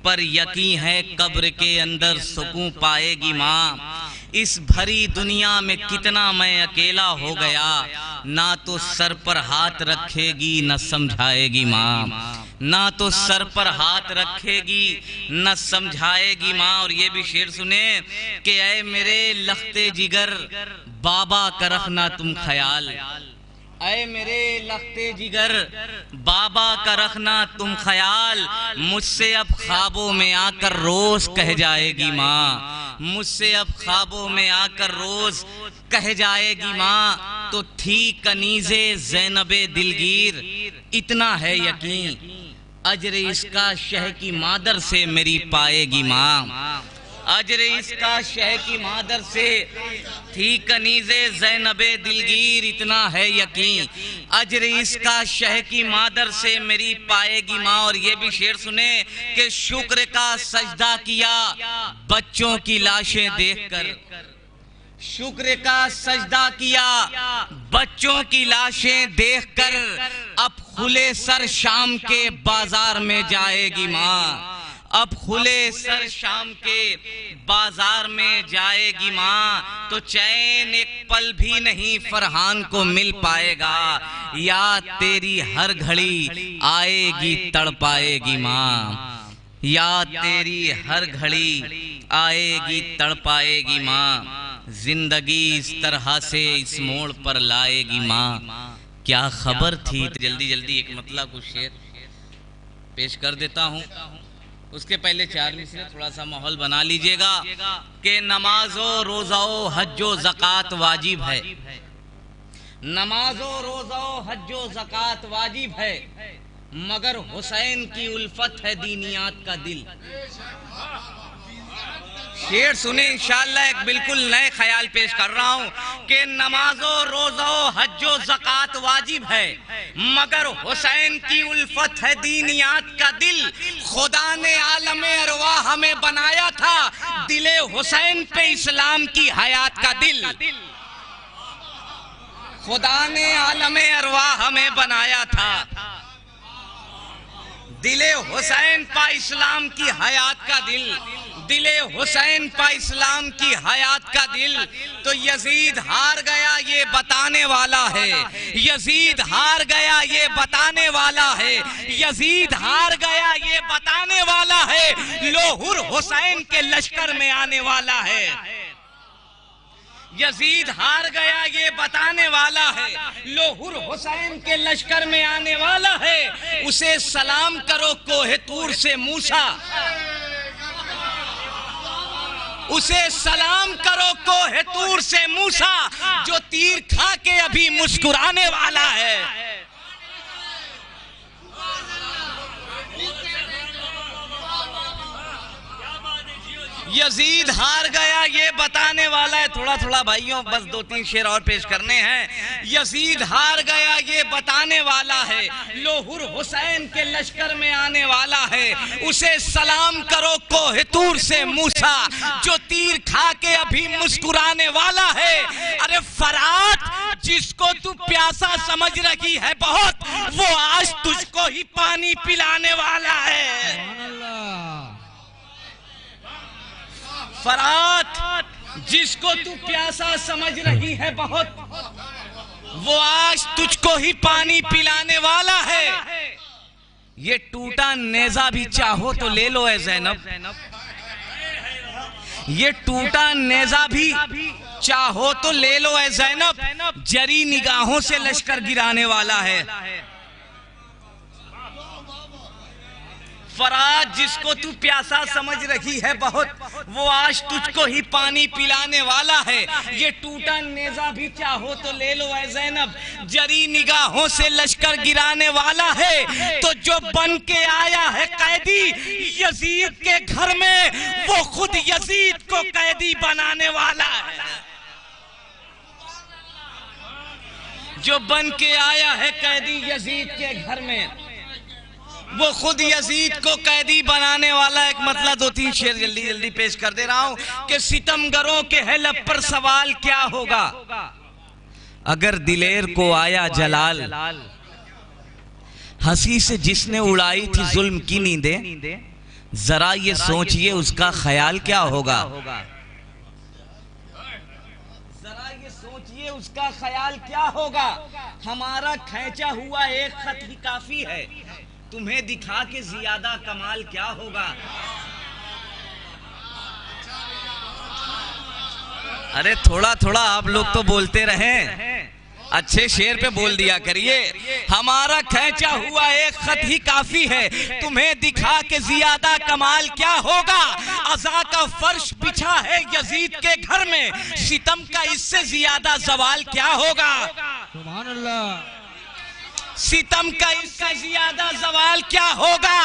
پر یقین ہے قبر کے اندر سکون پائے گی ماں، اس بھری دنیا میں کتنا میں اکیلا ہو گیا، نہ تو سر پر ہاتھ رکھے گی نہ سمجھائے گی ماں، نہ تو سر پر ہاتھ رکھے گی نہ سمجھائے گی ماں۔ اور یہ بھی شعر سنیں کہ اے میرے لختے جگر بابا کا رکھنا تم خیال، اے میرے لختے جگر بابا کا رکھنا تم خیال، مجھ سے اب خوابوں میں آ کر روز کہہ جائے گی ماں، مجھ سے اب خوابوں میں آ کر روز کہہ جائے گی ماں، تو تھی کنیز زینب دلگیر اتنا ہے یقین، اجر اس کا شہ کی مادر سے میری پائے گی ماں، اجر اس کا شہ کی مادر سے تھی کنیز زینب دلگیر اتنا ہے یقین، اجر اس کا شہ کی مادر سے میری پائے گی ماں۔ اور یہ بھی شعر سنیں کہ شکر کا سجدہ کیا بچوں کی لاشیں دیکھ کر، شکر کا سجدہ کیا بچوں کی لاشیں دیکھ کر، اب کھلے سر شام کے بازار میں جائے گی ماں، اب کھلے سر شام کے بازار میں جائے گی ماں، تو چین ایک پل بھی نہیں فرحان کو مل پائے گا، یاد تیری ہر گھڑی آئے گی تڑ پائے گی ماں، یاد تیری ہر گھڑی آئے گی تڑ پائے گی ماں، زندگی اس طرح سے اس موڑ پر لائے گی ماں، کیا خبر تھی۔ جلدی جلدی ایک مطلب کچھ شعر پیش کر دیتا ہوں، اس کے پہلے 4 مصرے تھوڑا سا ماحول بنا لیجئے گا کہ نماز و روزہ و حج و زکوٰۃ واجب ہے، نماز و روزہ و حج و زکوٰۃ واجب ہے، مگر حسین کی الفت ہے دینیات کا دل۔ شعر سنیں انشاءاللہ، ایک بالکل نئے خیال پیش کر رہا ہوں کہ نماز و روزہ و حج و زکوٰۃ واجب ہے، مگر حسین کی الفت ہے دینیات کا دل، خدا نے عالم ارواح ہمیں بنایا تھا، دل حسین پہ اسلام کی حیات کا دل، خدا نے عالم ارواح ہمیں بنایا تھا، دل حسین پا اسلام کی حیات کا دل، دل حسین پا اسلام کی حیات کا دل، تو یزید ہار گیا یہ بتانے والا ہے، یزید ہار گیا یہ بتانے والا ہے، یزید ہار گیا یہ بتانے والا ہے، لوہر حسین کے لشکر میں آنے والا ہے، یزید ہار گیا یہ بتانے والا ہے، لوہر حسین کے لشکر میں آنے والا ہے، اسے سلام کرو کوہ طور سے موسیٰ، اسے سلام کرو کوہ طور سے موسیٰ، جو تیر کھا کے ابھی مسکرانے والا ہے، یزید ہار گیا یہ بتانے والا ہے۔ تھوڑا تھوڑا بھائیوں بس 2-3 شعر اور پیش کرنے ہیں۔ یزید ہار گیا یہ بتانے والا ہے، لوہر حسین کے لشکر میں آنے والا ہے، اسے سلام کرو کوہ طور سے موسیٰ، جو تیر کھا کے ابھی مسکرانے والا ہے۔ ارے فرات جس کو تو پیاسا سمجھ رہی ہے بہت، وہ آج تجھ کو ہی پانی پلانے والا ہے۔ فرات جس کو تو پیاسا سمجھ رہی ہے بہت، وہ آج تجھ کو ہی پانی پلانے والا ہے۔ یہ ٹوٹا نیزہ بھی چاہو تو لے لو اے زینب، یہ ٹوٹا نیزہ بھی چاہو تو لے لو اے زینب، جری نگاہوں سے لشکر گرانے والا ہے۔ فرات جس کو تو پیاسا سمجھ رہی ہے بہت، وہ آج تجھ کو ہی پانی پلانے والا ہے۔ یہ ٹوٹا نیزہ بھی چاہو تو لے لو اے زینب، جری نگاہوں سے لشکر گرانے والا ہے۔ تو جو بن کے آیا ہے قیدی یزید کے گھر میں، وہ خود یزید کو قیدی بنانے والا ہے۔ جو بن کے آیا ہے قیدی یزید کے گھر میں، وہ خود یزید کو قیدی بنانے والا۔ ایک مطلع 2-3 شعر جلدی پیش کر دے رہا ہوں کہ ستمگروں کے ہے لب پر سوال کیا ہوگا اگر دلیر کو آیا جلال، ہنسی سے جس نے اڑائی تھی ظلم کی نیندیں، ذرا یہ سوچئے اس کا خیال کیا ہوگا۔ ذرا یہ سوچئے اس کا خیال کیا ہوگا۔ ہمارا کھینچا ہوا ایک خط ہی کافی ہے، تمہیں دکھا کے زیادہ کمال کیا ہوگا۔ ارے تھوڑا تھوڑا آپ لوگ تو بولتے رہیں، اچھے شعر پہ بول دیا کریے۔ ہمارا کھینچا ہوا ایک خط ہی کافی ہے، تمہیں دکھا کے زیادہ کمال کیا ہوگا۔ عزا کا فرش بچھا ہے یزید کے گھر میں، ستم کا اس سے زیادہ زوال کیا ہوگا۔ سبحان اللہ۔ ستم کا اس سے زیادہ زوال کیا ہوگا۔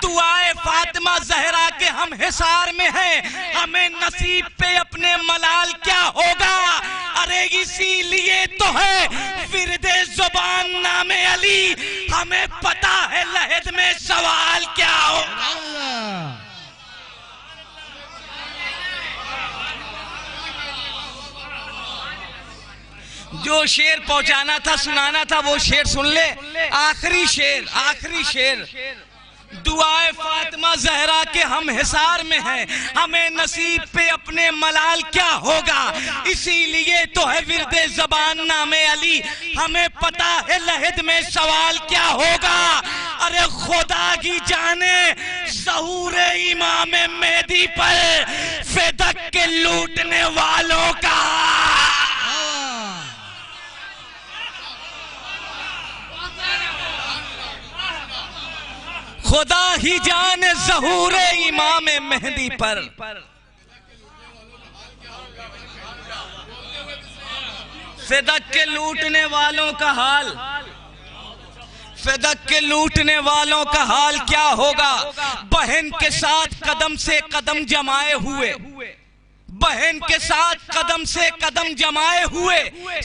دعائے فاطمہ زہرا کے ہم حصار میں ہیں، ہمیں نصیب پہ اپنے ملال کیا ہوگا۔ ارے اسی لیے تو ہے ورد زبان نام علی، ہمیں پتا ہے لحد میں سوال کیا ہوگا۔ جو شعر پہنچانا تھا سنانا تھا وہ شعر سن لے۔ آخری شعر دعائے فاطمہ زہرا کے ہم حصار میں ہیں، ہمیں نصیب پہ اپنے ملال کیا ہوگا۔ اسی لیے تو ہے ورد زبان نام علی، ہمیں پتا ہے لحد میں سوال کیا ہوگا۔ ارے خدا کی جانے ظہور امام مہدی پر فدق کے لوٹنے والوں کا۔ خدا ہی جانے ظہور امام مہدی پر فدق کے لوٹنے والوں کا حال، فدق کے لوٹنے والوں کا حال کیا ہوگا۔ بہن کے ساتھ قدم سے قدم جمائے ہوئے، بہن کے ساتھ قدم سے قدم جمائے ہوئے،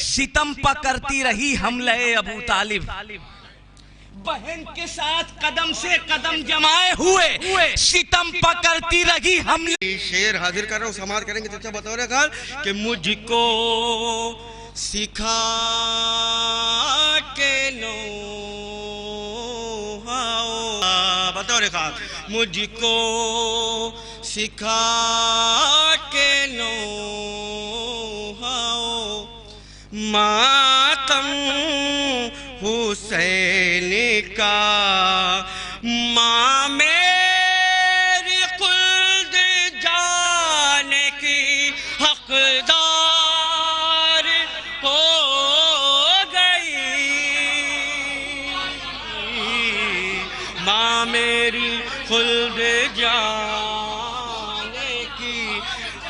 ستم پکڑتی رہی حملہ ابو طالب۔ بہن کے ساتھ قدم سے قدم جمائے ہوئے، ستم پکڑتی رہی حملہ۔ شعر حاضر کر رہا ہوں، سماعت کریں گے چچا بطور خال کہ مجھ کو سکھا کے لو بطور خال، مجھ کو سکھا کے لو ماتم حسین کا، ماں میری خلد جانے کی حقدار ہو گئی، ماں میری خلد جانے کی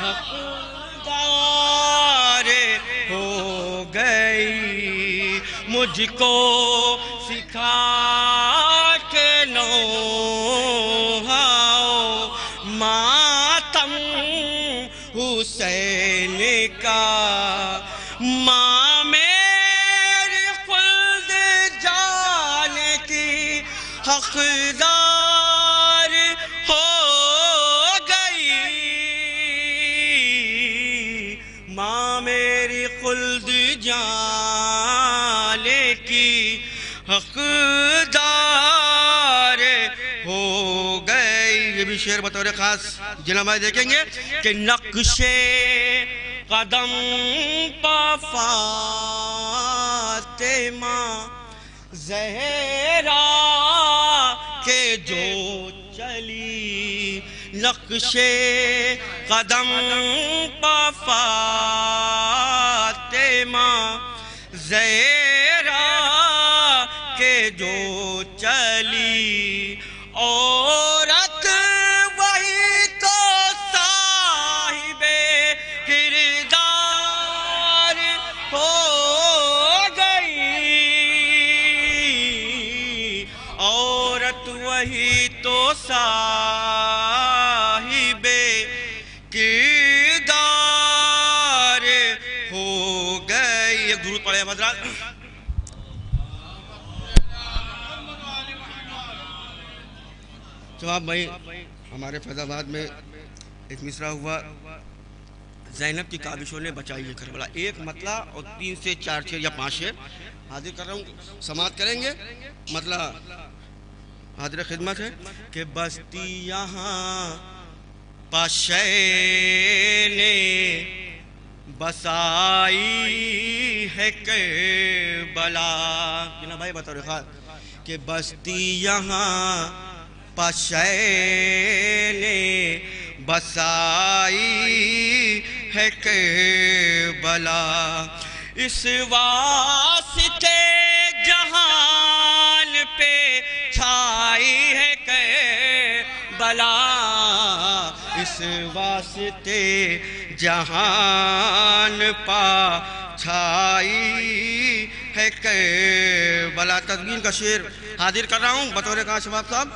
حقدار ہو گئی، مجھ کو سکھا کے لو ماتم حسین کا، ماں میری خلد جانے کی حقدار ہو گئی، ماں میری خلد جانے کی حقدار ہو گئی۔ یہ بھی شعر بطور خاص جناب بھائی دیکھیں گے کہ نقش قدم پا فاطمہ زہرا کے جو چلی، نقش قدم پا فاطمہ زہرا کے جو چلی عورت وہی تو صاحب کردار ہو گئی، عورت وہی تو صاحب کردار ہو گئی۔ ایک درود پڑھے حضرات۔ جواب بھائی ہمارے فیض آباد میں ایک مصرع ہوا، زینب کی کاوشوں نے بچائی ہے کربلا، ایک مطلع اور 3 سے 4 شعر یا 5 شعر حاضر کر رہا ہوں، سماعت کریں گے۔ مطلع حاضر خدمت ہے کہ بستی یہاں پاشے نے بسائی ہے کربلا، جناب بھائی بطور خاص کہ بستی یہاں پاشے نے بسائی ہے کربلا، اس واسطے جہان پہ چھائی ہے کربلا، اس واسطے جہان پا چھائی ہے کربلا۔ تدبین کا شعر حاضر کر رہا ہوں بطور کہاں شباب صاحب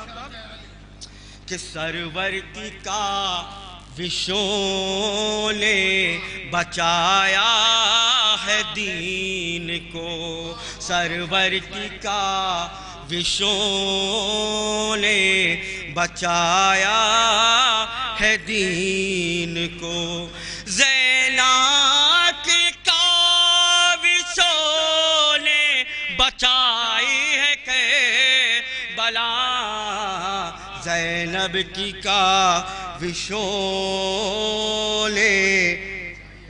کہ سرور کی کاوشوں نے بچایا ہے دین کو، سرور کی کاوشوں نے بچایا ہے دین کو، زینب کی کاوشوں نے بچائی ہے کربلا، زینب کی کاوشوں نے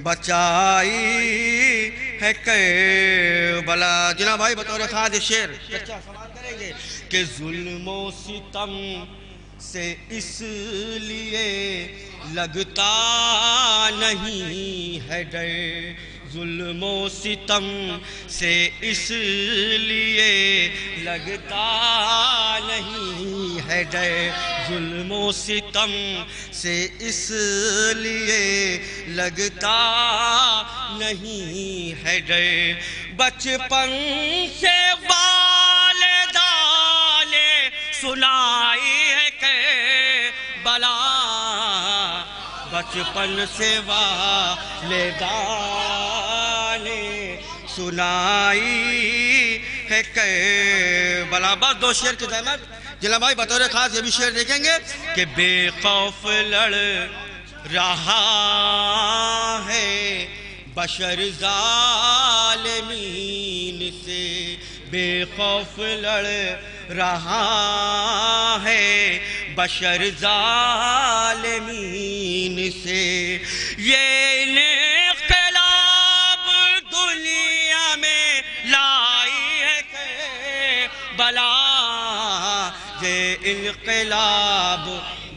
بچائی ہے کربلا۔ جناب بھائی بطور خاص شعر کچا سماعت کریں گے کہ ظلم و ستم سے اس لیے لگتا نہیں ہے ڈر، ظلم و ستم سے اس لیے لگتا نہیں ہے ڈر، ظلم و ستم سے اس لیے لگتا نہیں ہے ڈر، بچپن سے والدہ نے سنائی ہے کربلا، بچپن سے والدہ نے سنائی ہے کربلا۔ بس 2 شعر کی زحمت جلال بھائی بطور خاص یہ بھی شعر دیکھیں گے کہ بے خوف لڑ رہا ہے بشر ظالمین سے، بے خوف لڑ رہا ہے بشر ظالمین سے، یہ انقلاب دنیا میں لائی ہے کربلا، یہ انقلاب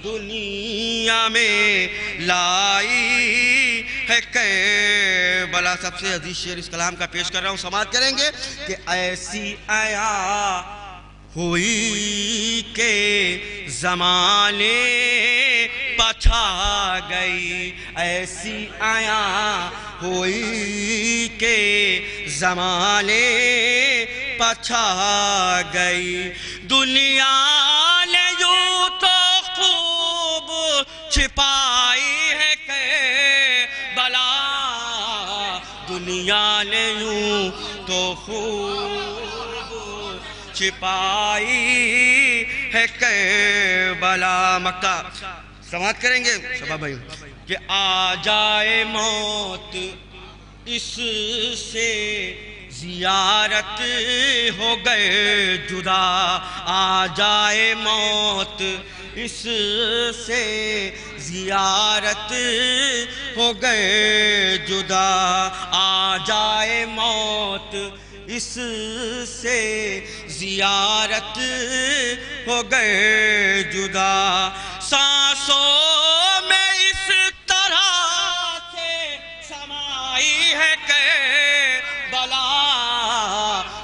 دنیا میں لائی ہے کربلا۔ سب سے عزیز شعر اس کلام کا پیش کر رہا ہوں، سماعت کریں گے کہ ایسی عیاں ہوئی کہ زمانے پچھا گئی، ایسی عیاں ہوئی کہ زمانے پچھا گئی، دنیا نے یوں تو خوب چھپائی ہے کربلا، دنیا نے یوں تو خوب چھپائی ہے کربلا۔ مقطع سماعت کریں گے شباب بھائی کہ آ جائے موت اس سے زیارت ہو گئے جدا، آ جائے موت اس سے زیارت ہو گئے جدا، آ جائے موت اس سے زیارت ہو گئے جدا، سانسوں میں اس طرح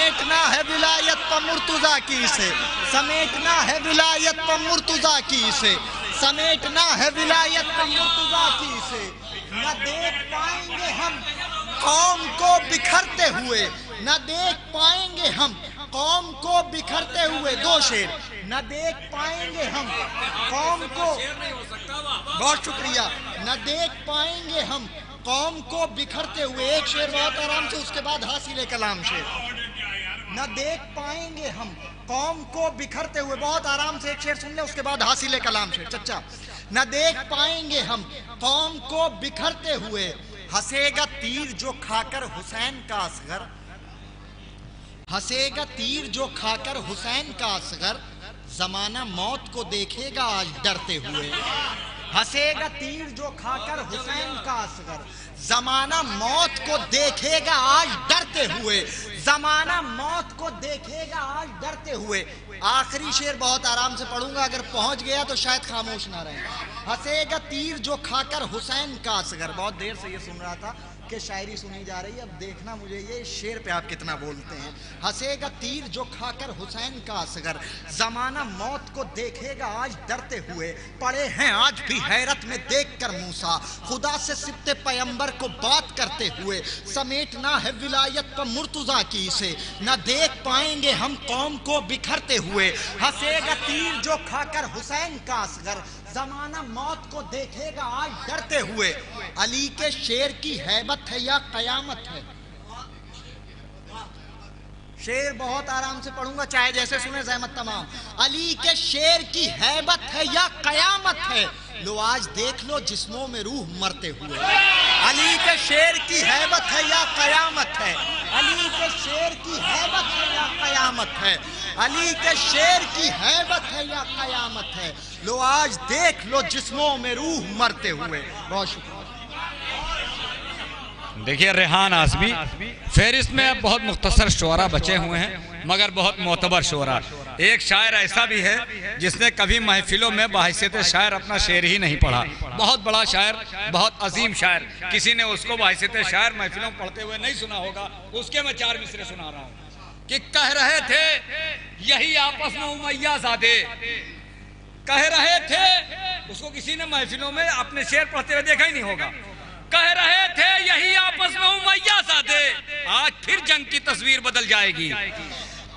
سمیٹنا ہے ولایت پر مرتضیٰ کی سے، سمیٹنا ہے ولایت پر مرتضیٰ کی سے، سمیٹنا ہے ولایت پر مرتضیٰ کی سے، نہ دیکھ پائیں گے ہم قوم کو بکھرتے ہوئے، نہ دیکھ پائیں گے ہم قوم کو بکھرتے ہوئے. دو شعر. نہ دیکھ پائیں گے ہم قوم کو، بہت شکریہ، نہ دیکھ پائیں گے ہم قوم کو بکھرتے ہوئے. ایک شعر بہت آرام سے، اس کے بعد حاصل کلام شعر. نہ دیکھ پائیں گے ہم قوم کو بکھرتے ہوئے. بہت آرام سے ایک شعر سن لیں، اس کے بعد حاصل کلام شعر. چچا. نہ دیکھ پائیں گے ہم قوم کو بکھرتے ہوئے، ہنسے گا تیر جو کھا کر حسین کا اصغر، ہنسے گا تیر جو کھا کر حسین کا اصغر، زمانہ موت کو دیکھے گا آج ڈرتے ہوئے. ہنسے گا تیر جو کھا کر حسین کا اصغر، زمانہ موت کو دیکھے گا آج ڈرتے ہوئے، زمانہ موت کو دیکھے گا آج ڈرتے ہوئے. آخری شعر بہت آرام سے پڑھوں گا، اگر پہنچ گیا تو شاید خاموش نہ رہے. ہنسے گا تیر جو کھا کر حسین کا اصغر. بہت دیر سے یہ سن رہا تھا کہ شاعری سنی جا رہی ہے، اب دیکھنا مجھے یہ شعر پہ آپ کتنا بولتے ہیں. ہنسے گا تیر جو کھا کر حسین کا اصغر، زمانہ موت کو دیکھے گا آج ڈرتے ہوئے. پڑے ہیں آج بھی حیرت میں دیکھ کر موسیٰ، خدا سے سبط پیمبر کو بات کرتے ہوئے. سمیٹنا ہے ولایت پر مرتضیٰ کی سے، نہ دیکھ پائیں گے ہم قوم کو بکھرتے ہوئے. ہنسے گا تیر جو کھا کر حسین کا اصغر، زمانہ موت کو دیکھے گا آج ڈرتے ہوئے. علی کے شعر کی ہیبت ہے یا قیامت ہے. شعر بہت آرام سے پڑھوں گا، چاہے جیسے سنیں زحمت تمام. علی کے شعر کی ہیبت ہے یا قیامت ہے، لو آج دیکھ لو جسموں میں روح مرتے ہوئے. علی کے شعر کی ہیبت ہے یا قیامت ہے، علی کے شعر کی ہیبت ہے یا قیامت ہے، علی کے شعر کی ہیبت ہے یا قیامت ہے، لو آج دیکھ لو جسموں میں روح مرتے ہوئے. بہت شکریہ. دیکھیے ریحان اعظمی فہرست میں اب بہت مختصر شعراء بچے ہوئے ہیں، مگر بہت معتبر شعراء. ایک شاعر ایسا بھی ہے جس نے کبھی محفلوں میں بحیثیت شاعر اپنا شعر ہی نہیں پڑھا. بہت بڑا شاعر، بہت عظیم شاعر، کسی نے اس کو بحیثیت شاعر محفلوں پڑھتے ہوئے نہیں سنا ہوگا. اس کے میں 4 مصرے سنا رہا ہوں کہ کہہ رہے تھے یہی آپس میں امیہ زادے، کہہ رہے تھے، اس کو کسی نے محفلوں میں اپنے شعر پڑھتے ہوئے دیکھا ہی نہیں ہوگا. کہہ رہے تھے یہی آپس میں امیہ زادے، آج پھر جنگ کی تصویر بدل جائے گی.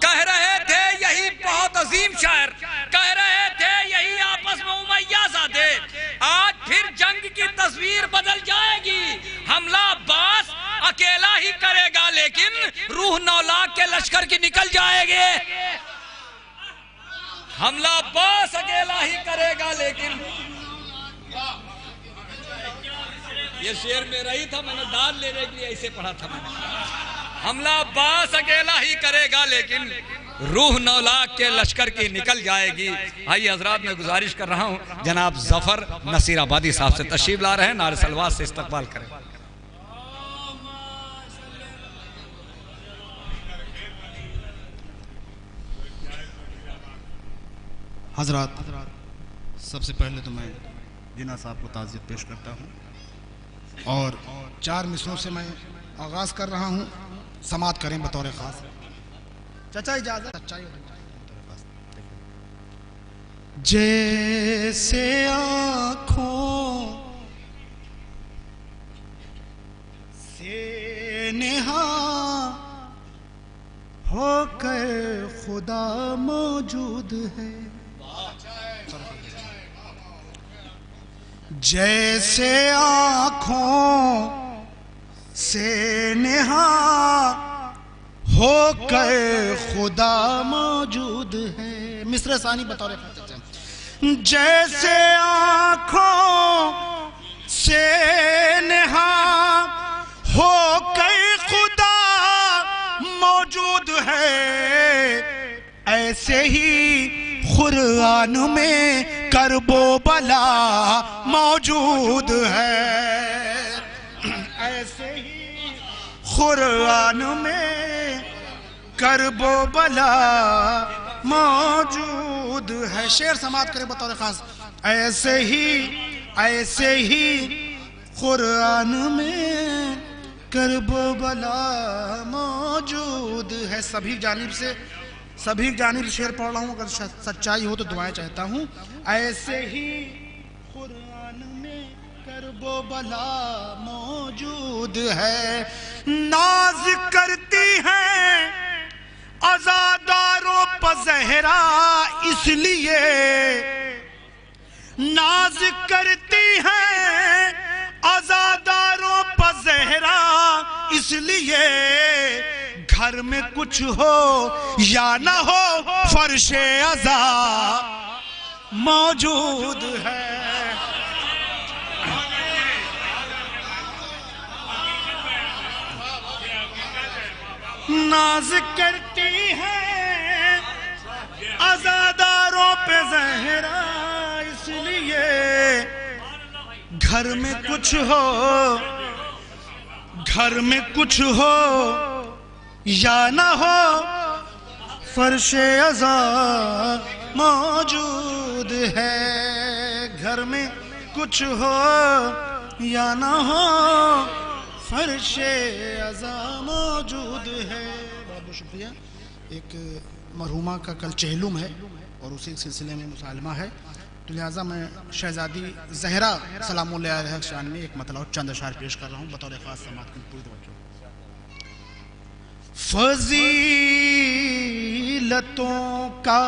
کہہ رہے تھے یہی بہت عظیم شاعر، کہہ رہے تھے یہی آپس میں امیہ زادے، آج پھر جنگ کی تصویر بدل جائے گی. حملہ عباس اکیلا ہی کرے گا لیکن روح 9 لاکھ کے لشکر کی نکل جائے گی. حملہ عباس اکیلا ہی کرے گا لیکن، یہ شعر میرا ہی تھا، میں نے داد لینے کے لیے ایسے پڑھا تھا میں نے. حملہ عباس اکیلا ہی کرے گا لیکن روح 9 لاکھ کے لشکر کی نکل جائے گی. آئیے حضرات میں گزارش کر رہا ہوں جناب ظفر نصیر آبادی صاحب سے تشریف لا رہے ہیں، نعرہ سلوات سے استقبال کریں. حضرات سب سے پہلے تو میں جناح صاحب کو تعزیت پیش کرتا ہوں اور 4 مصروں سے میں آغاز کر رہا ہوں. سماعت کریں بطور خاص. چچا اجازت. جیسے آنکھوں سے نہاں ہو کر خدا موجود ہے، جیسے آنکھوں سے نہاں ہو کر خدا موجود ہے. مصرع ثانی بطور جیسے آنکھوں سے نہاں ہو کر خدا موجود ہے، ایسے ہی قرآن میں کرب و بلا موجود ہے، ایسے ہی قرآن میں کرب و بلا موجود ہے. شعر سماعت کرے بطور خاص. ایسے ہی قرآن میں کربلا موجود ہے. سبھی جانب سے شعر پڑھ رہا ہوں, اگر سچائی ہو تو دعائیں چاہتا ہوں. ایسے ہی قرآن میں کرب و بلا موجود ہے. ناز کرتی ہیں عزاداروں پہ زہرا اس لیے, ناز کرتی ہیں عزاداروں پہ زہرا اس لیے, گھر میں کچھ ہو یا نہ ہو فرش عزا موجود ہے. ناز کرتی ہے عزاداروں پہ زہرا اس لیے, گھر میں کچھ ہو یا نہ ہو فرش عزا موجود ہے. گھر میں کچھ ہو یا نہ ہو فرش عزا موجود ہے. بہت بہت شکریہ. ایک مرحومہ کا کل چہلم ہے اور اسی سلسلے میں مسالمہ ہے, تو لہٰذا میں شہزادی زہرا سلام اللہ علیہ شان میں ایک مطلب چند اشعار پیش کر رہا ہوں بطور خاص سماعت کی پوری توجہ. فضیلتوں کا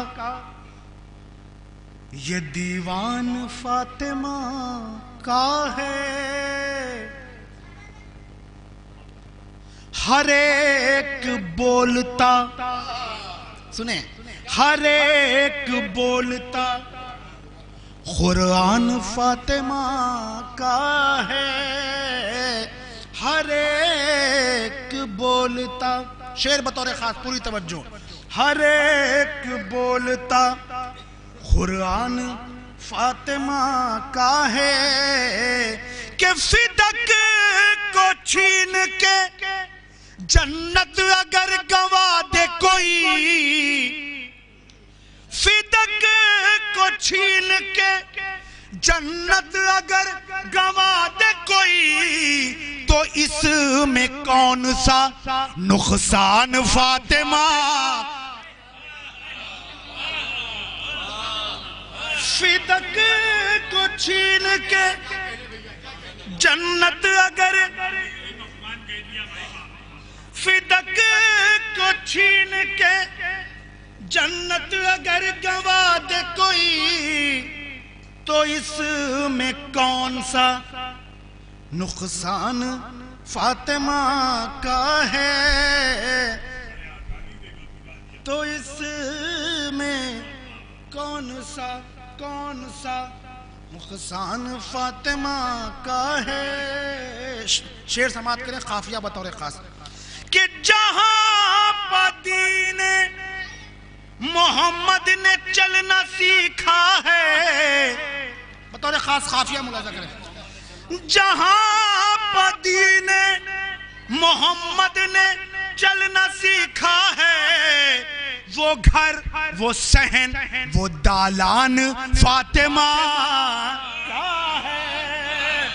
یہ دیوان فاطمہ کا ہے, ہر ایک بولتا سنیں, ہر ایک بولتا قرآن فاطمہ کا ہے, ہر ایک بولتا. شعر بطور خاص پوری توجہ. ہر ایک بولتا قرآن فاطمہ کا ہے, کہ فدق کو چھین کے جنت اگر گنوا دے کوئی, فدق کو چھین کے جنت اگر گنوا دے کوئی, تو اس میں کون سا نقصان فاطمہ. فدق کو چھین کے جنت اگر, فدق کو چھین کے جنت اگر گنوا دے کوئی, تو اس میں کون سا نقصان فاطمہ کا ہے. تو اس میں کون سا نقصان فاطمہ کا ہے. شعر سماعت کریں قافیہ بطور خاص. کہ جہاں پہ دین محمد نے چلنا سیکھا ہے, بطور خاص قافیہ ملاحظہ کریں. جہاں پہ دین محمد نے چلنا سیکھا ہے, وہ گھر وہ صحن وہ دالان فاطمہ کا ہے.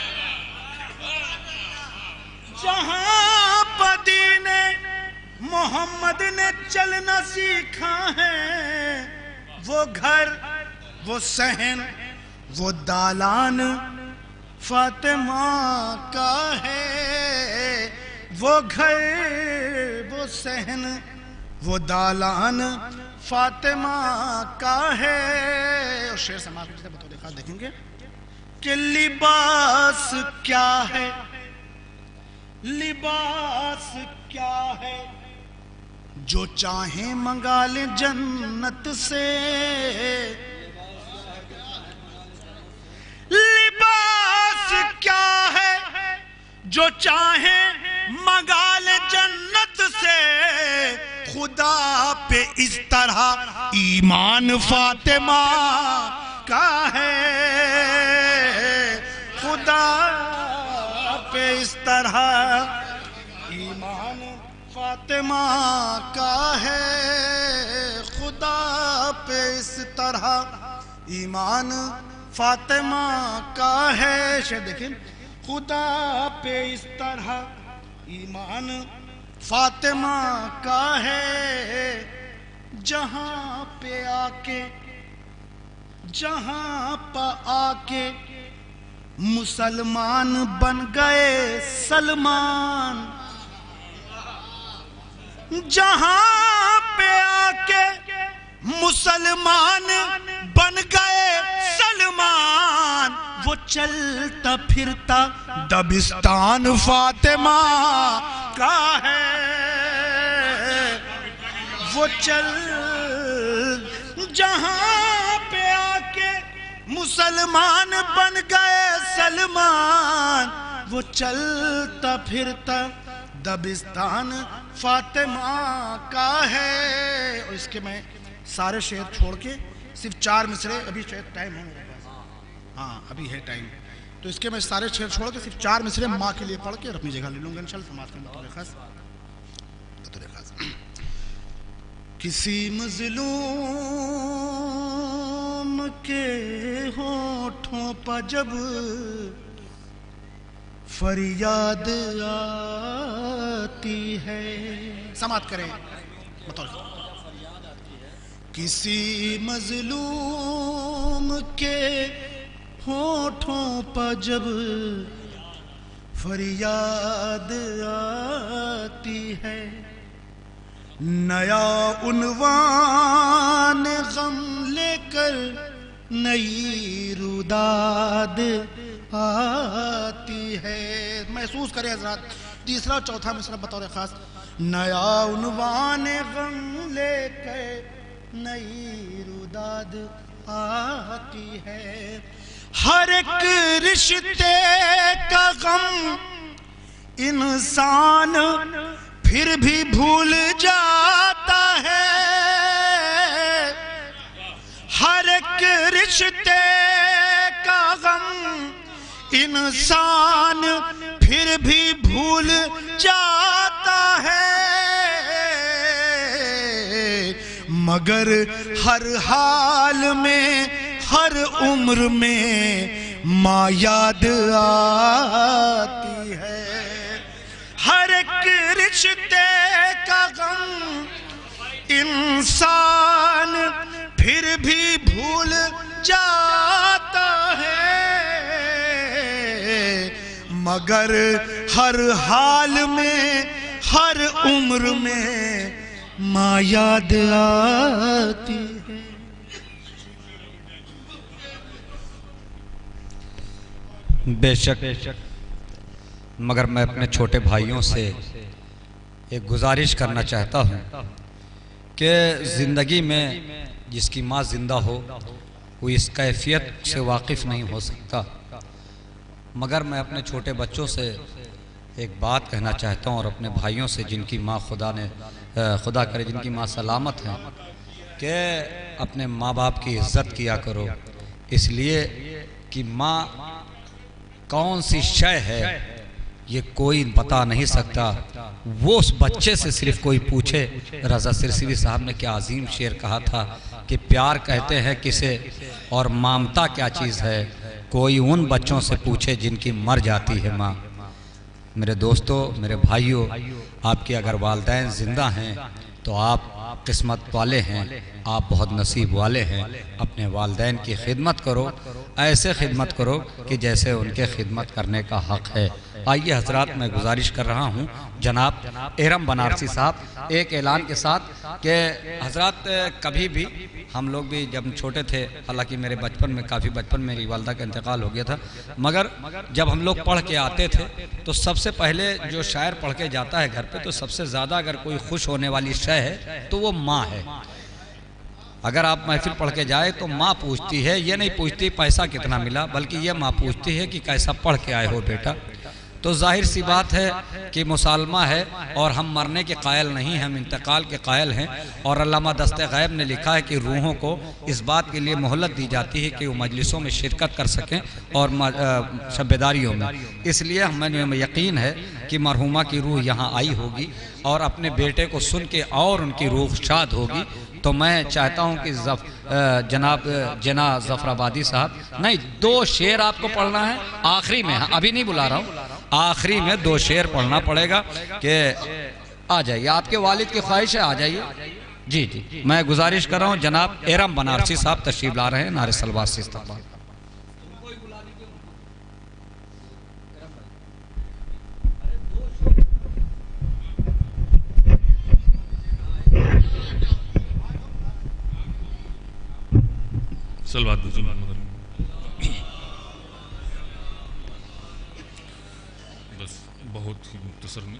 جہاں پہ دین محمد نے چلنا سیکھا ہے, وہ گھر وہ صحن وہ دالان فاطمہ کا ہے. وہ گھر وہ صحن وہ دالان فاطمہ کا ہے. اور شعر سماعت میں بطور خاص دیکھیں گے کہ لباس کیا ہے, لباس کیا ہے جو چاہیں منگا لیں جنت سے. لباس کیا ہے جو چاہیں منگا لیں جنت سے, خدا پہ اس طرح ایمان فاطمہ کا ہے. خدا پہ اس طرح ایمان فاطمہ کا ہے. خدا پہ اس طرح ایمان فاطمہ کا ہے. شاید دیکھیں, خدا پہ اس طرح ایمان فاطمہ کا ہے جہاں پہ آ کے مسلمان بن گئے سلمان، جہاں پہ آ کے مسلمان بن گئے سلمان، وہ چلتا پھرتا دبستان فاطمہ کا ہے، وہ جہاں پہ آ کے مسلمان بن گئے سلمان، وہ چلتا پھرتا دبستان فاطمہ کا ہے۔ اور اس کے میں سارے شعر چھوڑ کے صرف 4 مصرے، ابھی شاید ٹائم ہے میرے پاس، ہاں ابھی ہے ٹائم، تو اس کے میں سارے شعر چھوڑ کے صرف 4 مصرے ماں کے لیے پڑھ کے اور اپنی جگہ لے لوں گا انشاءاللہ سماعت میں بطور خاص۔ کسی مظلوم کے ہونٹوں پر جب فریاد آتی ہے، سماعت کریں بطور کسی مظلوم کے ہونٹوں پر جب فریاد آتی ہے، نیا عنوان غم لے کر نئی روداد آتی ہے۔ محسوس کریں حضرات، تیسرا اور چوتھا مصرع بطور خاص، نیا عنوان غم لے کر نئی روداد آتی ہے، ہر ایک رشتے کا غم انسان پھر بھی بھول جاتا ہے، ہر ایک رشتے کا غم انسان پھر بھی بھول جاتا ہے، مگر ہر حال میں ہر عمر میں ماں یاد آتی ہے، ہر ایک رشتے کا غم انسان پھر بھی بھول جاتا ہے، مگر ہر حال میں ہر عمر میں ماں یاد آتی ہے۔ بے شک، مگر میں اپنے چھوٹے بھائیوں سے ایک گزارش کرنا چاہتا ہوں کہ زندگی میں جس کی ماں زندہ ہو وہ اس کیفیت سے واقف نہیں ہو سکتا، مگر میں اپنے چھوٹے بچوں سے ایک بات کہنا چاہتا ہوں اور اپنے بھائیوں سے جن کی ماں خدا کرے جن کی ماں سلامت ہیں، کہ اپنے ماں باپ کی عزت کیا کرو، اس لیے کہ ماں کون سی شے ہے یہ کوئی بتا نہیں سکتا، وہ اس بچے سے صرف کوئی پوچھے۔ رضا سرسوی صاحب نے کیا عظیم شعر کہا تھا کہ پیار کہتے ہیں کسے اور مامتا کیا چیز ہے، کوئی ان بچوں سے پوچھے جن کی مر جاتی ہے ماں۔ میرے دوستو، میرے بھائیوں، آپ کے اگر والدین زندہ ہیں تو آپ قسمت والے ہیں، آپ بہت نصیب والے ہیں، اپنے والدین کی خدمت کرو، ایسے خدمت کرو کہ جیسے ان کے خدمت کرنے کا حق ہے۔ آئیے حضرات، میں گزارش کر رہا ہوں جناب احرم بنارسی صاحب ایک اعلان کے ساتھ کہ حضرات کبھی بھی ہم لوگ بھی جب چھوٹے تھے، حالانکہ میرے بچپن میں کافی بچپن میری والدہ کا انتقال ہو گیا تھا، مگر جب ہم لوگ پڑھ کے آتے تھے تو سب سے پہلے جو شاعر پڑھ کے جاتا ہے گھر پہ تو سب سے زیادہ اگر کوئی خوش ہونے والی شے ہے تو وہ ماں ہے۔ اگر آپ محفل پڑھ کے جائے تو ماں پوچھتی ہے، یہ نہیں پوچھتی پیسہ کتنا ملا، بلکہ یہ ماں پوچھتی ہے کہ کیسا پڑھ کے آئے ہو بیٹا۔ تو ظاہر سی بات ہے کہ مسالمہ ہے اور ہم مرنے کے قائل نہیں، ہم انتقال کے قائل ہیں، اور علامہ دست غیب نے لکھا ہے کہ روحوں کو اس بات کے لیے مہلت دی جاتی ہے کہ وہ مجلسوں میں شرکت کر سکیں اور شب بیداریوں میں۔ اس لیے ہمیں یقین ہے کہ مرحومہ کی روح یہاں آئی ہوگی اور اپنے بیٹے کو سن کے اور ان کی روح شاد ہوگی۔ تو میں چاہتا ہوں کہ جناب ظفر آبادی صاحب، نہیں 2 شعر آپ کو پڑھنا ہے آخری میں، ابھی نہیں بلا رہا ہوں، آخری میں 2 شعر پڑھنا پڑے گا کہ آ جائیے، آپ کے والد کی خواہش ہے آ جائیے. جی جی میں گزارش کر رہا ہوں جناب ایرم بنارسی صاحب تشریف لا رہے ہیں، نعرہ صلوات سے استقبال. صلوات بس بہت ہی مختصر میں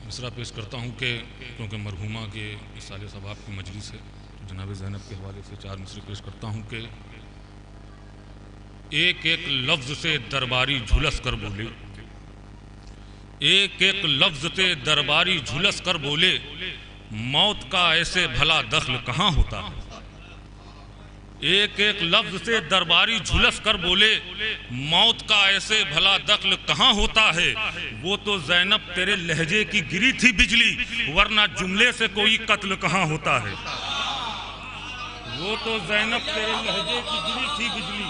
مصرع پیش کرتا ہوں کہ کیونکہ مرحومہ کے سال ثواب کی مجلس ہے تو جناب زینب کے حوالے سے 4 مصرع پیش کرتا ہوں کہ ایک ایک لفظ سے درباری جھلس کر بولے، ایک ایک لفظ سے درباری جھلس کر بولے، موت کا ایسے بھلا دخل کہاں ہوتا ہے. ایک ایک لفظ سے درباری جھلس کر بولے، موت کا ایسے بھلا دخل کہاں ہوتا ہے. وہ تو زینب تیرے لہجے کی گری تھی بجلی، ورنہ جملے سے کوئی قتل کہاں ہوتا ہے. وہ تو زینب تیرے لہجے کی گری تھی بجلی،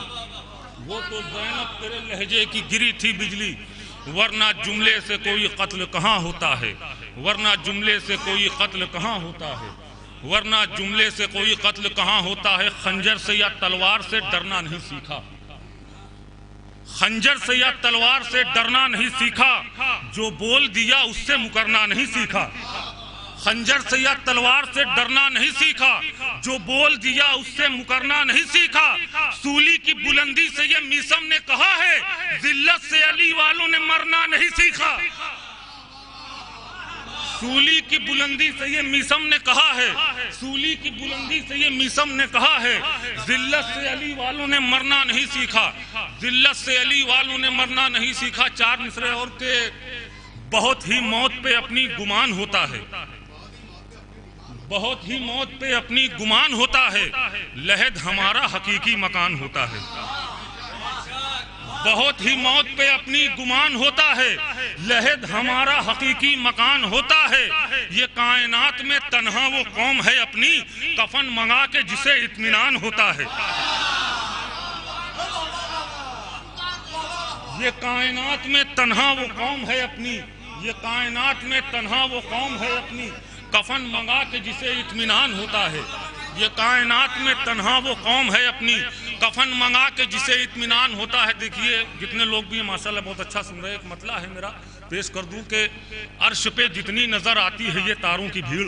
وہ تو زینب تیرے لہجے کی گری تھی بجلی، ورنہ جملے سے کوئی قتل کہاں ہوتا ہے. ورنہ جملے سے کوئی قتل کہاں ہوتا ہے. ورنہ جملے سے کوئی قتل کہاں ہوتا ہے. خنجر سے یا تلوار سے ڈرنا نہیں سیکھا، خنجر سے یا تلوار سے ڈرنا نہیں سیکھا، جو بول دیا اس سے مکرنا نہیں سیکھا. خنجر سے یا تلوار سے ڈرنا نہیں سیکھا، جو بول دیا اس سے مکرنا نہیں سیکھا. سولی کی بلندی سے یہ میسم نے کہا ہے، ذلت سے علی والوں نے مرنا نہیں سیکھا. سولی کی بلندی سے یہ میسم نے کہا ہے، سولی کی بلندی سے یہ میسم نے کہا ہے، ذلت سے علی والوں نے مرنا نہیں سیکھا، ذلت سے علی والوں نے مرنا نہیں سیکھا. 4 مصرے اور کہ بہت ہی موت پہ اپنی گمان ہوتا ہے، بہت ہی موت پہ اپنی گمان ہوتا ہے، لحد ہمارا حقیقی مکان ہوتا ہے. بہت ہی موت پہ اپنی گمان ہوتا ہے، لحد ہمارا حقیقی مکان ہوتا ہے. یہ کائنات میں تنہا وہ قوم ہے اپنی، کفن منگا کے جسے اطمینان ہوتا ہے. یہ کائنات میں تنہا وہ قوم ہے اپنی، یہ کائنات میں تنہا وہ قوم ہے اپنی، کفن منگا کے جسے اطمینان ہوتا ہے. یہ کائنات میں تنہا وہ قوم ہے اپنی، کفن منگا کے جسے اطمینان ہوتا ہے. دیکھیے جتنے لوگ بھی ماشاءاللہ بہت اچھا سن رہے ہیں، ایک مطلع ہے میرا پیش کر دوں کہ عرش پہ جتنی نظر آتی ہے یہ تاروں کی بھیڑ،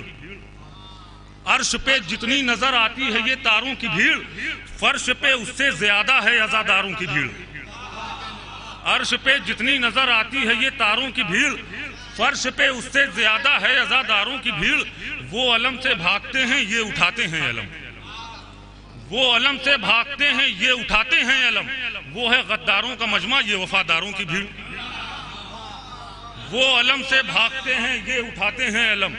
عرش پہ جتنی نظر آتی ہے یہ تاروں کی بھیڑ، فرش پہ اس سے زیادہ ہے عزاداروں کی بھیڑ. عرش پہ جتنی نظر آتی ہے یہ تاروں کی بھیڑ، فرش پہ اس سے زیادہ ہے عزاداروں کی بھیڑ. وہ علم سے بھاگتے ہیں یہ اٹھاتے ہیں علم، وہ علم سے بھاگتے ہیں یہ اٹھاتے ہیں علم. وہ ہے غداروں کا مجمع یہ وفاداروں کی بھیڑ. وہ علم سے بھاگتے ہیں یہ اٹھاتے ہیں علم،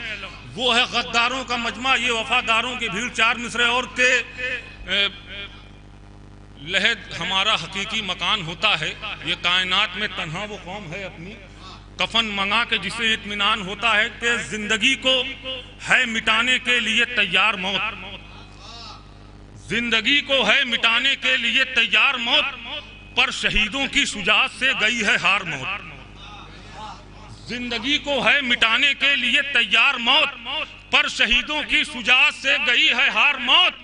وہ ہے غداروں کا مجمع یہ وفاداروں کی بھیڑ. 4 مصرے اور کہ لحد ہمارا حقیقی مکان ہوتا ہے، یہ کائنات میں تنہا وہ قوم ہے اپنی، کفن منگا کے جسے اطمینان ہوتا ہے. کہ زندگی کو ہے مٹانے کے لیے تیار موت، زندگی کو ہے مٹانے کے لیے تیار موت، پر شہیدوں کی شجاعت سے گئی ہے ہار موت. زندگی کو ہے مٹانے کے لیے تیار موت، پر شہیدوں کی شجاعت سے گئی ہے ہار موت.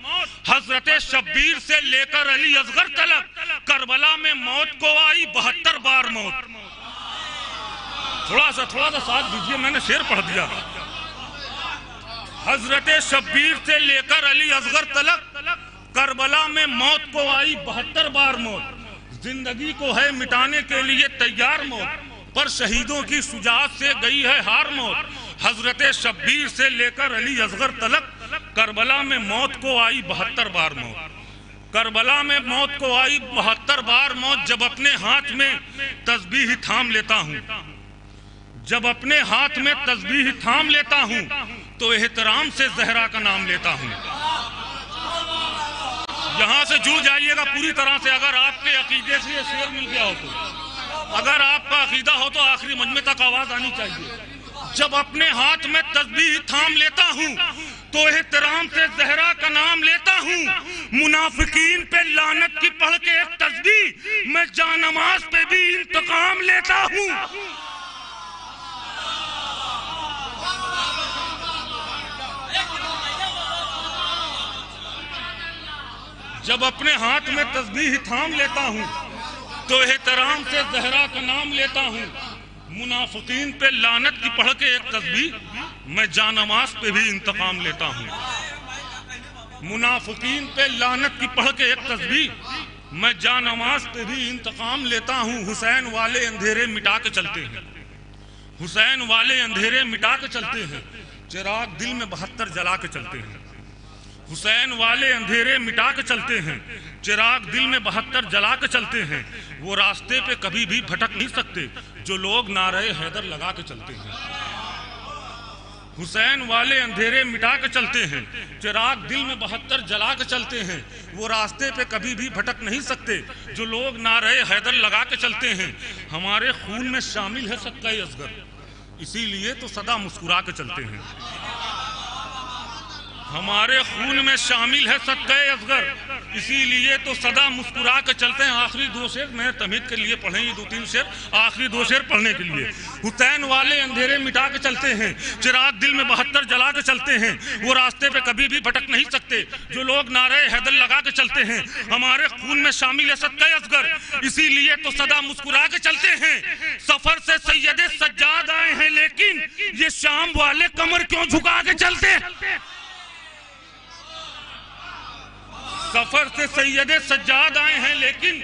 حضرت شبیر سے لے کر علی اصغر تلک، کربلا میں موت کو آئی 72 بار موت. تھوڑا سا ساتھ دیجئے، میں نے شعر پڑھ دیا. حضرت شبیر سے لے کر علی اصغر تلک، کربلا میں موت کو آئی 72 بار موت. زندگی کو ہے مٹانے کے لیے تیار موت، پر شہیدوں کی شجاعت سے گئی ہے ہار موت. حضرت شبیر سے لے کر علی اصغر تلک، کربلا میں موت کو آئی 72 بار موت. کربلا میں موت کو آئی 72 بار موت. جب اپنے ہاتھ میں تسبیح تھام لیتا ہوں، جب اپنے ہاتھ میں تسبیح تھام لیتا ہوں، تو احترام سے زہرا کا نام لیتا ہوں. یہاں سے جڑ جائیے گا پوری طرح سے. اگر آپ کے عقیدے سے یہ شعر مل گیا ہو تو، اگر آپ کا عقیدہ ہو تو آخری مجمع تک آواز آنی چاہیے. جب اپنے ہاتھ میں تسبیح تھام لیتا ہوں تو احترام سے زہرا کا نام لیتا ہوں. منافقین پہ لعنت کی پڑھ کے ایک تسبیح، میں جانماز پہ بھی انتقام لیتا ہوں. جب اپنے ہاتھ میں تسبیح تھام لیتا ہوں تو احترام سے زہرا کا نام لیتا ہوں. منافقین پہ لعنت کی پڑھ کے ایک تسبیح میں جانماز پہ بھی انتقام لیتا ہوں. منافقین پہ لعنت کی پڑھ کے ایک تسبیح میں جانماز پہ بھی انتقام لیتا ہوں. حسین والے اندھیرے مٹا کے چلتے ہیں. حسین والے اندھیرے مٹا کے چلتے ہیں. چراغ دل میں 72 جلا کے چلتے ہیں. حسین والے اندھیرے مٹا کے چلتے ہیں. چراغ دل میں 72 جلا کے چلتے ہیں. وہ راستے پہ کبھی بھی بھٹک نہیں سکتے جو لوگ نعرہ حیدر لگا کے چلتے ہیں. حسین والے اندھیرے مٹا کے چلتے ہیں. چراغ دل میں 72 جلا کے چلتے ہیں. وہ راستے پہ کبھی بھی بھٹک نہیں سکتے جو لوگ نعرہ حیدر لگا کے چلتے ہیں. ہمارے خون میں شامل ہے صدقہ اصغر، اسی لیے تو سدا مسکرا کے چلتے ہیں. ہمارے خون میں شامل ہے صدقہ اصغر، اسی لیے تو سدا مسکرا کے چلتے ہیں. آخری 2 شعر میں تمہید کے لیے پڑھیں، یہ 2-3 شعر آخری 2 شعر پڑھنے کے لیے. حسین والے اندھیرے مٹا کے چلتے ہیں. چراغ دل میں 72 جلا کے چلتے ہیں. وہ راستے پہ کبھی بھی بھٹک نہیں سکتے جو لوگ نعرہ حیدر لگا کے چلتے ہیں. ہمارے خون میں شامل ہے صدقہ اصغر، اسی لیے تو سدا مسکرا کے چلتے ہیں. سفر سے سید سجاد آئے ہیں لیکن یہ شام والے کمر کیوں جھکا کے چلتے ہیں؟ سفر سے سید سجاد آئے ہیں لیکن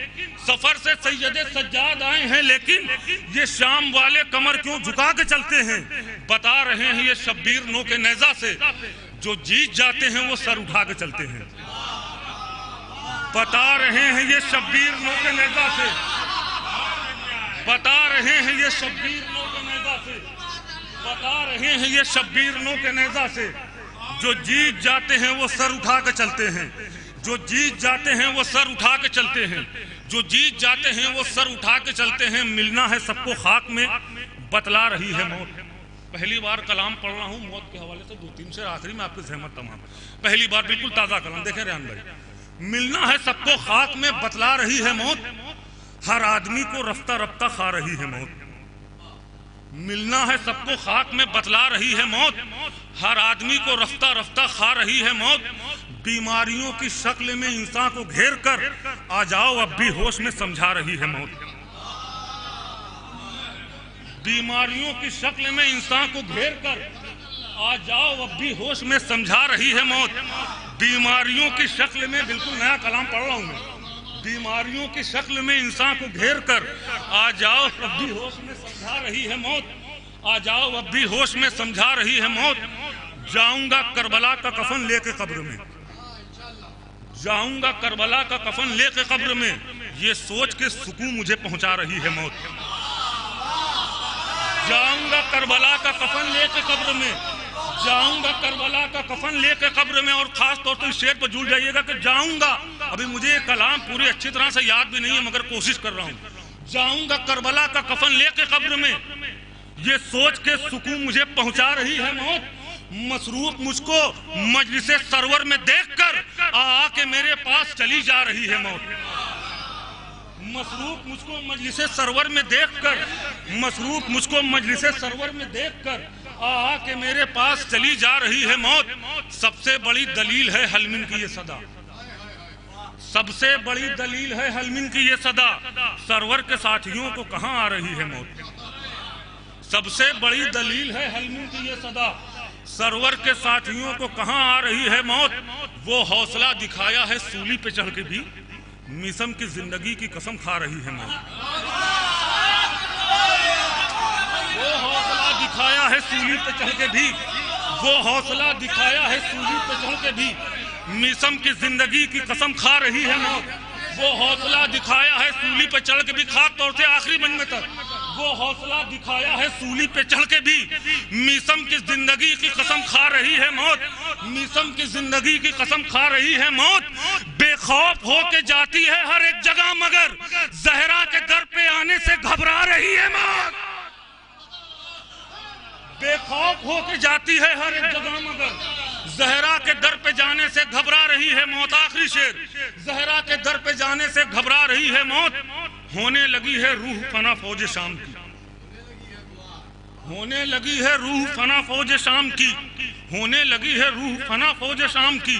سفر سے سید سجاد آئے ہیں لیکن یہ شام والے کمر کیوں جھکا کے چلتے ہیں. بتا رہے ہیں یہ شبیر نو کے نیزہ سے جو جیت جاتے ہیں وہ سر اٹھا کے چلتے ہیں. بتا رہے ہیں یہ شبیر نو کے نیزہ سے، بتا رہے ہیں یہ شبیر نو کے نیزہ سے، بتا رہے ہیں یہ شبیر نو کے نیزہ سے جو جیت جاتے ہیں وہ سر اٹھا کے چلتے ہیں. جو جیت جاتے ہیں وہ سر اٹھا کے چلتے ہیں. جو جیت جاتے ہیں وہ سر اٹھا کے چلتے ہیں. ملنا ہے سب کو خاک میں بتلا رہی ہے موت. پہلی بار کلام پڑھ رہا ہوں موت کے حوالے سے. 2-3 شعر آخری میں آپ کی زحمت تمام. پہلی بار بالکل تازہ کلام. دیکھیں ریحان بھائی، ملنا ہے سب کو خاک میں بتلا رہی ہے موت، ہر آدمی کو رفتہ رفتہ کھا رہی ہے موت. ملنا ہے سب کو خاک میں بتلا رہی ہے موت، ہر آدمی کو رفتہ رفتہ کھا رہی ہے موت. بیماریوں کی شکل میں انسان کو گھیر کر آ جاؤ اب بھی ہوش میں سمجھا رہی ہے موت. بیماریوں کی شکل میں انسان کو گھیر کر آ جاؤ اب بھی ہوش میں سمجھا رہی ہے موت. بیماریوں کی شکل میں، بالکل نیا کلام پڑھ رہا ہوں میں، بیماریوں کی شکل میں انسان کو گھیر کر آ جاؤ اب بھی ہوش میں سمجھا رہی ہے موت. آ جاؤ اب بھی ہوش میں سمجھا رہی ہے موت. جاؤں گا کربلا کا کفن لے کے قبر میں، جاؤں گا کربلا کا کفن لے کے قبر میں، یہ سوچ کے سکون مجھے پہنچا رہی ہے موت. جاؤں گا کربلا کا کفن لے کے قبر میں، جاؤں گا کربلا کا کفن لے کے قبر میں. اور خاص طور سے اس شعر پر جھول جائیے گا کہ جاؤں گا، ابھی مجھے یہ کلام پوری اچھی طرح سے یاد بھی نہیں ہے مگر کوشش کر رہا ہوں. جاؤں گا کربلا کا کفن لے کے قبر میں، یہ سوچ کے سکون مجھے پہنچا رہی ہے موت. مسروق مجھ کو مجلس سرور میں دیکھ کر آ کے میرے پاس چلی جا رہی ہے موت. مسروق مجھ کو مجلس سرور میں دیکھ کر، مسروق مجھ کو مجلس سرور میں دیکھ کر آ کے میرے پاس چلی جا رہی ہے موت. سب سے بڑی دلیل ہے حلمن کی یہ صدا، سب سے بڑی دلیل ہے حلمن کی یہ صدا، سرور کے ساتھیوں کو کہاں آ رہی ہے موت. سب سے بڑی دلیل ہے حلمن کی یہ صدا، سرور کے ساتھیوں کو کہاں آ رہی ہے موت. وہ حوصلہ دکھایا ہے سولی پہ چڑھ کے بھی، میسم کی زندگی کی قسم کھا رہی ہے موت. وہ حوصلہ دکھایا ہے سولی پہ چڑھ کے بھی، وہ حوصلہ دکھایا ہے سولی پہ چڑھ کے بھی، میسم کی زندگی کی قسم کھا رہی ہے موت. وہ حوصلہ دکھایا ہے سولی پہ چڑھ کے بھی، خاص طور سے آخری مجمع تک وہ حوصلہ دکھایا ہے سولی پہ چڑھ کے بھی، میسم کی زندگی کی قسم کھا رہی ہے موت. میسم کی زندگی کی قسم کھا رہی ہے موت. بے خوف ہو کے جاتی ہے ہر ایک جگہ مگر زہرا کے در پہ آنے سے گھبرا رہی ہے موت. بے خوف ہو کے جاتی ہے ہر ایک جگہ مگر زہرا کے در پہ جانے سے گھبرا رہی ہے موت. آخری شعر، زہرا کے در پہ جانے سے گھبرا رہی ہے موت. ہونے لگی ہے روح فنا فوج شام کی، ہونے لگی ہے روح فنا فوج شام کی، ہونے لگی ہے روح فنا فوج شام کی.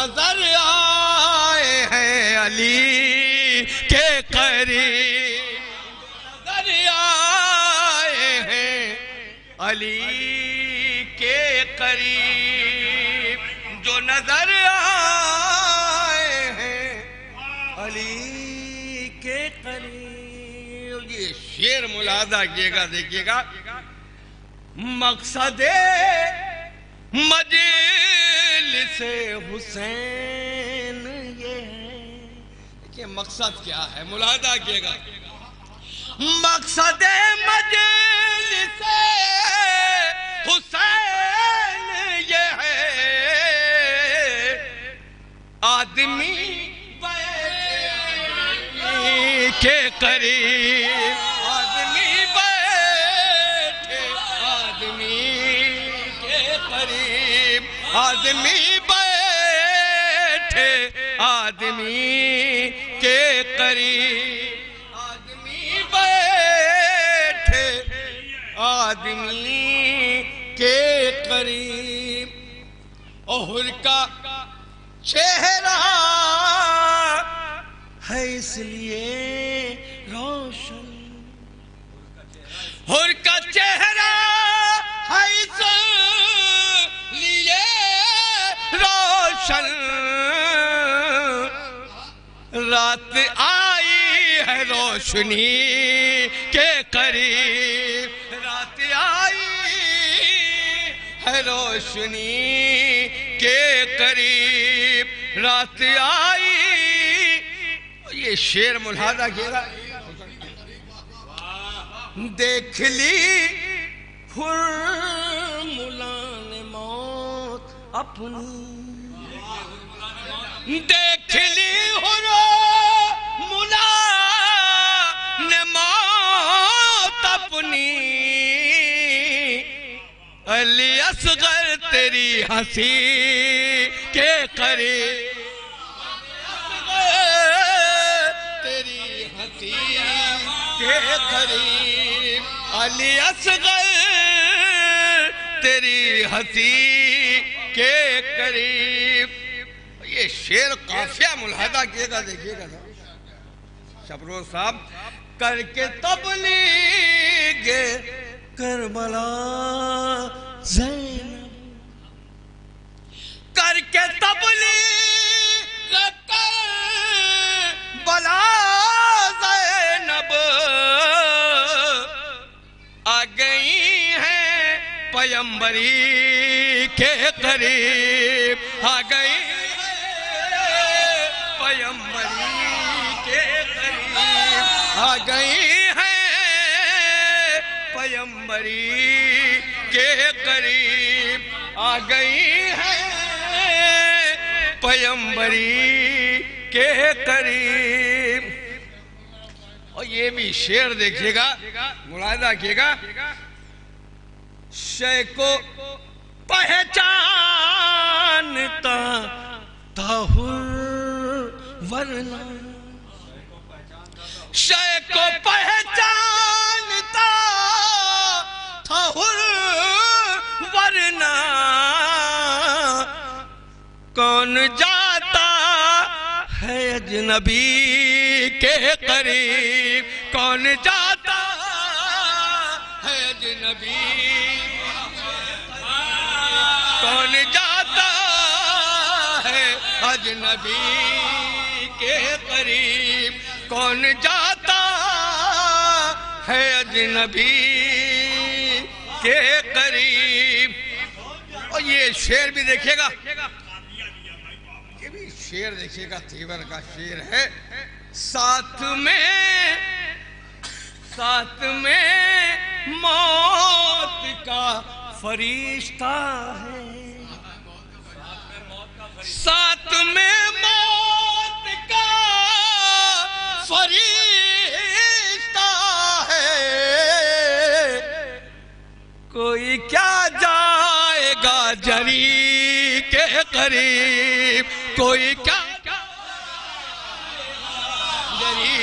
نظر آئے ہیں علی کے قریب، نظر آئے ہیں علی کے قریب، جو نظر آئے ہیں علی کے قریب. یہ شعر ملاحظہ کیے گا، دیکھیے گا. مقصد مجلس حسین یہ ہے. دیکھیے مقصد کیا ہے، ملاحظہ کیے گا. مقصد مجلس حسین یہ ہے، آدمی کے قریب، آدمی بیٹھے آدمی کے قریب، آدمی بیٹھے آدمی کے قریب، آدمی بیٹھے آدمی کے قریب. اور کا چہرہ ہے اس لیے روشن، حور کا چہرہ ہے اس لیے روشن، رات آئی ہے روشنی کے قریب، رات آئی ہے روشنی کے قریب، رات آئی. یہ شعر ملاحظہ کیے گا. دیکھ لی ملا نے موت اپنی، دیکھ لی ملا نے موت اپنی، علی اصغر تیری ہنسی کے قریب، کے قریب، علی اصغر تیری ہنسی کے قریب. یہ شعر قافیہ ملاحظہ کیے گا، دیکھیے گا. شبرو صاحب کر کے تبلیغ کربلا زینب، کر کے تبلیغ کربلا زینب، آ گئی ہیں پیمبری کے قریب، آ گئی پیمبری کے قریب، آ گئی ہیں پیمبری کے قریب، آ گئی ہیں پیمبری کے قریب. اور یہ بھی شعر دیکھیے گا، ملاحظہ کیے گا. شے کو پہچانتا تھا حر ورنہ، شے کو پہچانتا تھا حر ورنہ، کون جاتا ہے اجنبی کے قریب، کون جاتا ہے اجنبی، کون جاتا ہے اجنبی کے قریب، کون جاتا ہے اجنبی کے قریب. اور یہ شعر بھی دیکھیے گا، یہ بھی شعر دیکھیے گا، تیور کا شعر ہے. ساتھ میں موت کا فرشتہ ہے، ساتھ میں موت کا فرشتہ ہے، کوئی کیا جائے گا جری کے قریب، کوئی کیا جری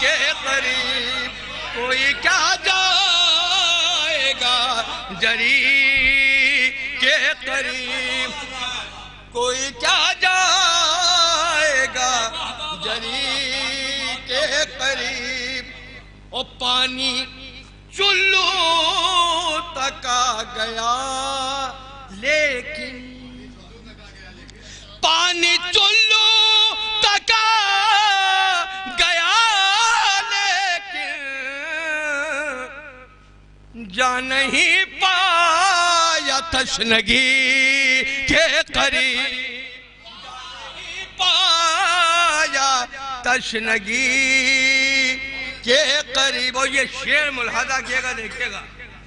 کے قریب، کوئی کیا جائے گا جری کے قریب. کوئی کیا جائے گا جری کے قریب، اور پانی چلو تک آ گیا لیکن پانی چلو تک گیا لیکن جا نہیں پایا تشنگی کے قریب، پایا تشنگی کے قریب۔ اور یہ شعر ملاحظہ کیے گا، دیکھیے گا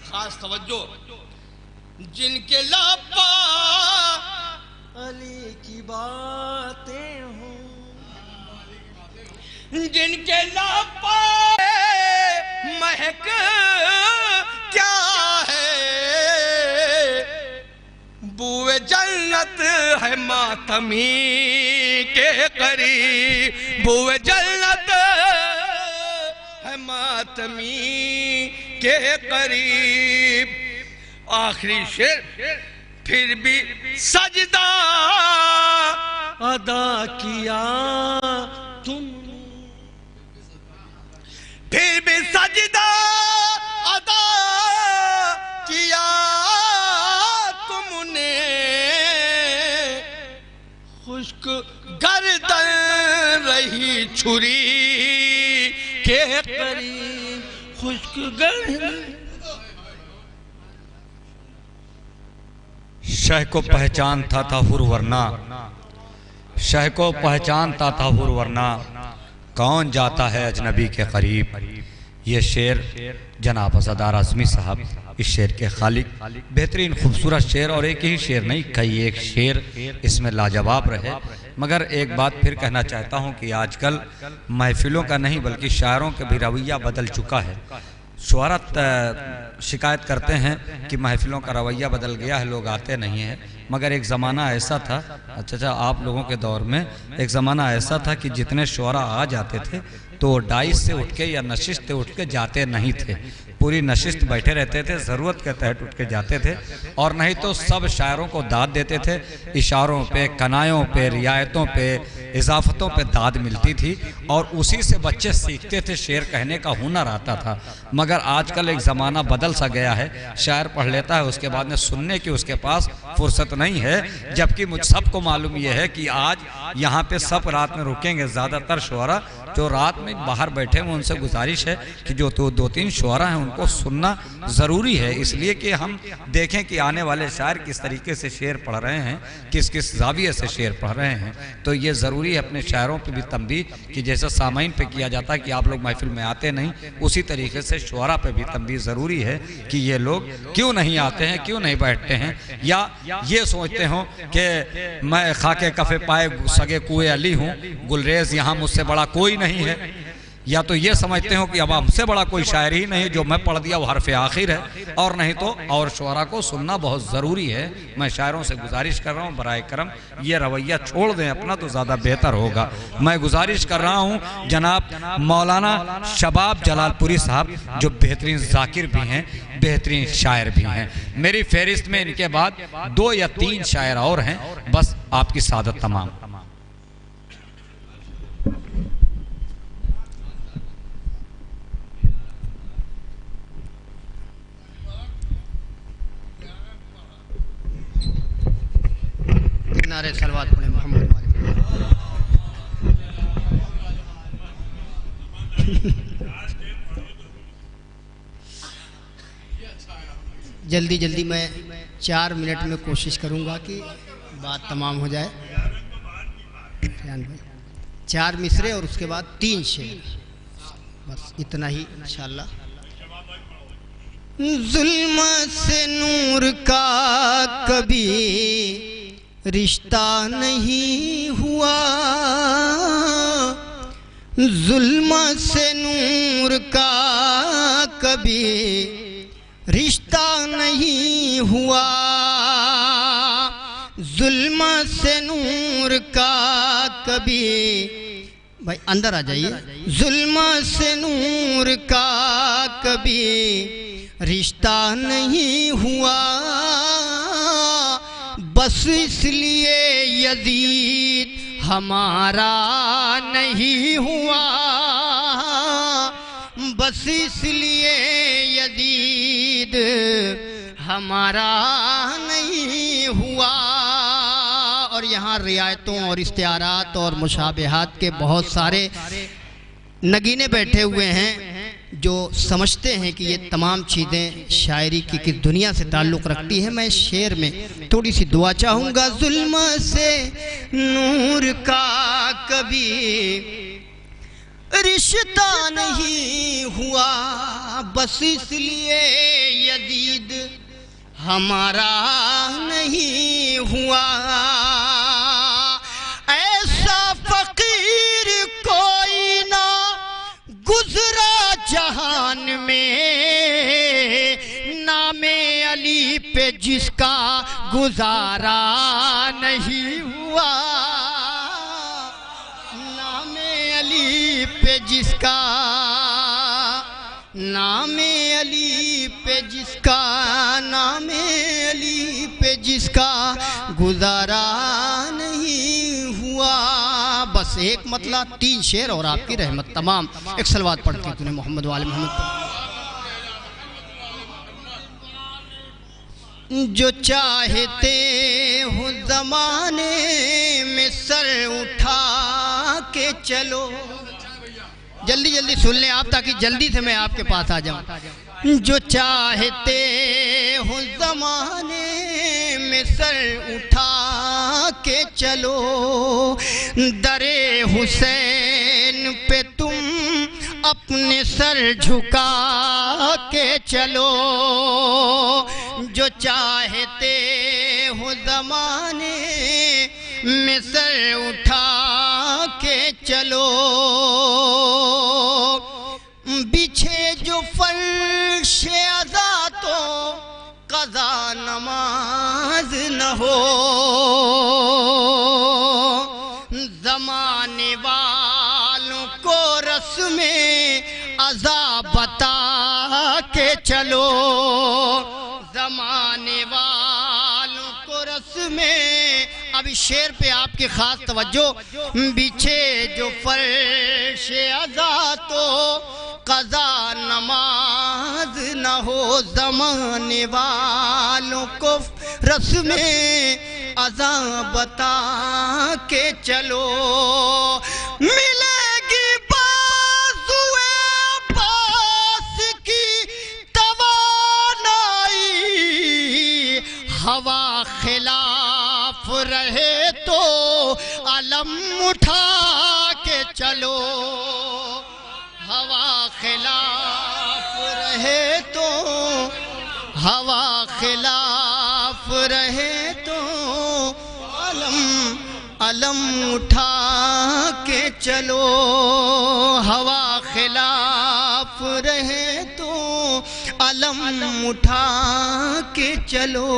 خاص توجہ، جن کے لاپا علی کی باتیں ہوں، جن کے لاپا مہک کیا ہے، بوئے جنت ہے ماتمی کے قریب، بوئے جنت ہے ماتمی کے قریب۔ آخری شعر، پھر بھی سجدہ ادا کیا تم نے، پھر بھی سجدہ ادا کیا تم نے، خشک گردن رہی چھری کے قریب، خشک گردن۔ شہ کو پہچانتا تھا حر ورنہ، شہ کو پہچانتا تھا حر ورنہ، کون جاتا ہے اجنبی کے قریب۔ یہ شعر جناب اسدار اعظمی صاحب اس شعر کے خالق، بہترین خوبصورت شعر، اور ایک ہی شعر نہیں کئی ایک شعر اس میں لاجواب رہے۔ مگر ایک بات پھر کہنا چاہتا ہوں کہ آج کل محفلوں کا نہیں بلکہ شاعروں کا بھی رویہ بدل چکا ہے۔ شعراء شکایت کرتے ہیں کہ محفلوں کا رویہ بدل گیا ہے، لوگ آتے نہیں ہیں، مگر ایک زمانہ ایسا تھا، اچھا آپ لوگوں کے دور میں ایک زمانہ ایسا تھا کہ جتنے شعراء آ جاتے تھے تو ڈائس سے اٹھ کے یا نشست سے اٹھ کے جاتے نہیں تھے، پوری نشست بیٹھے رہتے تھے، ضرورت کے تحت اٹھ کے جاتے تھے، اور نہیں تو سب شاعروں کو داد دیتے تھے، اشاروں پہ، کنایوں پہ، رعایتوں پہ، اضافتوں پہ داد ملتی تھی، اور اسی سے بچے سیکھتے تھے، شعر کہنے کا ہنر آتا تھا۔ مگر آج کل ایک زمانہ بدل سا گیا ہے، شاعر پڑھ لیتا ہے، اس کے بعد میں سننے کی اس کے پاس فرصت نہیں ہے، جبکہ مجھ سب کو معلوم یہ ہے کہ آج یہاں پہ سب رات میں رکیں گے، زیادہ تر شعراء جو رات میں باہر بیٹھے ہیں ان سے گزارش ہے کہ جو دو تین شعراء ہیں ان کو سننا ضروری ہے، اس لیے کہ ہم دیکھیں کہ آنے والے شاعر کس طریقے سے شعر پڑھ رہے ہیں، کس کس زاویے سے شعر پڑھ رہے ہیں، تو یہ ضروری ہے اپنے شاعروں پہ بھی تنبیہ کہ جیسا سامعین پہ کیا جاتا ہے کہ آپ لوگ محفل میں آتے نہیں، اسی طریقے سے شعراء پہ بھی تنبیہ ضروری ہے کہ یہ لوگ کیوں نہیں آتے ہیں، کیوں نہیں بیٹھتے ہیں، یا یہ سوچتے ہوں کہ میں خاک کف پائے سگے کوئے علی ہوں، گلریز یہاں مجھ سے بڑا کوئی نہیں ہے، یا تو یہ سمجھتے ہو کہ اب ہم سے بڑا کوئی شاعر ہی نہیں، جو میں پڑھ دیا وہ حرف آخر ہے، اور نہیں تو اور شعراء کو سننا بہت ضروری ہے۔ میں شاعروں سے گزارش کر رہا ہوں برائے کرم یہ رویہ چھوڑ دیں اپنا تو زیادہ بہتر ہوگا۔ میں گزارش کر رہا ہوں جناب مولانا شباب جلال پوری صاحب جو بہترین ذاکر بھی ہیں، بہترین شاعر بھی ہیں، میری فہرست میں ان کے بعد 2 یا 3 شاعر اور ہیں، بس آپ کی سعادت تمام۔ نعرے صلوات پڑھیں محمد جلدی میں 4 منٹ میں کوشش کروں گا کہ بات تمام ہو جائے۔ 4 مصرے اور اس کے بعد 3 شعر، بس اتنا ہی انشاءاللہ۔ ظلم سے نور کا کبھی رشتہ نہیں ہوا، ظلم سے نور کا کبھی رشتہ نہیں ہوا، ظلم سے نور کا کبھی، بھائی اندر آ جائیے، ظلم سے نور کا کبھی رشتہ نہیں ہوا، بس اس لیے یزید ہمارا نہیں ہوا، بس اس لیے یزید ہمارا نہیں ہوا۔ اور یہاں رعایتوں اور استعارات اور مشابہات کے بہت سارے نگینے بیٹھے ہوئے ہیں جو سمجھتے ہیں کہ یہ تمام چیزیں شاعری کی کس دنیا سے تعلق رکھتی ہے۔ میں اس شعر میں تھوڑی سی دعا چاہوں گا۔ ظلم سے نور کا کبھی رشتہ نہیں ہوا، بس اس لیے یزید ہمارا نہیں ہوا۔ ایسا فقیر کوئی نہ گزرا جہان میں، نام علی پہ جس کا گزارا نہیں ہوا، نام علی پہ جس کا، نام علی پہ جس کا، نام علی پہ جس کا گزارا نہیں ہوا۔ بس ایک مطلع، 3 شعر اور آپ کی رحمت تمام۔ ایک صلوات پڑھتی تو نے محمد و آل محمد پر۔ جو چاہتے ہو زمانے میں سر اٹھا کے چلو، جلدی جلدی سن لیں آپ تاکہ جلدی سے میں آپ کے پاس آ جاؤں۔ جو چاہتے ہو زمانے میں سر اٹھا کے چلو، در حسین پہ تم اپنے سر جھکا کے چلو۔ جو چاہتے ہو زمانے میں سر اٹھا کے چلو، بچھے جو فرش عزا تو قضا نماز نہ ہو، زمانے والوں کو رسم عزا بتا کے چلو، زمانے والوں کو رسم۔ اب اس شعر پہ آپ کی خاص توجہ۔ بچھے جو فرش عزا تو قضا نماز نہ ہو، زمانے والوں کو رسم عزا بتا کے چلو۔ ملے گی بازوئے عباس کی توانائی، ہوا خلاف رہے تو علم اٹھا کے چلو، ہوا خلاف رہے تو، ہوا خلاف رہے تو علم اٹھا کے چلو، ہوا خلاف رہے تو علم اٹھا کے چلو۔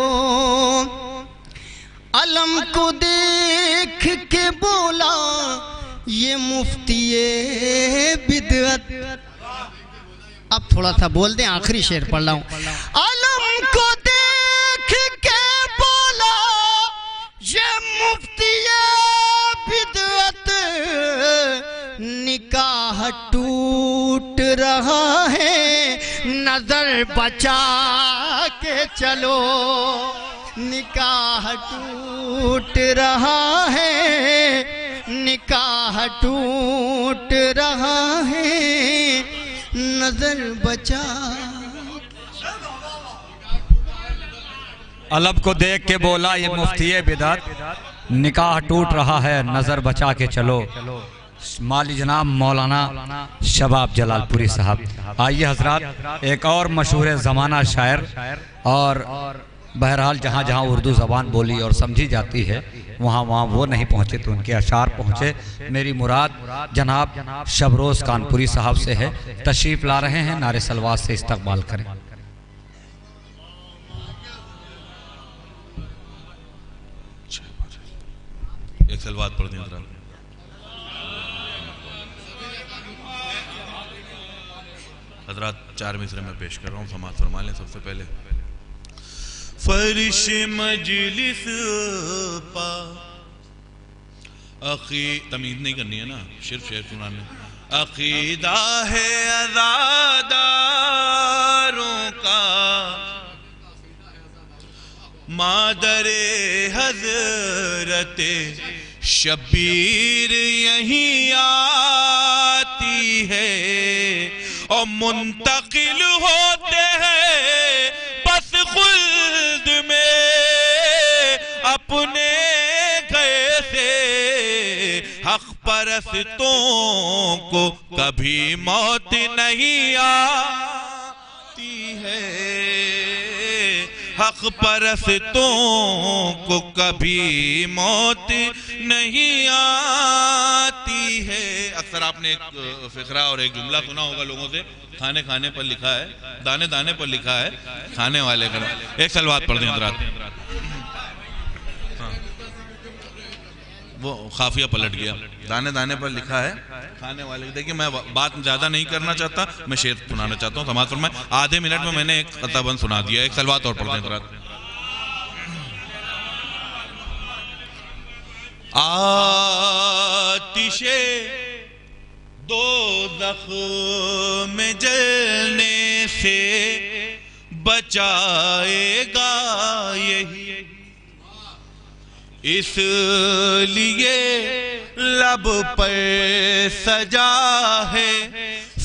علم کو دیکھ کے بولا یہ مفتی بدعت۔ اب تھوڑا سا بول دیں، آخری شعر پڑھ رہا ہوں۔ علم کو دیکھ کے بولا یہ مفتی بدعت، نکاح ٹوٹ رہا ہے نظر بچا کے چلو، نکاح ٹوٹ رہا ہے، نکاح ٹوٹ رہا ہے نظر بچا۔ علب کو دیکھ کے بولا یہ مفتی بدعت، نکاح ٹوٹ رہا ہے نظر بچا کے چلو۔ مالی جناب مولانا شباب جلال پوری صاحب۔ آئیے حضرات، ایک اور مشہور زمانہ شاعر، اور بہرحال جہاں جہاں اردو زبان بولی اور سمجھی جاتی ہے وہاں وہاں وہ نہیں پہنچے تو ان کے اشعار پہنچے۔ میری مراد جناب شبروز کانپوری صاحب سے ہے، تشریف لا رہے ہیں، نعرے سلوات سے استقبال کریں۔ ایک سلوات پڑھ دیں حضرات۔ حضرات 4 مصرے میں پیش کر رہا ہوں، سماعت فرما لیں۔ سب سے پہلے فرش مجلس پا تمید نہیں کرنی ہے نا، صرف شعر سنانے. عقیدہ ہے عزاداروں کا مادر حضرت شبیر یہیں آتی ہے اور منتقل ہوتے ہیں بس خلد میں اپنے گئے سے. حق پرستوں کو کبھی موت نہیں آتی ہے، حق پرستوں کو کبھی موت نہیں آتی ہے. اکثر آپ نے ایک فقرہ اور ایک جملہ سنا ہوگا لوگوں سے، کھانے کھانے پر لکھا ہے، دانے دانے پر لکھا ہے کھانے والے کا. ایک سلوات پڑھ دیں حضرات. وہ خافیہ پلٹ گیا. دانے دانے پر لکھا ہے کھانے والے. دیکھیں میں بات زیادہ نہیں کرنا چاہتا، میں شعر سنانا چاہتا ہوں. سماعت فرمائیں. آدھے منٹ میں نے ایک قطعہ بند سنا دیا. ایک سلوات اور پڑھ دیں حضرات. آتش دوزخ میں جلنے سے بچائے گا یہی، اس لیے لب پر سجا ہے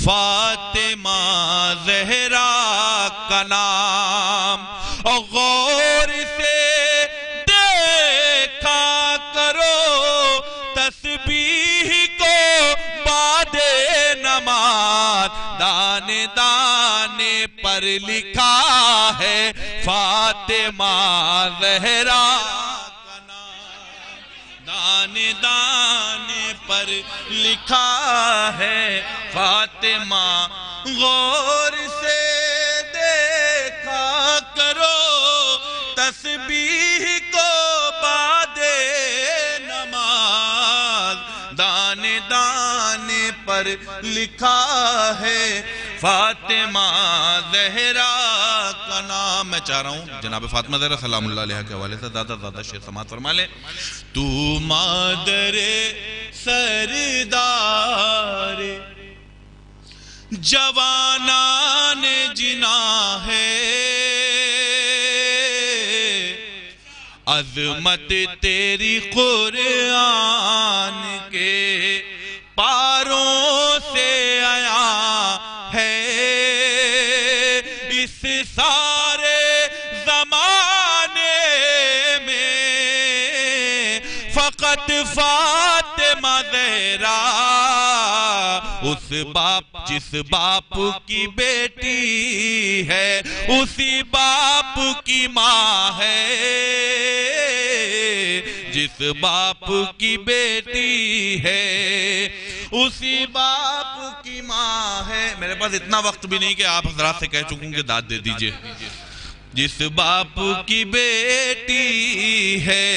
فاطمہ زہرا کا نام. اور غور سے دیکھا کرو تسبیح کو بعد نماز. دانے دانے پر لکھا ہے فاطمہ زہرا، دانے دانے پر لکھا ہے فاطمہ. غور سے دیکھا کرو تسبیح کو بعد نماز. دانے دانے پر لکھا ہے فاطمہ زہرا کا نام. میں چاہ رہا ہوں جناب فاطمہ زہرا سلام اللہ علیہ کے حوالے سے زیادہ شعر سماعت فرما لیں. تو مادر سردار جوانان جنا ہے، عظمت تیری قرآن کے پاروں سے آیا ہے. اس سارے زمانے میں فقط فاطمہ زہرا، اس باپ جس باپ کی بیٹی ہے اسی باپ کی ماں ہے، جس باپ کی بیٹی ہے اسی باپ کی ماں ہے. میرے پاس اتنا وقت بھی نہیں کہ آپ حضرات سے کہہ چکوں کہ داد دے دیجئے. جس باپ کی بیٹی ہے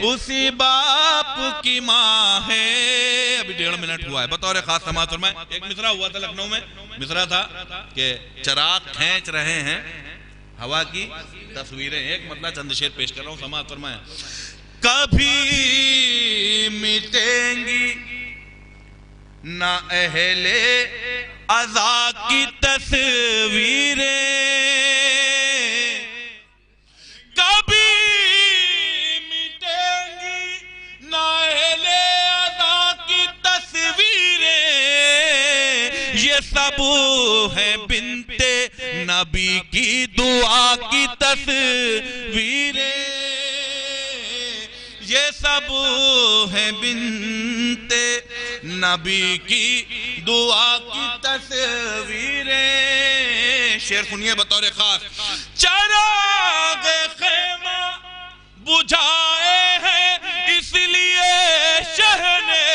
اسی باپ کی ماں ہے. ابھی 1.5 منٹ ہوا ہے. بطور خاص سماعت فرمائیں. ایک مصرع ہوا تھا لکھنؤ میں، مصرع تھا کہ چراغ کھینچ رہے ہیں ہوا کی تصویریں. ایک مطلب چند شعر پیش کر رہا ہوں، سماعت فرمائیں. کبھی مٹیں گی نہ اہل عزا کی تصویریں، کبھی مٹیں گی نہ اہل عزا کی تصویریں. یہ سب ہیں بنت نبی کی دعا کی تصویریں، یہ سب ہیں بنت نبی کی دعا کی تصویریں. شعر سنیے بطور خاص. چراغ خیمہ بجھائے ہیں اس لیے شہر نے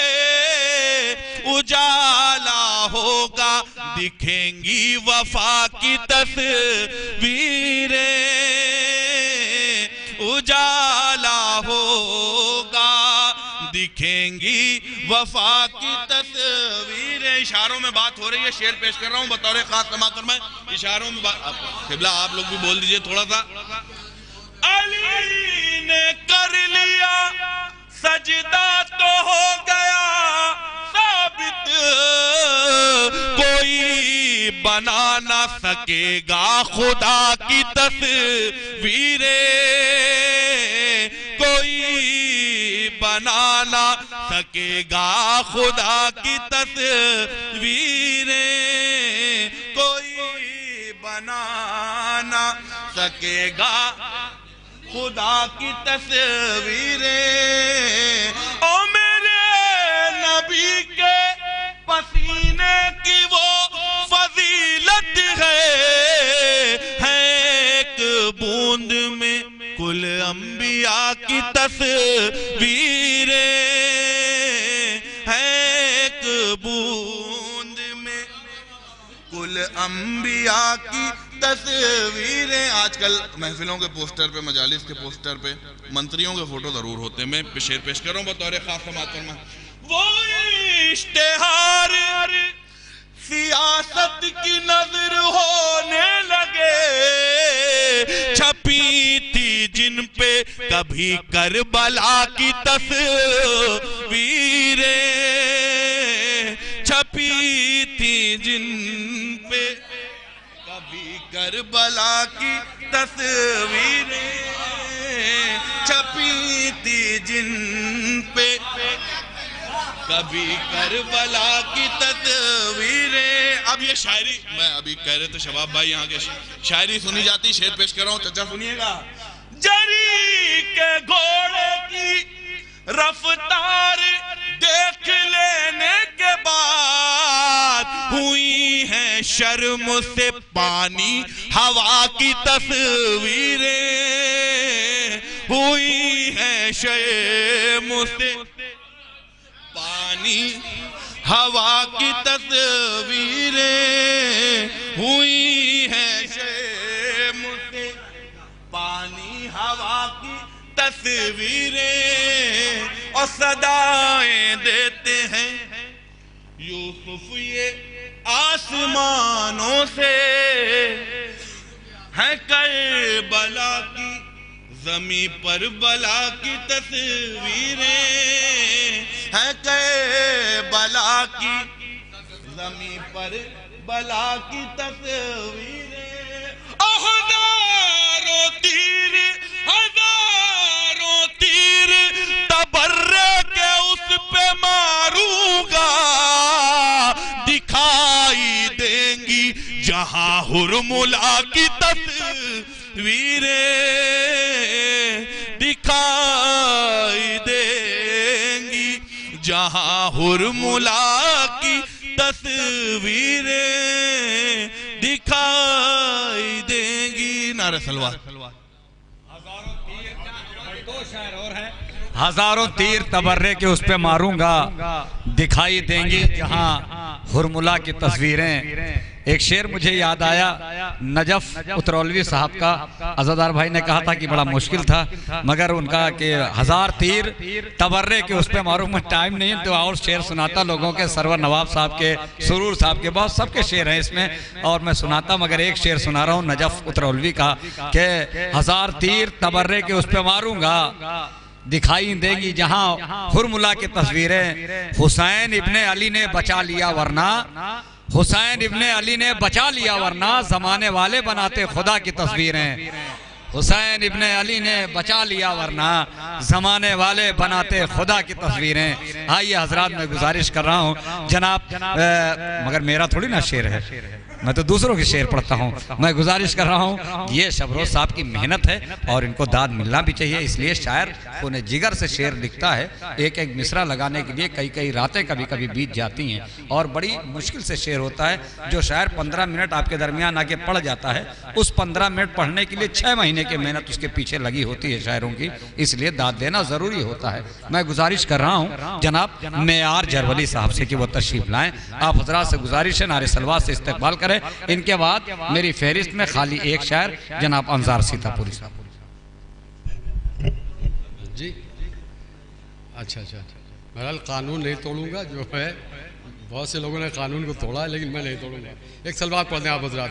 اجالا ہوگا دکھیں گی وفا کی تصویریں، اجالا ہوگا دکھیں گی وفا کی تصویریں. اشاروں میں بات ہو رہی ہے، شعر پیش کر رہا ہوں بطور خاص سماعت فرمائیں. اشاروں میں بات. قبلہ آپ لوگ بھی بول دیجئے تھوڑا سا. علی نے کر لیا سجدہ تو ہو گیا ثابت، کوئی بنا نہ سکے گا خدا کی تصویریں، کوئی بنا نہ سکے گا خدا کی تصویریں، کوئی بنا نہ سکے گا خدا کی تصویریں۔ او میرے نبی کے پسینے کی وہ فضیلت ہے ایک بوند میں کل انبیاء کی تصویریں، ایک بوند میں کل انبیاء کی تصویریں۔ آج کل محفلوں کے پوسٹر پہ، مجالس کے پوسٹر پہ منتریوں کے فوٹو ضرور ہوتے ہیں، میں شعر پیش کر رہا ہوں بطور خاص سماعت فرما۔ وہ اشتہار سیاست کی نظر ہونے لگے، چھپی تھی جن پہ کبھی کربلا کی تصویریں، چھپی تھی جن پہ کبھی کربلا کی تصویریں، چھپی تھی جن پہ کبھی کربلا کی تصویریں۔ اب یہ شاعری میں ابھی کہہ رہے تھے شباب بھائی یہاں کے شاعری سنی جاتی، شعر پیش کر رہا ہوں، چچا سنیے گا۔ جری کے گھوڑے کی رفتار دیکھ لینے کے بعد ہوئی ہیں شرم سے پانی ہوا کی تصویریں، ہوئی ہیں شرم سے پانی ہوا کی تصویریں، ہوئی ہیں شرم سے پانی ہوا کی تصویریں، اور صدائیں دیتے ہیں یوسف یہ آسمانوں سے، ہے کربلا کی زمین پر بلا کی تصویریں، ہے کربلا کی زمین پر بلا کی تصویریں، ہزاروں تیر تبرے کے اس پہ ماروں گا، دکھائی دیں گی جہاں حرملا کی تصویریں، دکھائی دیں گی جہاں حرملا کی تصویریں، دکھائی دیں گی۔ نعرہ سلوات۔ ہزاروں تیر تبرے کے اس پہ ماروں گا، دکھائی دیں گی جہاں حرملا کی تصویریں۔ ایک شعر مجھے یاد آیا نجف اترولوی صاحب کا، عزادار بھائی نے کہا تھا کہ بڑا مشکل تھا، مگر ان کا کہ ہزار تیر تبرے کے اس پہ ماروں، میں ٹائم نہیں تو اور شعر سناتا لوگوں کے، سرور نواب صاحب کے، سرور صاحب کے، بہت سب کے شعر ہیں اس میں اور میں سناتا، مگر ایک شعر سنا رہا ہوں نجف اترولوی کا کہ ہزار تیر تبرے کے اس پہ ماروں گا، دکھائی دے گی جہاں حرملا کی تصویریں، حسین ابن علی نے بچا لیا ورنہ، حسین ابن علی نے بچا لیا ورنہ زمانے والے بناتے خدا کی تصویریں، حسین ابن علی نے بچا لیا ورنہ زمانے والے بناتے خدا کی تصویریں۔ آئیے حضرات میں گزارش کر رہا ہوں جناب، مگر میرا تھوڑی نا شعر ہے، میں تو دوسروں کی شعر پڑھتا ہوں، میں گزارش کر رہا ہوں یہ شبروز صاحب کی محنت ہے اور ان کو داد ملنا بھی چاہیے، اس لیے شاعر انہیں جگر سے شعر لکھتا ہے، ایک ایک مصرع لگانے کے لیے کئی راتیں کبھی کبھی بیت جاتی ہیں اور بڑی مشکل سے شعر ہوتا ہے۔ جو شاعر 15 منٹ آپ کے درمیان آ کے پڑھ جاتا ہے، اس 15 منٹ پڑھنے کے لیے 6 مہینے کی محنت اس کے پیچھے لگی ہوتی ہے شاعروں کی، اس لیے داد دینا ضروری ہوتا ہے۔ میں گزارش کر رہا ہوں جناب معیار جرولی صاحب سے کہ وہ تشریف لائیں، آپ حضرات سے گزارش ہے نعرہ سلوات سے استقبال کریں۔ ان کے بعد میری فہرست میں خالی ایک شاعر جناب انظار سیتا پوری صاحب۔ جی اچھا بہرحال قانون نہیں توڑوں گا، جو ہے بہت سے لوگوں نے قانون کو توڑا ہے لیکن میں نہیں توڑوں گا۔ ایک سلوات پڑھ دیں آپ حضرات۔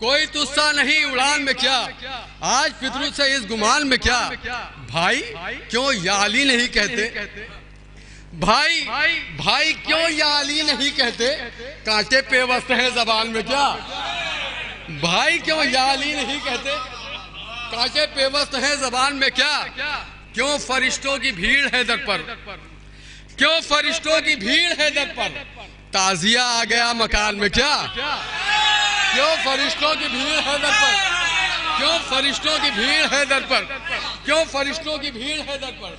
کوئی تجھسا نہیں اڑان میں کیا، آج فطرت سے اس گمان میں کیا، بھائی کیوں یا علی نہیں کہتے، بھائی کیوں یا علی نہیں کہتے، کانٹے پیوست ہیں زبان میں کیا، بھائی کیوں یا علی نہیں کہتے، کانٹے پیوست ہیں زبان میں کیا، کیوں فرشتوں کی بھیڑ ہے در پر، کیوں فرشتوں کی بھیڑ ہے در پر، تعزیہ آ گیا مکان میں کیا، کیوں فرشتوں کی بھیڑ ہے در پر، کیوں فرشتوں کی بھیڑ ہے در پر، کیوں فرشتوں کی بھیڑ ہے در پر،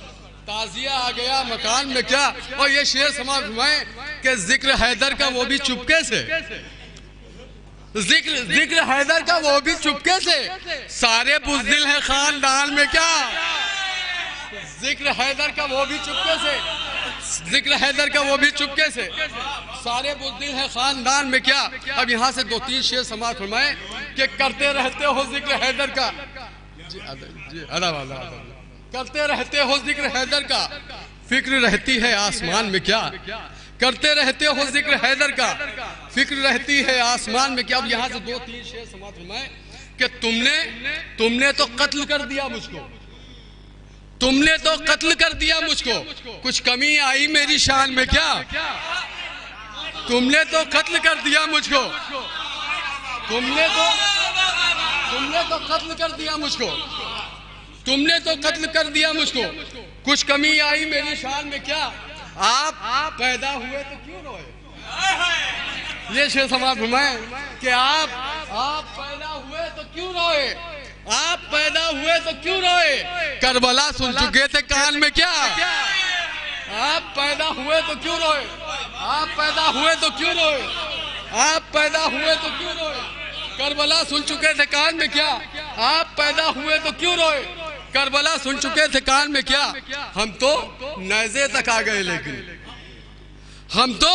تعزیہ آ گیا مکان میں کیا۔ اور یہ شعر سماعت فرمائیں کہ ذکر حیدر کا وہ بھی چپکے سے، ذکر حیدر کا وہ بھی چپکے سے، سارے بزدل ہیں خاندان میں کیا، ذکر حیدر کا وہ بھی چپکے سے، ذکر حیدر کا وہ بھی چپکے سے، سارے بزدل ہیں خاندان میں کیا۔ اب یہاں سے 2-3 شعر سماعت فرمائیں کہ کرتے رہتے ہو ذکر حیدر کا، کرتے رہتے ہو ذکر حیدر کا، فکر رہتی ہے آسمان میں کیا، کرتے رہتے ہو ذکر حیدر کا، فکر رہتی ہے آسمان میں کیا۔ اب یہاں سے 2-3 شعر سماعت فرمائیں کہ تم نے تو قتل کر دیا مجھ کو، تم نے تو قتل کر دیا مجھ کو، کچھ کمی آئی میری شان میں کیا، تم نے تو قتل کر دیا مجھ کو، تم نے تو قتل کر دیا مجھ کو، تم نے تو قتل کر دیا مجھ کو، کچھ کمی آئی میری شان میں کیا، آپ پیدا ہوئے تو کیوں روئے، یہ شعر سماعت فرمائیں کہ آپ پیدا ہوئے تو کیوں روئے، آپ پیدا ہوئے تو کیوں روئے، کربلا سن چکے تھے کان میں کیا، آپ پیدا ہوئے تو کیوں روئے، آپ پیدا ہوئے تو کیوں روئے، آپ پیدا ہوئے تو کیوں روئے، کربلا سن چکے تھے کان میں کیا، آپ پیدا ہوئے تو کیوں روئے، کربلا سن چکے تھے کان میں کیا۔ ہم تو نیزے تک آ گئے لیکن، ہم تو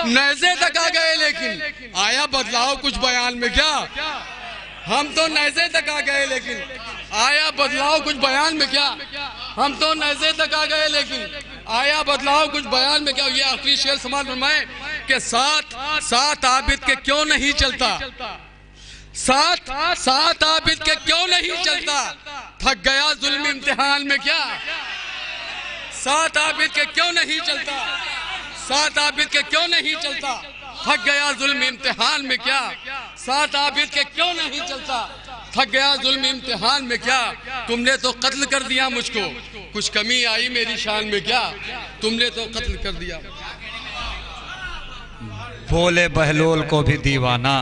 نیزے تک آ گئے لیکن آیا بدلاؤ کچھ بیان میں کیا، ہم تو نیزے تک آ گئے لیکن آیا بدلاؤ کچھ بیان میں کیا، ہم تو نیزے تک آ گئے لیکن آیا بدلاؤ کچھ بیان میں کیا۔ یہ آخری شعر سماعت فرمائیں کہ ساتھ عابد کے کیوں نہیں چلتا، ساتھ عابد کے کیوں نہیں چلتا، تھک گیا ظلم امتحان میں کیا، ساتھ عابد کے کیوں نہیں چلتا، ساتھ عابد کے کیوں نہیں چلتا، تھک گیا ظلم امتحان میں کیا، ساتھ عابد کے کیوں نہیں چلتا، تھک گیا ظلم امتحان میں کیا۔ تم نے تو قتل کر دیا مجھ کو، کچھ کمی آئی میری شان میں کیا، تم نے تو قتل کر دیا۔ بولے بہلول کو بھی دیوانہ،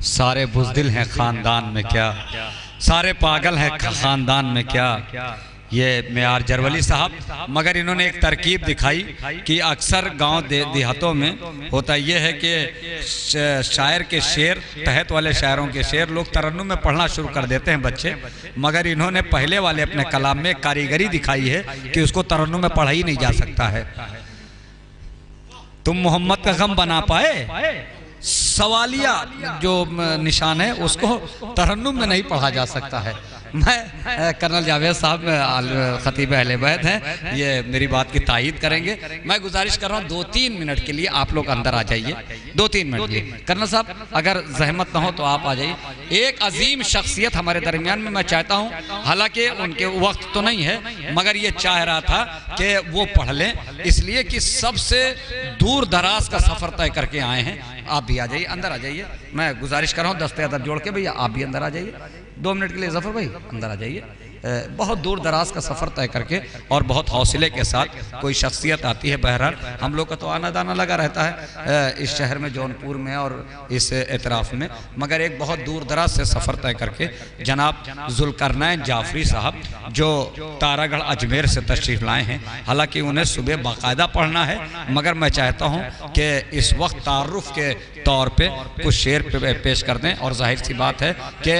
سارے بزدل ہیں خاندان میں کیا، سارے پاگل ہیں خاندان میں کیا۔ یہ معیار جرولی صاحب، مگر انہوں نے ایک ترکیب دکھائی کہ اکثر گاؤں دیہاتوں میں ہوتا یہ ہے کہ شاعر کے شعر، تحت والے شاعروں کے شعر لوگ ترنم میں پڑھنا شروع کر دیتے ہیں بچے، مگر انہوں نے پہلے والے اپنے کلام میں کاریگری دکھائی ہے کہ اس کو ترنم میں پڑھا ہی نہیں جا سکتا ہے۔ تم محمد کا غم بنا پائے، سوالیہ جو نشان ہے اس کو ترنم میں نہیں پڑھا جا سکتا ہے۔ میں کرنل جاوید صاحب خطیب اہل بیت ہیں، یہ میری بات کی تائید کریں گے۔ میں گزارش کر رہا ہوں 2-3 منٹ کے لیے آپ لوگ اندر آ جائیے، 2-3 منٹ کے لیے۔ کرنل صاحب اگر زحمت نہ ہو تو آپ آ جائیے۔ ایک عظیم شخصیت ہمارے درمیان میں چاہتا ہوں، حالانکہ ان کے وقت تو نہیں ہے مگر یہ چاہ رہا تھا کہ وہ پڑھ لیں، اس لیے کہ سب سے دور دراز کا سفر طے کر کے آئے ہیں۔ آپ بھی آ جائیے، اندر آ جائیے۔ میں گزارش کر رہا ہوں دستے ادب جوڑ کے بھئی آپ بھی اندر آ جائیے، 2 منٹ کے لیے ظفر بھائی اندر آ جائیے۔ بہت دور دراز کا سفر طے کر کے اور بہت حوصلے کے ساتھ کوئی شخصیت آتی ہے۔ بہرحال ہم لوگ کا تو آنا دانا لگا رہتا ہے اس شہر میں، جونپور میں اور اس اطراف میں، مگر ایک بہت دور دراز سے سفر طے کر کے جناب ذوالقرنین جعفری صاحب جو تارا گڑھ اجمیر سے تشریف لائے ہیں، حالانکہ انہیں صبح باقاعدہ پڑھنا ہے مگر میں چاہتا ہوں کہ اس وقت تعارف کے طور پہ کچھ شعر پیش کر دیں، اور ظاہر سی بات ہے کہ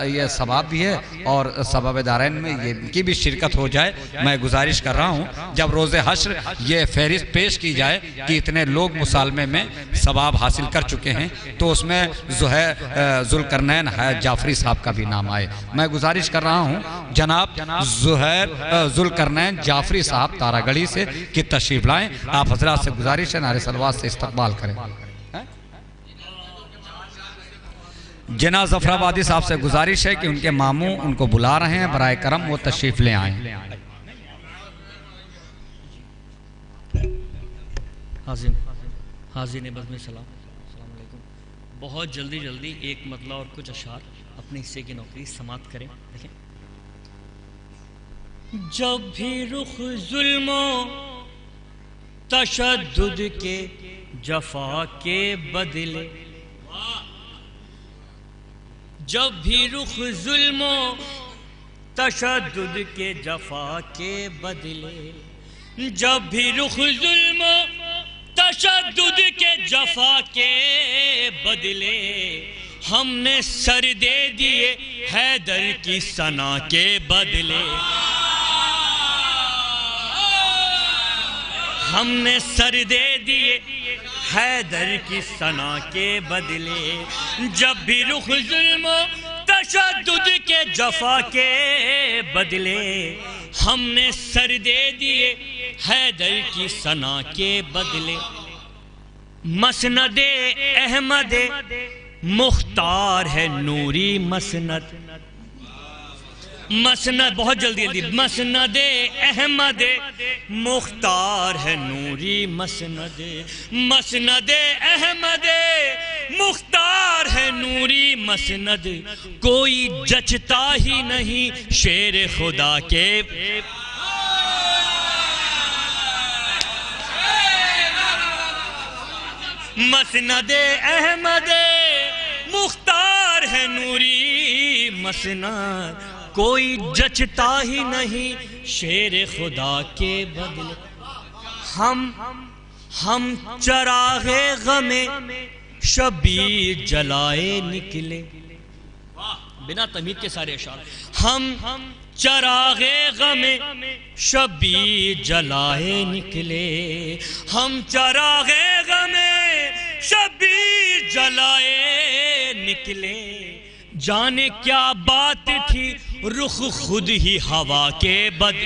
یہ ثواب بھی ہے اور سبب دارین میں یہ کی بھی شرکت ہو جائے۔ میں گزارش کر رہا ہوں جب روز حشر یہ فہرست پیش کی جائے کہ اتنے لوگ مسالمے میں ثواب حاصل کر چکے ہیں تو اس میں ذوالقرنین جعفری صاحب کا بھی نام آئے۔ میں گزارش کر رہا ہوں جناب ذوالقرنین جعفری صاحب تارا گڑھی سے کہ تشریف لائیں۔ آپ حضرات سے گزارش ہے نعرہ صلوات سے استقبال کریں۔ جناح ظفرآبادی صاحب سے گزارش ہے کہ ان کے ماموں ان کو بلا رہے ہیں، برائے کرم وہ تشریف لے آئیں۔ حاضرین بزم سلام، السلام علیکم۔ بہت جلدی ایک مطلع اور کچھ اشعار اپنے حصے کی نوکری سماعت کریں۔ دیکھیں، جب بھی رخ ظلم و تشدد کے جفا کے بدلے، جب بھی رخ ظلم و تشدد کے جفا کے بدلے، جب بھی رخ ظلم و تشدد کے جفا کے بدلے، ہم نے سر دے دیے حیدر کی ثنا کے بدلے، ہم نے سر دے دیے حیدر کی ثنا کے بدلے، جب بھی رخ ظلم و تشدد کے جفا کے بدلے، ہم نے سر دے دیے حیدر کی ثنا کے بدلے۔ مسند احمد مختار ہے نوری مسند، مسند بہت جلدی مسند احمد مختار ہے نوری مسند، مسند احمد مختار ہے نوری مسند، کوئی جچتا ہی نہیں شیر خدا کے، مسند احمد مختار ہے نوری مسند، کوئی جچتا ہی نہیں شیر خدا کے بدلے۔ ہم چراغ غم شبیر جلائے نکلے، بنا تمہید کے سارے اشعار، ہم چراغ غم شبیر جلائے نکلے، ہم چراغ غم شبیر جلائے نکلے، جانے کیا بات تھی رخ خود ہی ہوا کے بد،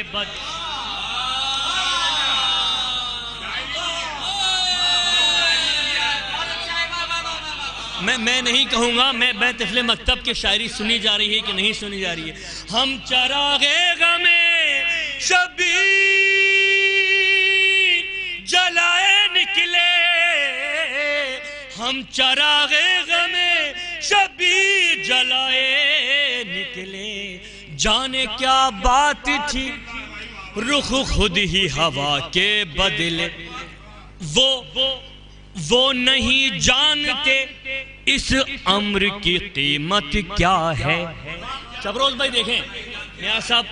میں نہیں کہوں گا، میں طفل مکتب کی شاعری سنی جا رہی ہے کہ نہیں سنی جا رہی ہے۔ ہم چراغ غم شبیر جلائے نکلے، ہم چراغ غم شبیر جلائے نکلے، جانے کیا بات تھی رخ خود ہی ہوا کے بدلے، وہ نہیں جانتے اس امر کی قیمت کیا ہے۔ شبروز بھائی دیکھیں، میاں صاحب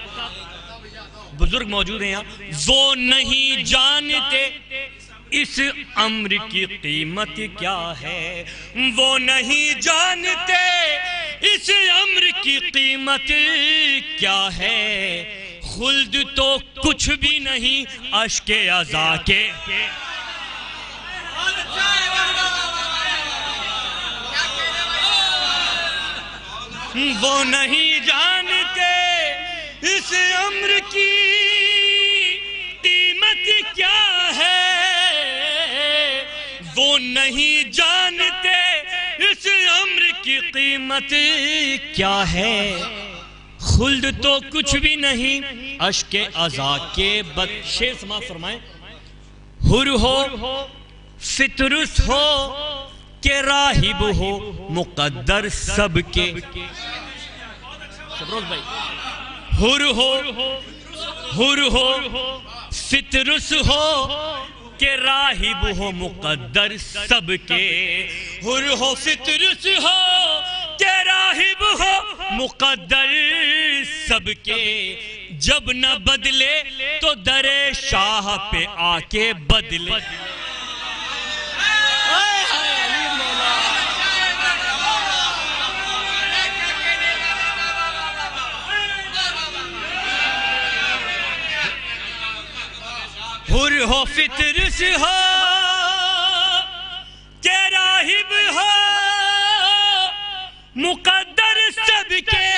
بزرگ موجود ہیں یہاں، وہ نہیں جانتے اس امر کی قیمت کیا ہے، وہ نہیں جانتے اس امر کی قیمت کیا ہے، خلد تو کچھ بھی نہیں اشک عزا کے، وہ نہیں جانتے اس امر کی قیمت کیا ہے، وہ نہیں جانتے اس امر کی قیمت کیا ہے، خلد تو کچھ بھی نہیں اشک عزا کے بد۔ شیر سماعت فرمائیں، حر ہو فطرس ہو کہ راہب ہو مقدر سب کے، شبروز بھائی، حر ہو فطرس ہو کہ راہب ہو مقدر سب کے، حر ہو فطرس ہو کہ راہب ہو مقدر سب کے، جب نہ بدلے تو در شاہ پہ آ کے بدلے، حر ہو فطرس ہو کہ راہب ہو مقدر سب کے،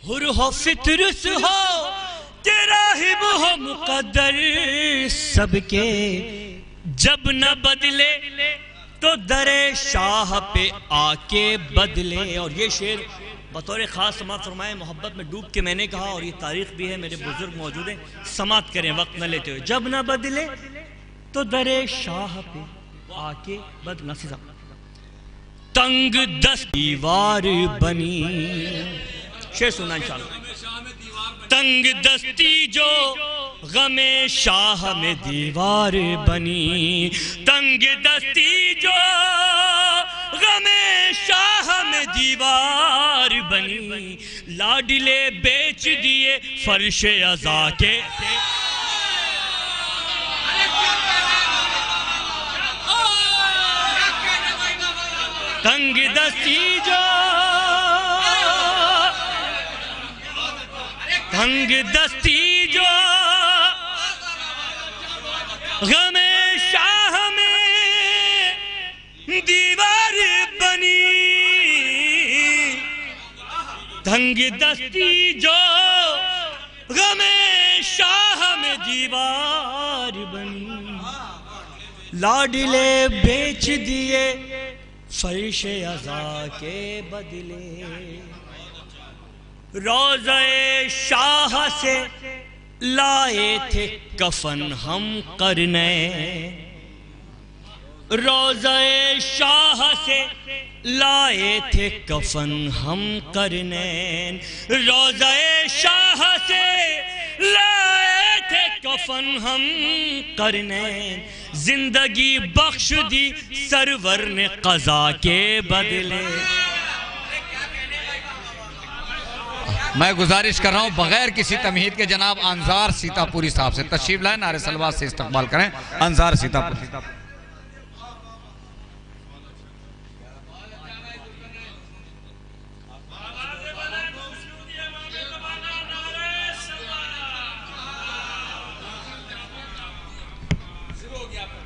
حر ہو فطرس ہو کہ راہب ہو مقدر سب کے، جب نہ بدلے تو درے شاہ پہ آ کے بدلے. اور یہ شعر بطور خاص سماعت فرمائے. محبت میں ڈوب کے میں نے کہا اور یہ تاریخ بھی ہے, میرے بزرگ موجود ہیں, سماعت کریں وقت نہ لیتے ہوئے. جب نہ بدلے تو درے شاہ پہ آ کے بدلنا. تنگ دست دیوار بنی. شعر سننا انشاءاللہ. تنگ دستی جو غم شاہ میں دیوار بنی. تنگ دستی جو غم شاہ میں دیوار بنی. لاڈلے بیچ دیے فرش عزا کے. تنگ دستی جو تنگ دستی جو غم شاہ میں دیوار بنی. تنگ دستی جو غم شاہ میں دیوار بنی. لاڈلے بیچ دیے فرش عزا کے بدلے. روضہ شاہ سے لائے تھے کفن ہم قرنین. روضہ شاہ سے لائے تھے کفن ہم قرنین. روضہ شاہ سے لائے تھے کفن ہم قرنین. زندگی بخش دی سرور نے قضا کے بدلے. میں گزارش کر رہا ہوں بغیر کسی تمہید کے جناب انظار سیتا پوری صاحب سے تشریف لائیں, نعرہ صلوات سے استقبال کریں. انظار سیتا پوری.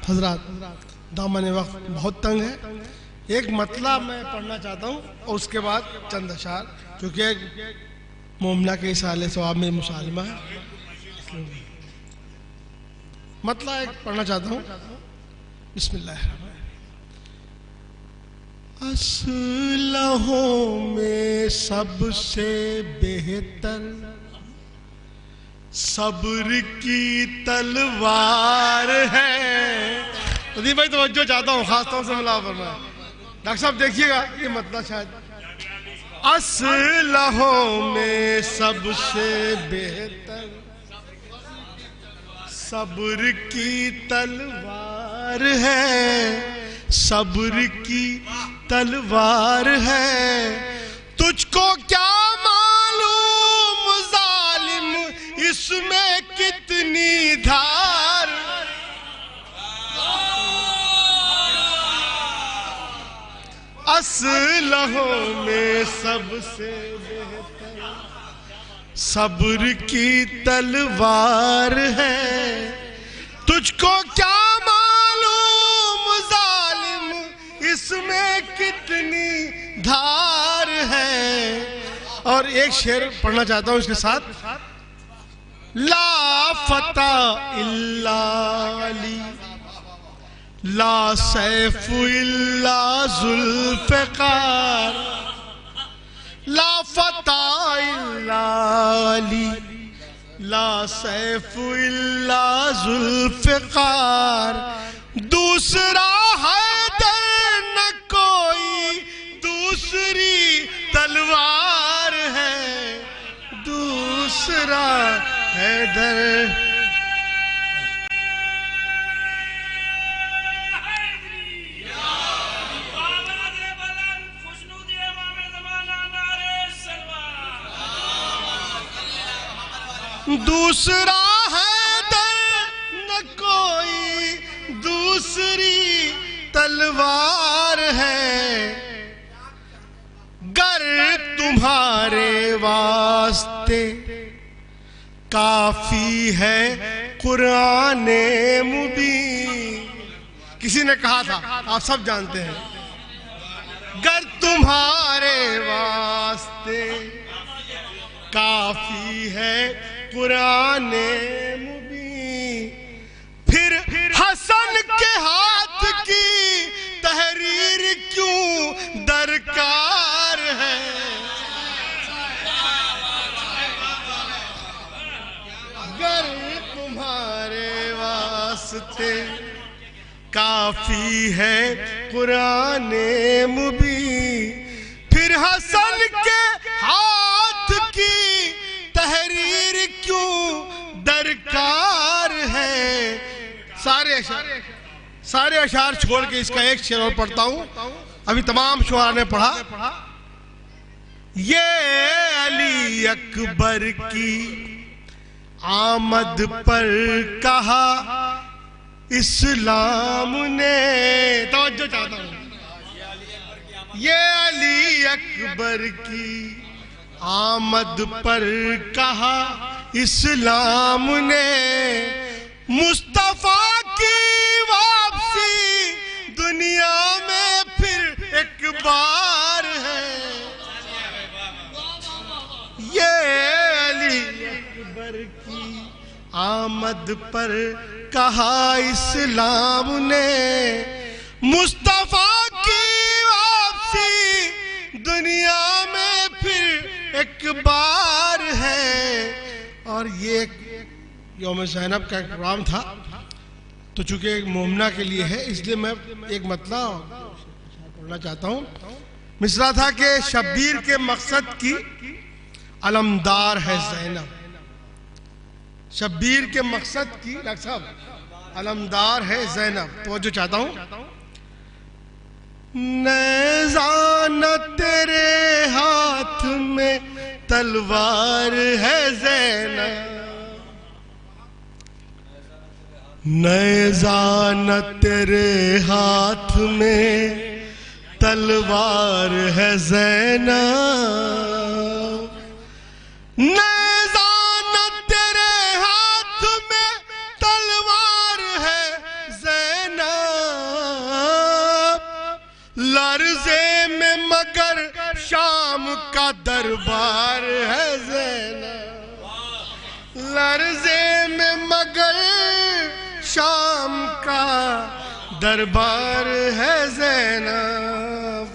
حضرات دامن وقت بہت تنگ ہے. ایک مطلب میں پڑھنا چاہتا ہوں اور اس کے بعد چند اشعار, کیونکہ ایک مومنہ کے اصالِ ثواب میں مسالمہ ہے. مطلب ایک پڑھنا چاہتا ہوں. بسم اللہ الرحمن الرحیم. اسلحوں میں سب سے بہتر صبر کی تلوار ہے. ندیم بھائی توجہ چاہتا ہوں, خاص طور سے ملا فرمائے. ڈاکٹر صاحب دیکھیے گا یہ مطلب شاید. اسلحوں میں سب سے بہتر صبر کی تلوار ہے. صبر کی تلوار ہے. تجھ کو کیا معلوم ظالم اس میں کتنی دھار. اسلحوں میں سب سے بہتر صبر کی تلوار ہے. تجھ کو کیا معلوم ظالم اس میں کتنی دھار ہے. اور ایک شعر پڑھنا چاہتا ہوں اس کے ساتھ. لا فتح الا علی لا سیف الا ذوالفقار. لا فتح الا علی لا سیف الا ذوالفقار. دوسرا حیدر نہ کوئی دوسری تلوار ہے. دوسرا حیدر دوسرا حیدر نہ کوئی دوسری تلوار ہے. گر تمہارے واسطے کافی ہے قرآن مبین. کسی نے کہا تھا, آپ سب جانتے ہیں. گر تمہارے واسطے کافی ہے قرآن مبین. پھر حسن کے ہاتھ کی تہ درکار ہے. گر تمہارے واسطے کافی ہے قرآن مبین، پھر حسن کے ہاتھ کی تحریر کیوں درکار ہے. سارے اشعار چھوڑ کے اس کا ایک شعر اور پڑھتا ہوں. ابھی تمام شعراء نے پڑھا. یہ علی اکبر کی آمد پر کہا اسلام نے. توجہ چاہتا ہوں. یہ علی اکبر کی آمد پر کہا اسلام نے، مصطفیٰ کی واپسی دنیا میں پھر ایک بار ہے. یہ علی اکبر کی آمد پر کہا اسلام نے، مصطفیٰ کی واپسی دنیا میں پھر ایک بار ہے. اور یہ یوم زینب کا ایک پروگرام تھا، تو چونکہ ایک مومنہ کے لیے ہے اس لیے میں ایک مطلع پڑھنا چاہتا ہوں. مصرع تھا کہ شبیر کے مقصد کی علمدار ہے زینب. شبیر کے مقصد کی ڈاکٹر صاحب علمدار ہے زینب. توجہ چاہتا ہوں. نیزہ نہ تیرے ہاتھ میں تلوار ہے زینب، نیزہ نہ تیرے ہاتھ میں تلوار ہے زینب، نیزہ نہ تیرے ہاتھ میں تلوار ہے زینب، لرزے میں مگر شام کا دربار ہے زینب، لرزے میں مگر شام کا دربار ہے زینب.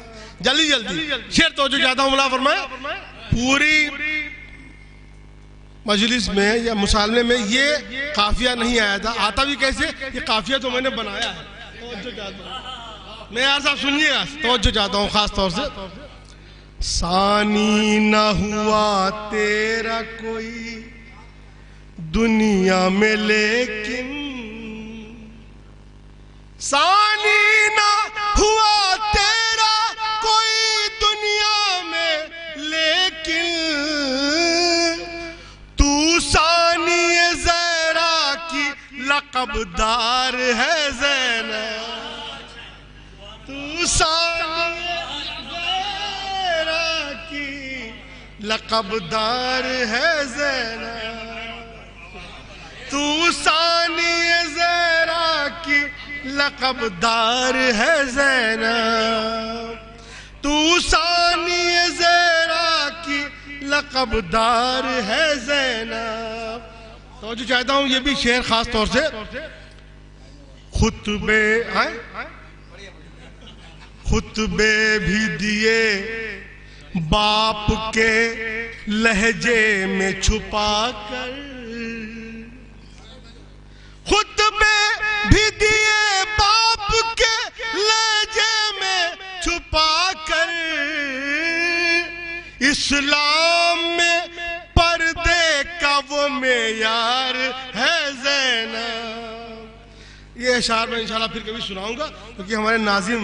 جلدی جلدی شعر توجہ چاہتا ہوں. ملا فرمائے پوری مجلس میں یا مسالمے میں یہ قافیہ نہیں آیا تھا. آتا بھی کیسے؟ یہ قافیہ تو میں نے بنایا ہے. توجہ چاہتا ہوں. میں یار صاحب سنیے گا. توجہ چاہتا ہوں خاص طور سے. ثانی نہ ہوا تیرا کوئی دنیا میں لیکن، ثانی نہ ہوا تیرا کوئی دنیا میں لیکن، تو ثانی زہرا کی لقب دار ہے زینب، تو ثانی زہرا کی لقب دار ہے زینب، تو ثانی زہرا کی لقب دار ہے زینب، تو ثانی زہرا کی لقب دار ہے زینب. توجہ چاہتا ہوں. یہ بھی شعر خاص طور سے خطبے بھی دیے باپ کے لہجے میں چھپا کر، خطبے بھی دیے باپ کے لہجے میں چھپا کر، اسلام میں پردے کا وہ معیار ہے زینب. یہ اشعار میں انشاءاللہ پھر کبھی سناؤں گا کیونکہ ہمارے ناظم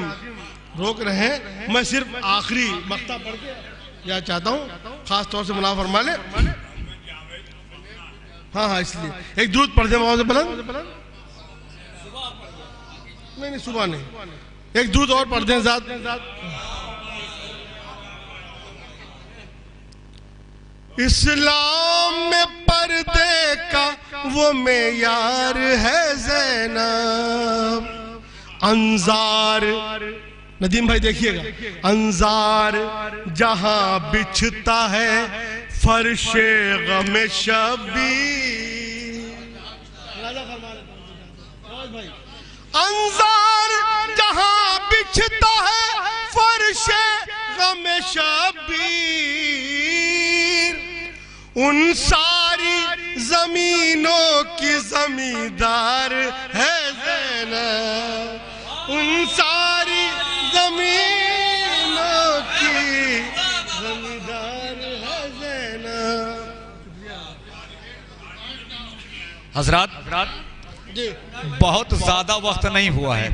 روک رہے ہیں. میں صرف آخری مقطع پڑھ کے یا چاہتا ہوں خاص طور سے ملا فرما لے. ہاں اس لیے ایک درود پڑھ دیں آواز بلند. نہیں صبح نہیں, ایک درود اور پڑھ دیں ذات. اسلام میں پردے کا وہ معیار ہے زینب. انظار ندیم بھائی دیکھیے گا, انظار جہاں بچھتا ہے فرش غم شبیر. انظار جہاں بچھتا ہے فرش غم شبیر ان ساری زمینوں کی زمیندار ہے زینب، ان ساری زمینوں کی زمیندار ہے زینب۔ حضرات بہت زیادہ وقت نہیں ہوا ہے،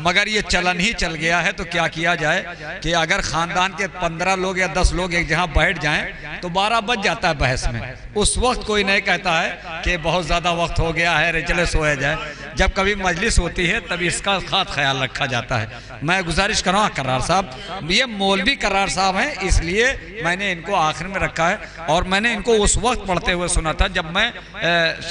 مگر یہ چلن ہی چل گیا ہے، تو کیا کیا جائے کہ اگر خاندان کے 15 لوگ یا 10 لوگ ایک جہاں بیٹھ جائیں تو 12 بج جاتا ہے بحث میں۔ اس وقت کوئی نہیں کہتا ہے کہ بہت زیادہ وقت ہو گیا ہے چلے سوئے جائے۔ جب کبھی مجلس ہوتی ہے تب اس کا خاص خیال رکھا جاتا ہے۔ میں گزارش کروں گا کرار صاحب، یہ مولوی کرار صاحب ہیں، اس لیے میں نے ان کو آخر میں رکھا ہے، اور میں نے ان کو اس وقت پڑھتے ہوئے سنا تھا جب میں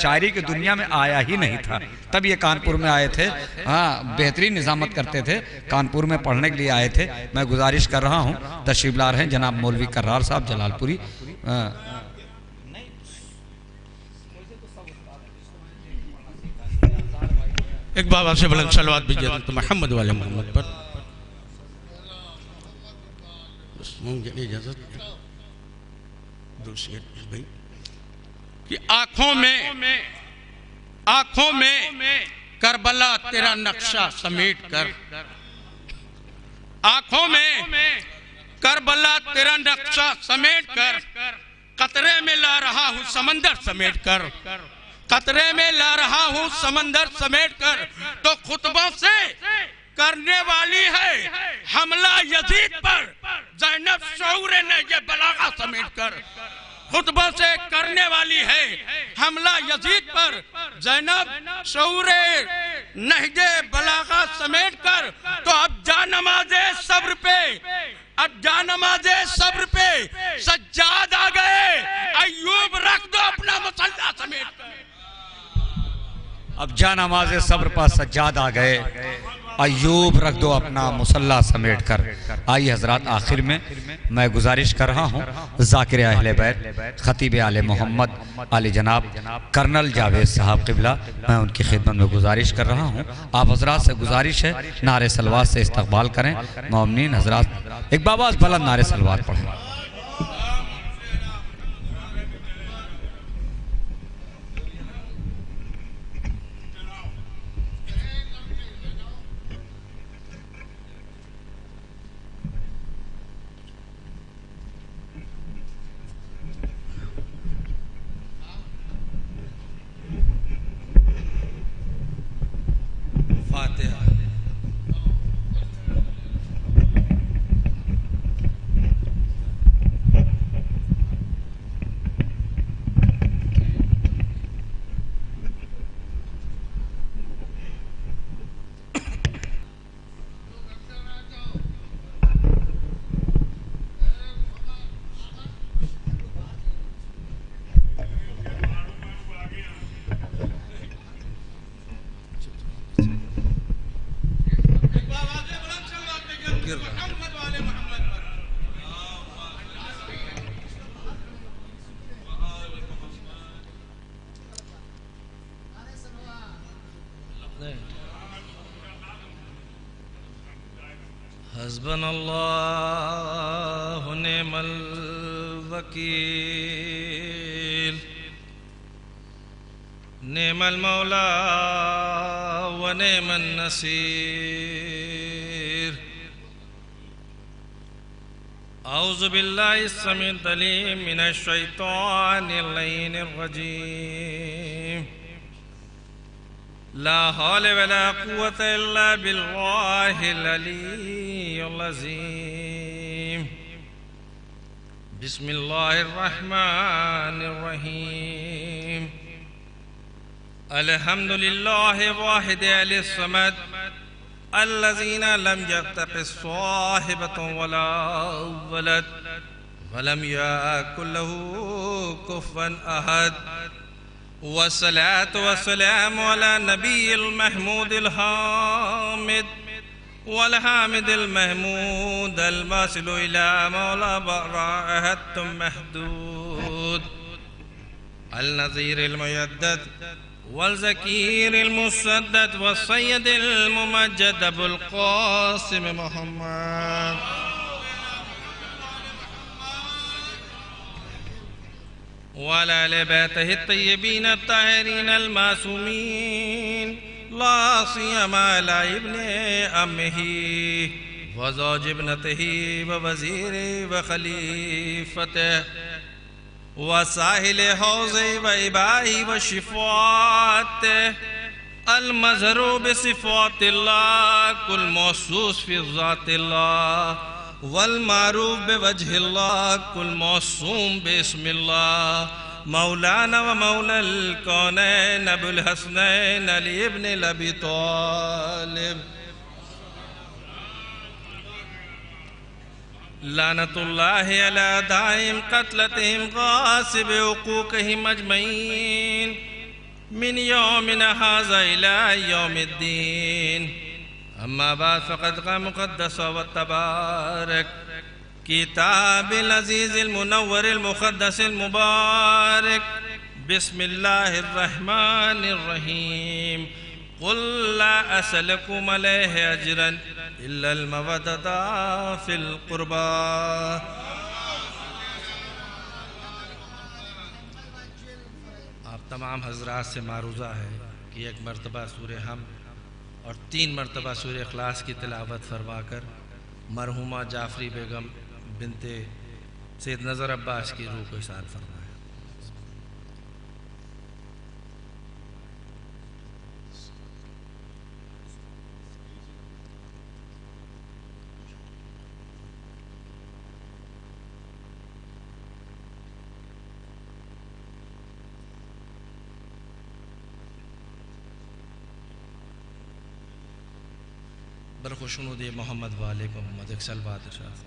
شاعری کی دنیا میں آیا ہی نہیں تھا، تب یہ کانپور میں آئے تھے۔ ہاں، بہترین نظامت کرتے تھے، کانپور میں پڑھنے کے لیے آئے تھے۔ میں گزارش کر رہا ہوں، تشریف لا رہے ہیں جناب مولوی کرار صاحب جلال پوری۔ ایک بابا سے بلند صلوات بھیجئے تو محمد والے محمد پر۔ اجازت کہ آنکھوں میں کربلا تیرا نقشہ سمیٹ کر، آنکھوں میں کربلا تیرا نقشہ سمیٹ کر، قطرے میں لا رہا ہوں سمندر سمیٹ کر، قطرے میں لا رہا ہوں سمندر سمیٹ کر، تو خطبوں سے کرنے والی ہے حملہ یزید پر زینب شعور نہج بلاغہ سمیٹ کر، خطبوں سے کرنے والی ہے حملہ یزید پر زینب شعور نہج بلاغہ سمیٹ کر، تو اب جا نماز صبر پہ، اب جا نماز صبر پہ سجاد آ گئے، ایوب رکھ دو اپنا مسلح سمیٹ کر۔ اب جا نماز صبر پر سجاد آ گئے، ایوب رکھ دو اپنا مسلح سمیٹ کر۔ آئیے حضرات، آخر میں میں گزارش کر رہا ہوں ذاکر اہل بیت خطیب آل محمد آل جناب کرنل جاوید صاحب قبلہ، میں ان کی خدمت میں گزارش کر رہا ہوں۔ آپ حضرات سے گزارش ہے نعرہ صلوات سے استقبال کریں۔ مومنین حضرات ایک باباز بلند نعرہ صلوات پڑھیں۔ فاتحہ۔ حسبنا اللہ نعم الوکیل نعم المولا ونعم النصير اعوذ باللہ السمیع العلیم من الشیطان اللعین الرجیم لا حول ولا قوة الا باللہ العلی العظیم بسم اللہ الرحمن الرحیم الحمد للہ واحد اہل الصمد الذين لم يتخذ صاحبة ولا ولد ولم يكن له كفوا أحد والصلاة والسلام على نبي المحمود الحامد والحامد المحمود الواصل إلى مولى براءة محدود النذير الميدد والزكير المسدد والسيد الممجد أبو القاسم محمد وعلى آل بيته الطيبين الطاهرين المعصومين لا سيما على ابن أمه وزوج ابنته ووزيره وخليفته وساحل حوضه وإبائه وشفاعته المظهر بصفات الله كل موصوف في ذات الله والمعروف بوجه الله كل موصوم باسم الله مولانا ومولى الكونين أبو الحسنين علي بن أبي طالب لعنة الله على دائم قتلتهم غاصب حقوقهم أجمعين من يومنا هذا إلى يوم الدين أما بعد فقد قام مقدس والتبارك كتاب العزيز المنور المقدس المبارك بسم الله الرحمن الرحيم قل لا أسألكم عليه أجرا إلا المودة في القربى. آپ تمام حضرات سے معروضہ ہے کہ ایک مرتبہ سورہ حمد اور 3 مرتبہ سورہ اخلاص کی تلاوت فرما کر مرحومہ جعفری بیگم بنت سید نظر عباس کی روح کو احسان فرمائیں. برخوشنود محمد والے محمد اکسل بادشاہ.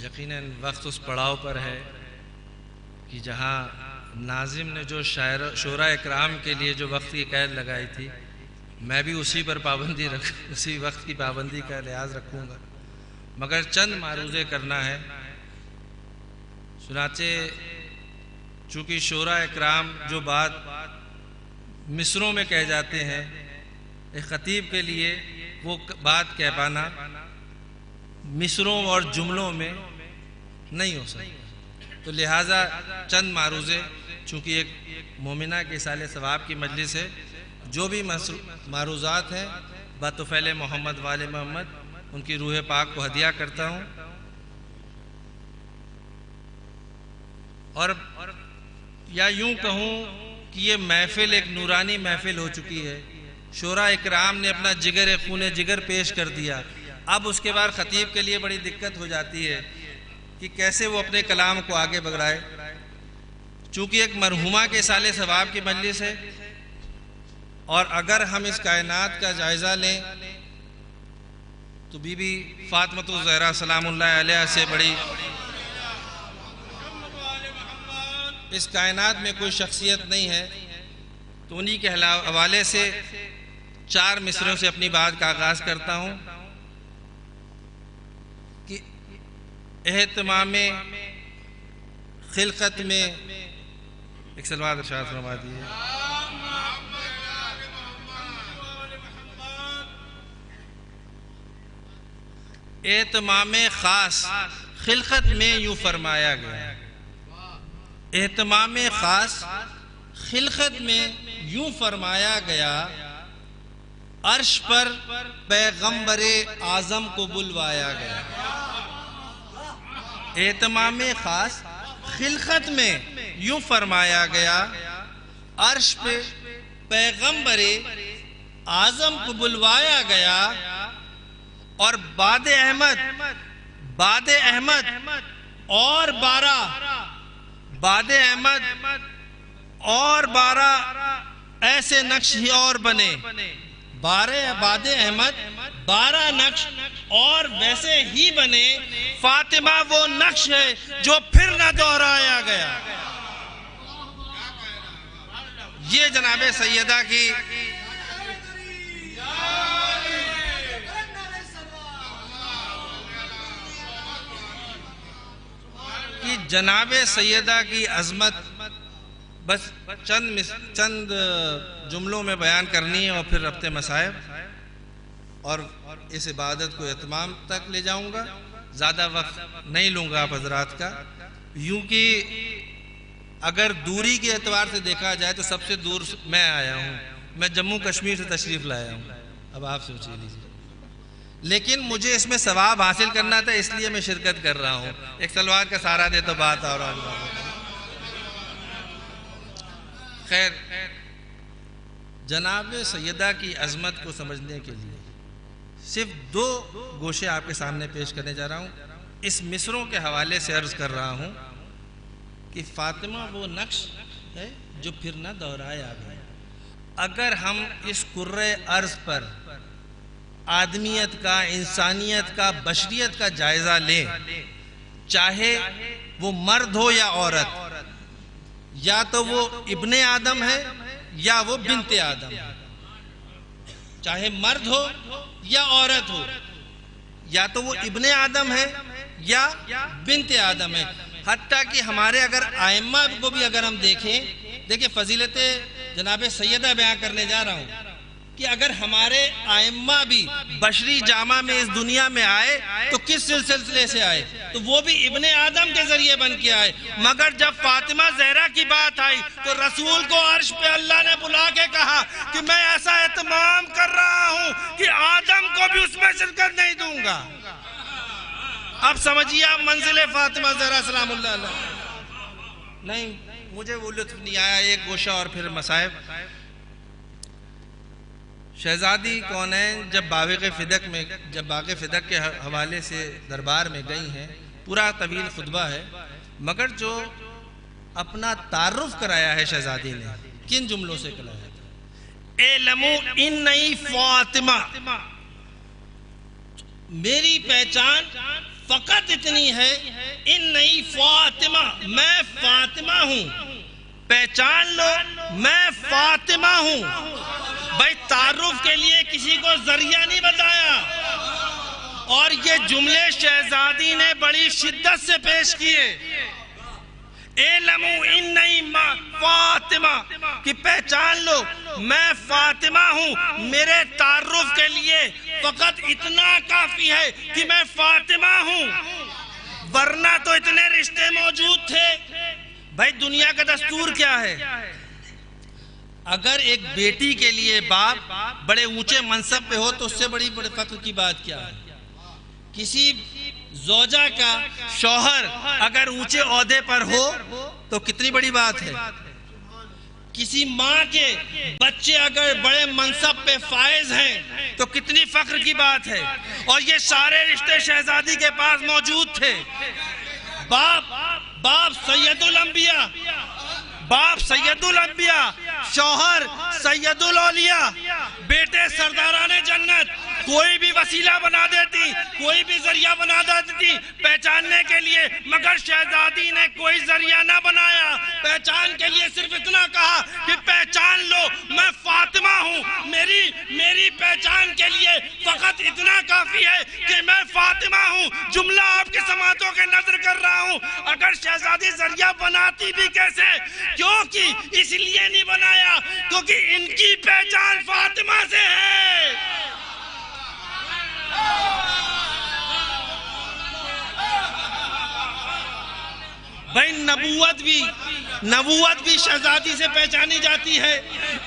یقیناً وقت اس پڑاؤ پر ہے کہ جہاں ناظم نے جو شعراء اکرام کے لیے جو وقت کی قید لگائی تھی میں بھی اسی پر پابندی اسی وقت کی پابندی کا لحاظ رکھوں گا مگر چند معروضے کرنا ہے. چنانچہ چونکہ شعراء اکرام جو بات مصروں میں کہہ جاتے ہیں ایک خطیب کے لیے وہ بات کہہ پانا مصروں اور جملوں میں نہیں ہو سکتا تو لہٰذا چند معروضے چونکہ ایک مومنہ کے اصال ثواب کی مجلس ہے جو بھی معروضات ہیں بطفیل محمد والے محمد ان کی روح پاک کو ہدیہ کرتا ہوں. اور یا یوں کہوں کہ یہ محفل ایک نورانی محفل ہو چکی ہے. شعراء اکرام نے اپنا جگر خون جگر پیش کر دیا. اب اس کے بعد خطیب کے لیے بڑی دقت ہو جاتی ہے کہ کیسے وہ اپنے کلام کو آگے بڑھائے. چونکہ ایک مرحومہ کے سال ثواب کی مجلس ہے اور اگر ہم اس کائنات کا جائزہ لیں تو بی بی فاطمۃ الزہرا سلام اللہ علیہ سے بڑی اس کائنات میں کوئی شخصیت نہیں ہے. تو انہی کے حوالے سے 4 مصروں سے اپنی بات کا آغاز کرتا ہوں کہ اہتمام خلقت میں ایک سلوات ارشاد فرما دیئے. اہتمام خاص خلقت میں یوں فرمایا گیا. اہتمام خاص خلقت میں یوں فرمایا گیا عرش پر پیغمبر اعظم کو بلوایا گیا. اہتمام خاص خلقت میں یوں فرمایا گیا عرش پہ پیغمبر اعظم کو بلوایا گیا اور باد احمد اور 12 ایسے نقش ہی اور بنے. باد احمد 12 نقش اور ویسے ہی بنے. فاطمہ وہ نقش ہے جو پھر نہ دہرایا گیا. یہ جناب سیدہ کی جناب سیدہ کی عظمت بس چند جملوں میں بیان کرنی ہے اور پھر ربط مصائب اور اس عبادت کو اتمام تک لے جاؤں گا. زیادہ وقت نہیں لوں گا آپ حضرات کا، یوں کہ اگر دوری کے اعتبار سے دیکھا جائے تو سب سے دور میں آیا ہوں، میں جموں کشمیر سے تشریف لایا ہوں، اب آپ سوچ لیجیے، لیکن مجھے اس میں ثواب حاصل کرنا تھا، اس لیے میں شرکت کر رہا ہوں۔ ایک سلوار کا سہارا دے تو بات اور خیر، جناب سیدہ کی عظمت کو سمجھنے کے لیے صرف 2 گوشے آپ کے سامنے پیش کرنے جا رہا ہوں۔ اس مصروں کے حوالے سے عرض کر رہا ہوں کہ فاطمہ وہ نقش ہے جو پھر نہ دہرایا گیا۔ اگر ہم اس کرۂ ارض پر آدمیت کا، انسانیت کا، بشریت کا جائزہ لیں، چاہے وہ مرد ہو یا عورت، یا تو وہ ابن آدم ہے یا وہ بنت آدم ہے، چاہے مرد ہو یا عورت ہو، یا تو وہ ابن آدم ہے یا بنت آدم ہے۔ حتیٰ کہ ہمارے اگر ائمہ کو بھی اگر ہم دیکھیں فضیلت جناب سیدہ بیان کرنے جا رہا ہوں کہ اگر ہمارے ائمہ بھی بشری جامہ میں اس دنیا میں آئے تو کس سلسلے سے آئے؟ تو وہ بھی ابن آدم کے ذریعے بن کے آئے، مگر جب فاطمہ زہرا کی بات آئی تو رسول کو عرش پہ اللہ نے بلا کے کہا کہ میں ایسا اہتمام کر رہا ہوں کہ آدم کو بھی اس میں شرکت نہیں دوں گا۔ اب سمجھیے آپ منزل فاطمہ زہرا سلام اللہ علیہ۔ نہیں، مجھے وہ لطف نہیں آیا، ایک گوشہ اور پھر مصائب۔ شہزادی کونین جب باغ فدق کے حوالے سے دربار میں گئی ہیں، پورا طویل خطبہ ہے، مگر جو اپنا تعارف کرایا ہے شہزادی نے، کن جملوں سے کرایا تھا؟ اعلموا انی فاطمہ، میری پہچان فقط اتنی ہے، انی فاطمہ، میں فاطمہ ہوں، پہچان لو میں فاطمہ ہوں۔ بھائی تعارف کے لیے کسی کو ذریعہ نہیں بتایا، اور یہ جملے شہزادی نے بڑی شدت سے پیش کیے۔ اعلموا انی فاطمہ، کہ پہچان لو میں فاطمہ ہوں، میرے تعارف کے لیے فقط اتنا کافی ہے کہ میں فاطمہ ہوں، ورنہ تو اتنے رشتے موجود تھے۔ بھائی دنیا کا دستور کیا ہے؟ اگر ایک بیٹی کے لیے باپ بڑے اونچے منصب پہ ہو تو اس سے بڑی فخر کی بات کیا ہے؟ کسی زوجہ کا شوہر اگر اونچے عہدے پر ہو تو کتنی بڑی بات ہے؟ کسی ماں کے بچے اگر بڑے منصب پہ فائز ہیں تو کتنی فخر کی بات ہے؟ اور یہ سارے رشتے شہزادی کے پاس موجود تھے۔ باپ سید الانبیاء، باپ سید الانبیاء، شوہر سید الاولیاء، بیٹے سرداران جنت، کوئی بھی وسیلہ بنا دیتی، کوئی بھی ذریعہ بنا دیتی پہچاننے کے لیے، مگر شہزادی نے کوئی ذریعہ نہ بنایا، پہچان کے لیے صرف اتنا کہا کہ پہچان لو میں فاطمہ ہوں، میری پہچان کے لیے فقط اتنا کافی ہے کہ میں فاطمہ ہوں۔ جملہ آپ کے سماعتوں کے نظر کر رہا ہوں، اگر شہزادی ذریعہ بناتی بھی کیسے؟ کیونکہ اس لیے نہیں بنایا کیونکہ ان کی پہچان فاطمہ سے ہے۔ بھائی نبوت بھی شہزادی سے پہچانی جاتی ہے،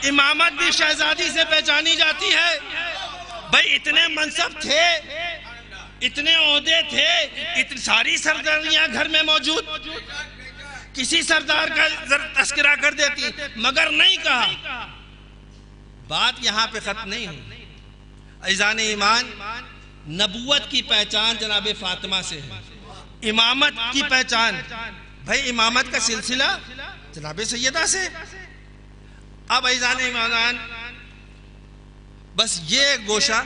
امامت بھی شہزادی سے پہچانی جاتی ہے۔ بھائی اتنے منصب تھے، اتنے عہدے تھے، ساری سرداریاں گھر میں موجود، کسی سردار کا تذکرہ کر دیتی، مگر نہیں کہا۔ بات یہاں پہ ختم نہیں ہوئی۔ عزیزان ایمان، نبوت کی پہچان جناب فاطمہ سے ہے، امامت کی پہچان، بھائی امامت کا سلسلہ جناب سیدہ سے۔ اب عزیزان ایمان، بس یہ گوشہ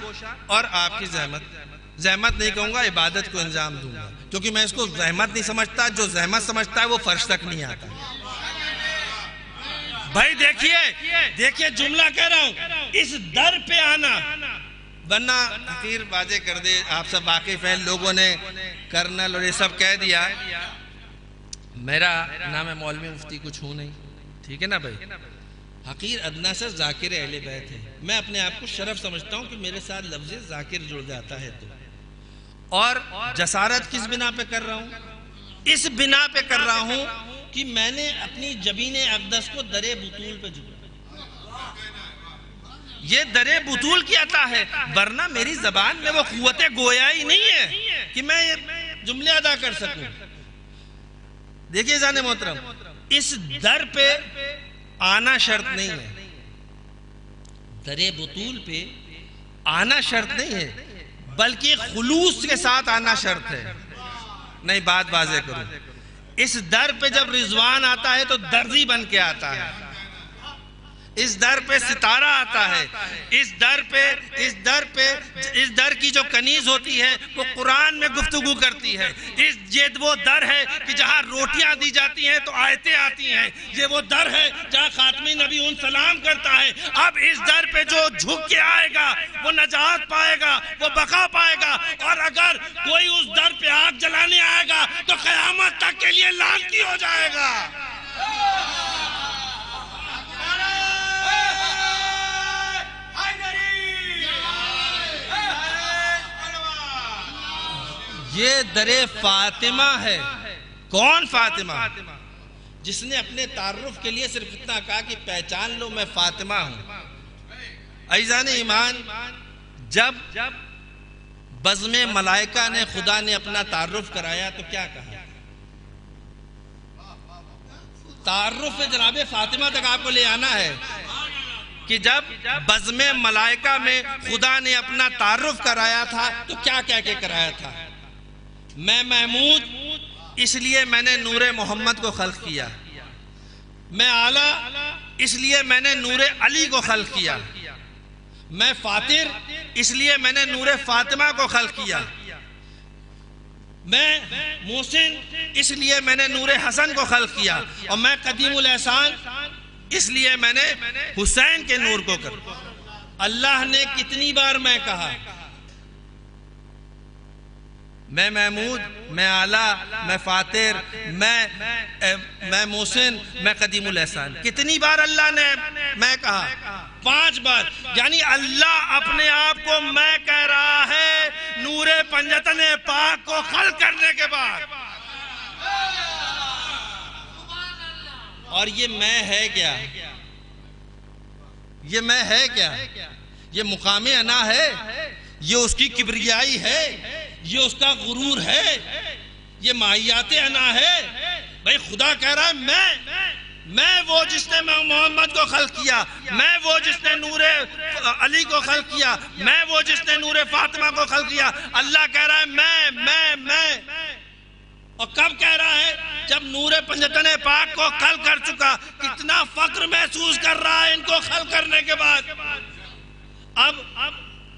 اور آپ کی زحمت نہیں کہوں گا، عبادت کو انجام دوں گا، کیونکہ میں اس کو زحمت نہیں سمجھتا، جو زحمت سمجھتا ہے وہ فرش تک نہیں آتا۔ بھائی دیکھیے جملہ کہہ رہا ہوں، اس در پہ آنا، ورنہ حقیر واضح کر دے، آپ سب واقف ہیں، لوگوں نے کرنل اور یہ سب کہہ دیا، میرا نام ہے مولوی مفتی کچھ ہوں نہیں، ٹھیک ہے نا بھائی؟ حقیر ادنا سے ذاکر اہل بیت ہے، میں اپنے آپ کو شرف سمجھتا ہوں کہ میرے ساتھ لفظ ذاکر جڑ جاتا ہے تو، اور جسارت کس بنا پہ کر رہا ہوں؟ اس بنا پہ کر رہا ہوں کہ میں نے اپنی جبین اقدس کو درِ بطول پہ جھکا. یہ درِ بطول کی عطا ہے، ورنہ میری زبان میں وہ قوت گویا ہی نہیں ہے کہ میں یہ جملے ادا کر سکوں. دیکھیے عزیزان محترم، اس در پہ آنا شرط نہیں ہے، درِ بطول پہ آنا شرط نہیں ہے، بلکہ خلوص کے ساتھ آنا شرط ہے. نہیں، بات واضح کروں، اس در پہ جب رضوان آتا ہے تو درزی بن کے آتا ہے، اس در پہ ستارہ آتا ہے، اس در کی جو کنیز ہوتی ہے وہ قرآن میں گفتگو کرتی ہے. یہ وہ در ہے کہ جہاں روٹیاں دی جاتی ہیں تو آیتیں آتی ہیں. یہ وہ در ہے جہاں خاتمی نبیون سلام کرتا ہے. اب اس در پہ جو جھک کے آئے گا وہ نجات پائے گا، وہ بقا پائے گا. اور اگر کوئی اس در پہ آگ جلانے آئے گا تو قیامت تک کے لیے لعنتی ہو جائے گا. یہ در فاطمہ ہے. کون فاطمہ؟ جس نے اپنے تعارف کے لیے صرف اتنا کہا کہ پہچان لو میں فاطمہ ہوں. عزیزان ایمان، جب بزم ملائکہ نے خدا نے اپنا تعارف کرایا تو کیا کہا؟ تعارف جناب فاطمہ تک آپ کو لے آنا ہے کہ جب بزم ملائکہ میں خدا نے اپنا تعارف کرایا تھا تو کیا کہہ کے کرایا تھا؟ میں محمود، اس لیے میں نے نور محمد کو خلق کیا. میں اعلیٰ، اس لیے میں نے نور علی کو خلق کیا. میں فاطر، اس لیے میں نے نور فاطمہ کو خلق کیا. میں محسن، اس لیے میں نے نور حسن کو خلق کیا. اور میں قدیم الاحسان، اس لیے میں نے حسین کے نور کو کر. اللہ نے کتنی بار میں کہا؟ میں محمود، میں اعلیٰ، میں فاتر، میں محسن، میں قدیم الاحسان. کتنی بار اللہ نے میں کہا؟ 5 بار. یعنی اللہ اپنے آپ کو میں کہہ رہا ہے نور پنجتن پاک کو خلق کرنے کے بعد. اور یہ میں ہے کیا؟ یہ میں ہے کیا؟ یہ مقام انا ہے، یہ اس کی کبریائی ہے، یہ اس کا غرور ہے، یہ ماہیات انا ہے. بھائی خدا کہہ رہا ہے میں وہ جس نے محمد کو خلق کیا، میں وہ جس نے نور علی کو خلق کیا، میں وہ جس نے نور فاطمہ کو خلق کیا. اللہ کہہ رہا ہے میں. اور کب کہہ رہا ہے؟ جب نور پنجتن پاک کو خلق کر چکا. کتنا فخر محسوس کر رہا ہے ان کو خلق کرنے کے بعد. اب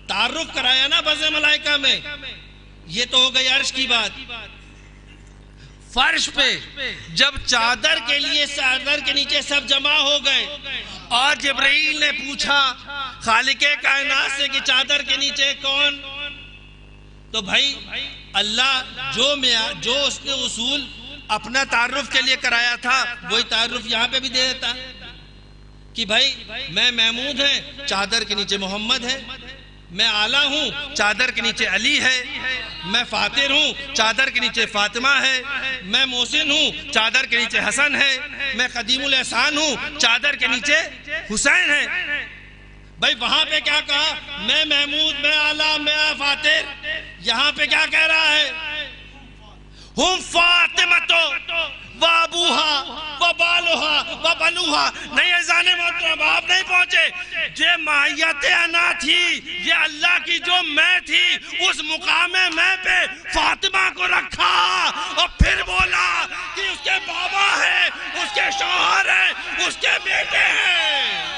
تعارف کرایا نا بزم ملائکہ میں، یہ تو ہو گئی عرش کی بات. فرش پہ جب چادر کے لیے چادر کے نیچے سب جمع ہو گئے اور جبرائیل نے پوچھا خالق کائنات سے کہ چادر کے نیچے کون؟ تو بھائی اللہ جو اس نے اصول اپنا تعارف کے لیے کرایا تھا وہی تعارف یہاں پہ بھی دے دیتا کہ بھائی میں محمود ہے، چادر کے نیچے محمد ہے. میں اعلیٰ ہوں، چادر کے نیچے علی ہے. میں فاتر ہوں، چادر کے نیچے فاطمہ ہے. میں محسن ہوں، چادر کے نیچے حسن ہے. میں قدیم الاحسان ہوں، چادر کے نیچے حسین ہے. بھائی وہاں پہ کیا کہا؟ میں محمود، میں اعلیٰ، میں فاتر. یہاں پہ کیا کہہ رہا ہے؟ ہم فاطمہ وابوہا وبالوہا وبنوہا. نہیں عزیزان محترم، آپ نہیں پہنچے. یہ ماہیت انا تھی، یہ اللہ کی جو میں تھی، اس مقام میں پہ فاطمہ کو رکھا اور پھر بولا کہ اس کے بابا ہے، اس کے شوہر ہے، اس کے بیٹے ہیں.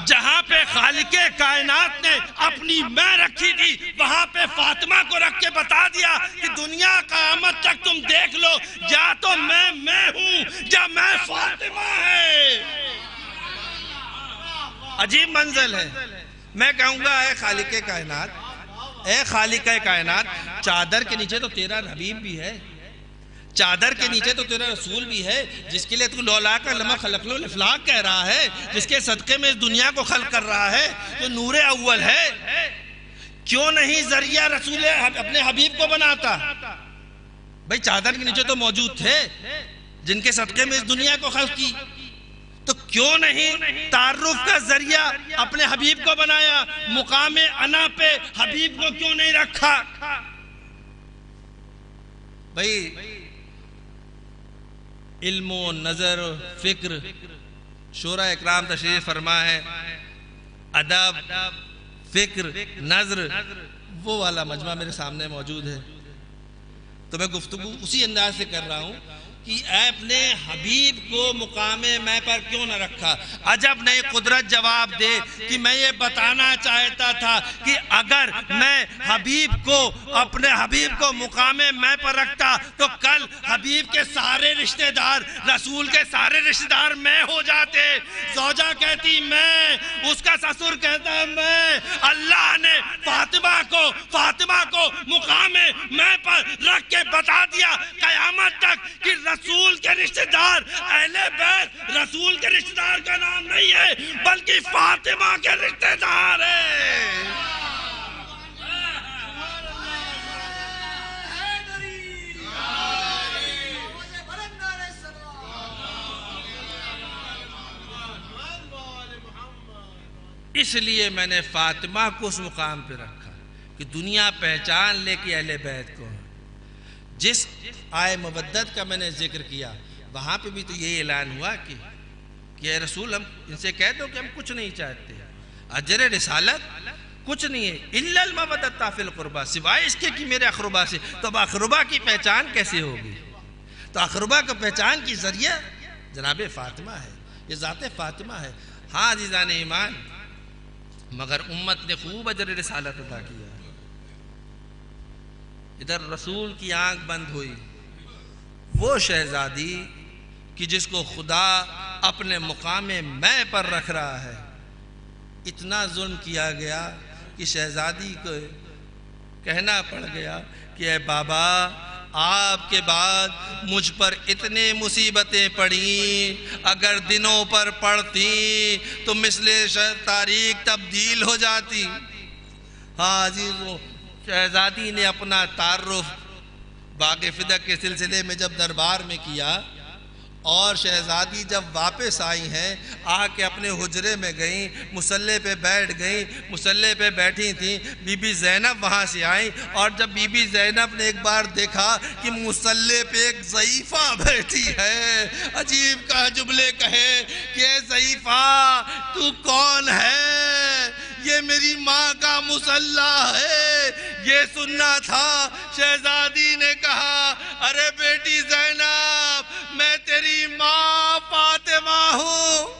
جہاں پہ خالق کائنات نے اپنی میں رکھی تھی وہاں پہ فاطمہ کو رکھ کے بتا دیا کہ دنیا قیامت تک تم دیکھ لو، یا تو میں ہوں یا میں فاطمہ ہے. عجیب منزل ہے. میں کہوں گا اے خالق کائنات، اے خالق کائنات، چادر کے نیچے تو تیرا حبیب بھی ہے، چادر کے نیچے تو تیرا رسول بھی ہے، جس کے لئے تو لولا کا لما خلق لو الافلاق کہہ رہا ہے، جس کے صدقے میں اس دنیا کو خلق کر رہا ہے، تو نور اول ہے، کیوں نہیں ذریعہ رسول اپنے حبیب کو بناتا؟ بھئی چادر کے نیچے تو موجود تھے جن کے صدقے میں اس دنیا کو خلق کی، تو کیوں نہیں تعارف کا ذریعہ اپنے حبیب کو بنایا؟ مقام انا پہ حبیب کو کیوں نہیں رکھا؟ بھئی علم و نظر فکر شورا اکرام تشریف فرما ہے، ادب فکر نظر وہ والا مجمع میرے سامنے موجود ہے، تو میں گفتگو اسی انداز سے کر رہا ہوں کہ اے اپنے حبیب کو مقام میں پر کیوں نہ رکھا؟ عجب نہیں قدرت جواب دے کہ میں یہ بتانا چاہتا تھا کہ اگر میں حبیب کو اپنے حبیب کو مقام میں پر رکھتا تو کل حبیب کے سارے رشتہ دار رسول کے سارے رشتہ دار میں ہو جاتے، زوجہ کہتی میں، اس کا سسر کہتا میں، اللہ نے فاطمہ کو مقام میں پر رکھ کے بتا دیا قیامت تک کہ رسول کے رشتہ دار اہل بیت رسول کے رشتہ دار کا نام نہیں ہے بلکہ فاطمہ کے رشتہ دار ہے۔ اس لیے میں نے فاطمہ کو اس مقام پہ رکھا کہ دنیا پہچان لے کہ اہل بیت کو۔ جس آئے مودت کا میں نے ذکر کیا وہاں پہ بھی تو یہ اعلان ہوا کہ اے رسول ہم ان سے کہہ دو کہ ہم کچھ نہیں چاہتے، اجر رسالت کچھ نہیں ہے الا المودۃ فی القربہ، سوائے اس کے کہ میرے اقربا سے، تو اب اقربا کی پہچان کیسے ہوگی؟ تو اقربا کا پہچان کی ذریعہ جناب فاطمہ ہے، یہ ذات فاطمہ ہے۔ ہاں عزیزان ایمان، مگر امت نے خوب اجر رسالت ادا کیا۔ ادھر رسول کی آنکھ بند ہوئی، وہ شہزادی کہ جس کو خدا اپنے مقام میں پر رکھ رہا ہے، اتنا ظلم کیا گیا کہ شہزادی کو کہنا پڑ گیا کہ اے بابا آپ کے بعد مجھ پر اتنے مصیبتیں پڑیں، اگر دنوں پر پڑتی تو مثل تاریخ تبدیل ہو جاتی۔ ہاں عزیزو، شہزادی نے اپنا تعارف باغ فدق کے سلسلے میں جب دربار میں کیا اور شہزادی جب واپس آئی ہیں، آ کے اپنے حجرے میں گئیں، مصلے پہ بیٹھ گئیں، مصلے پہ بیٹھی تھیں، بی بی زینب وہاں سے آئیں، اور جب بی بی زینب نے ایک بار دیکھا کہ مصلے پہ ایک ضعیفہ بیٹھی ہے، عجیب کا جملے کہے کہ اے ضعیفہ تو کون ہے؟ یہ میری ماں کا مصلی ہے، یہ سننا تھا۔ شہزادی نے کہا ارے بیٹی زینب، میں تیری ماں فاطمہ ہوں۔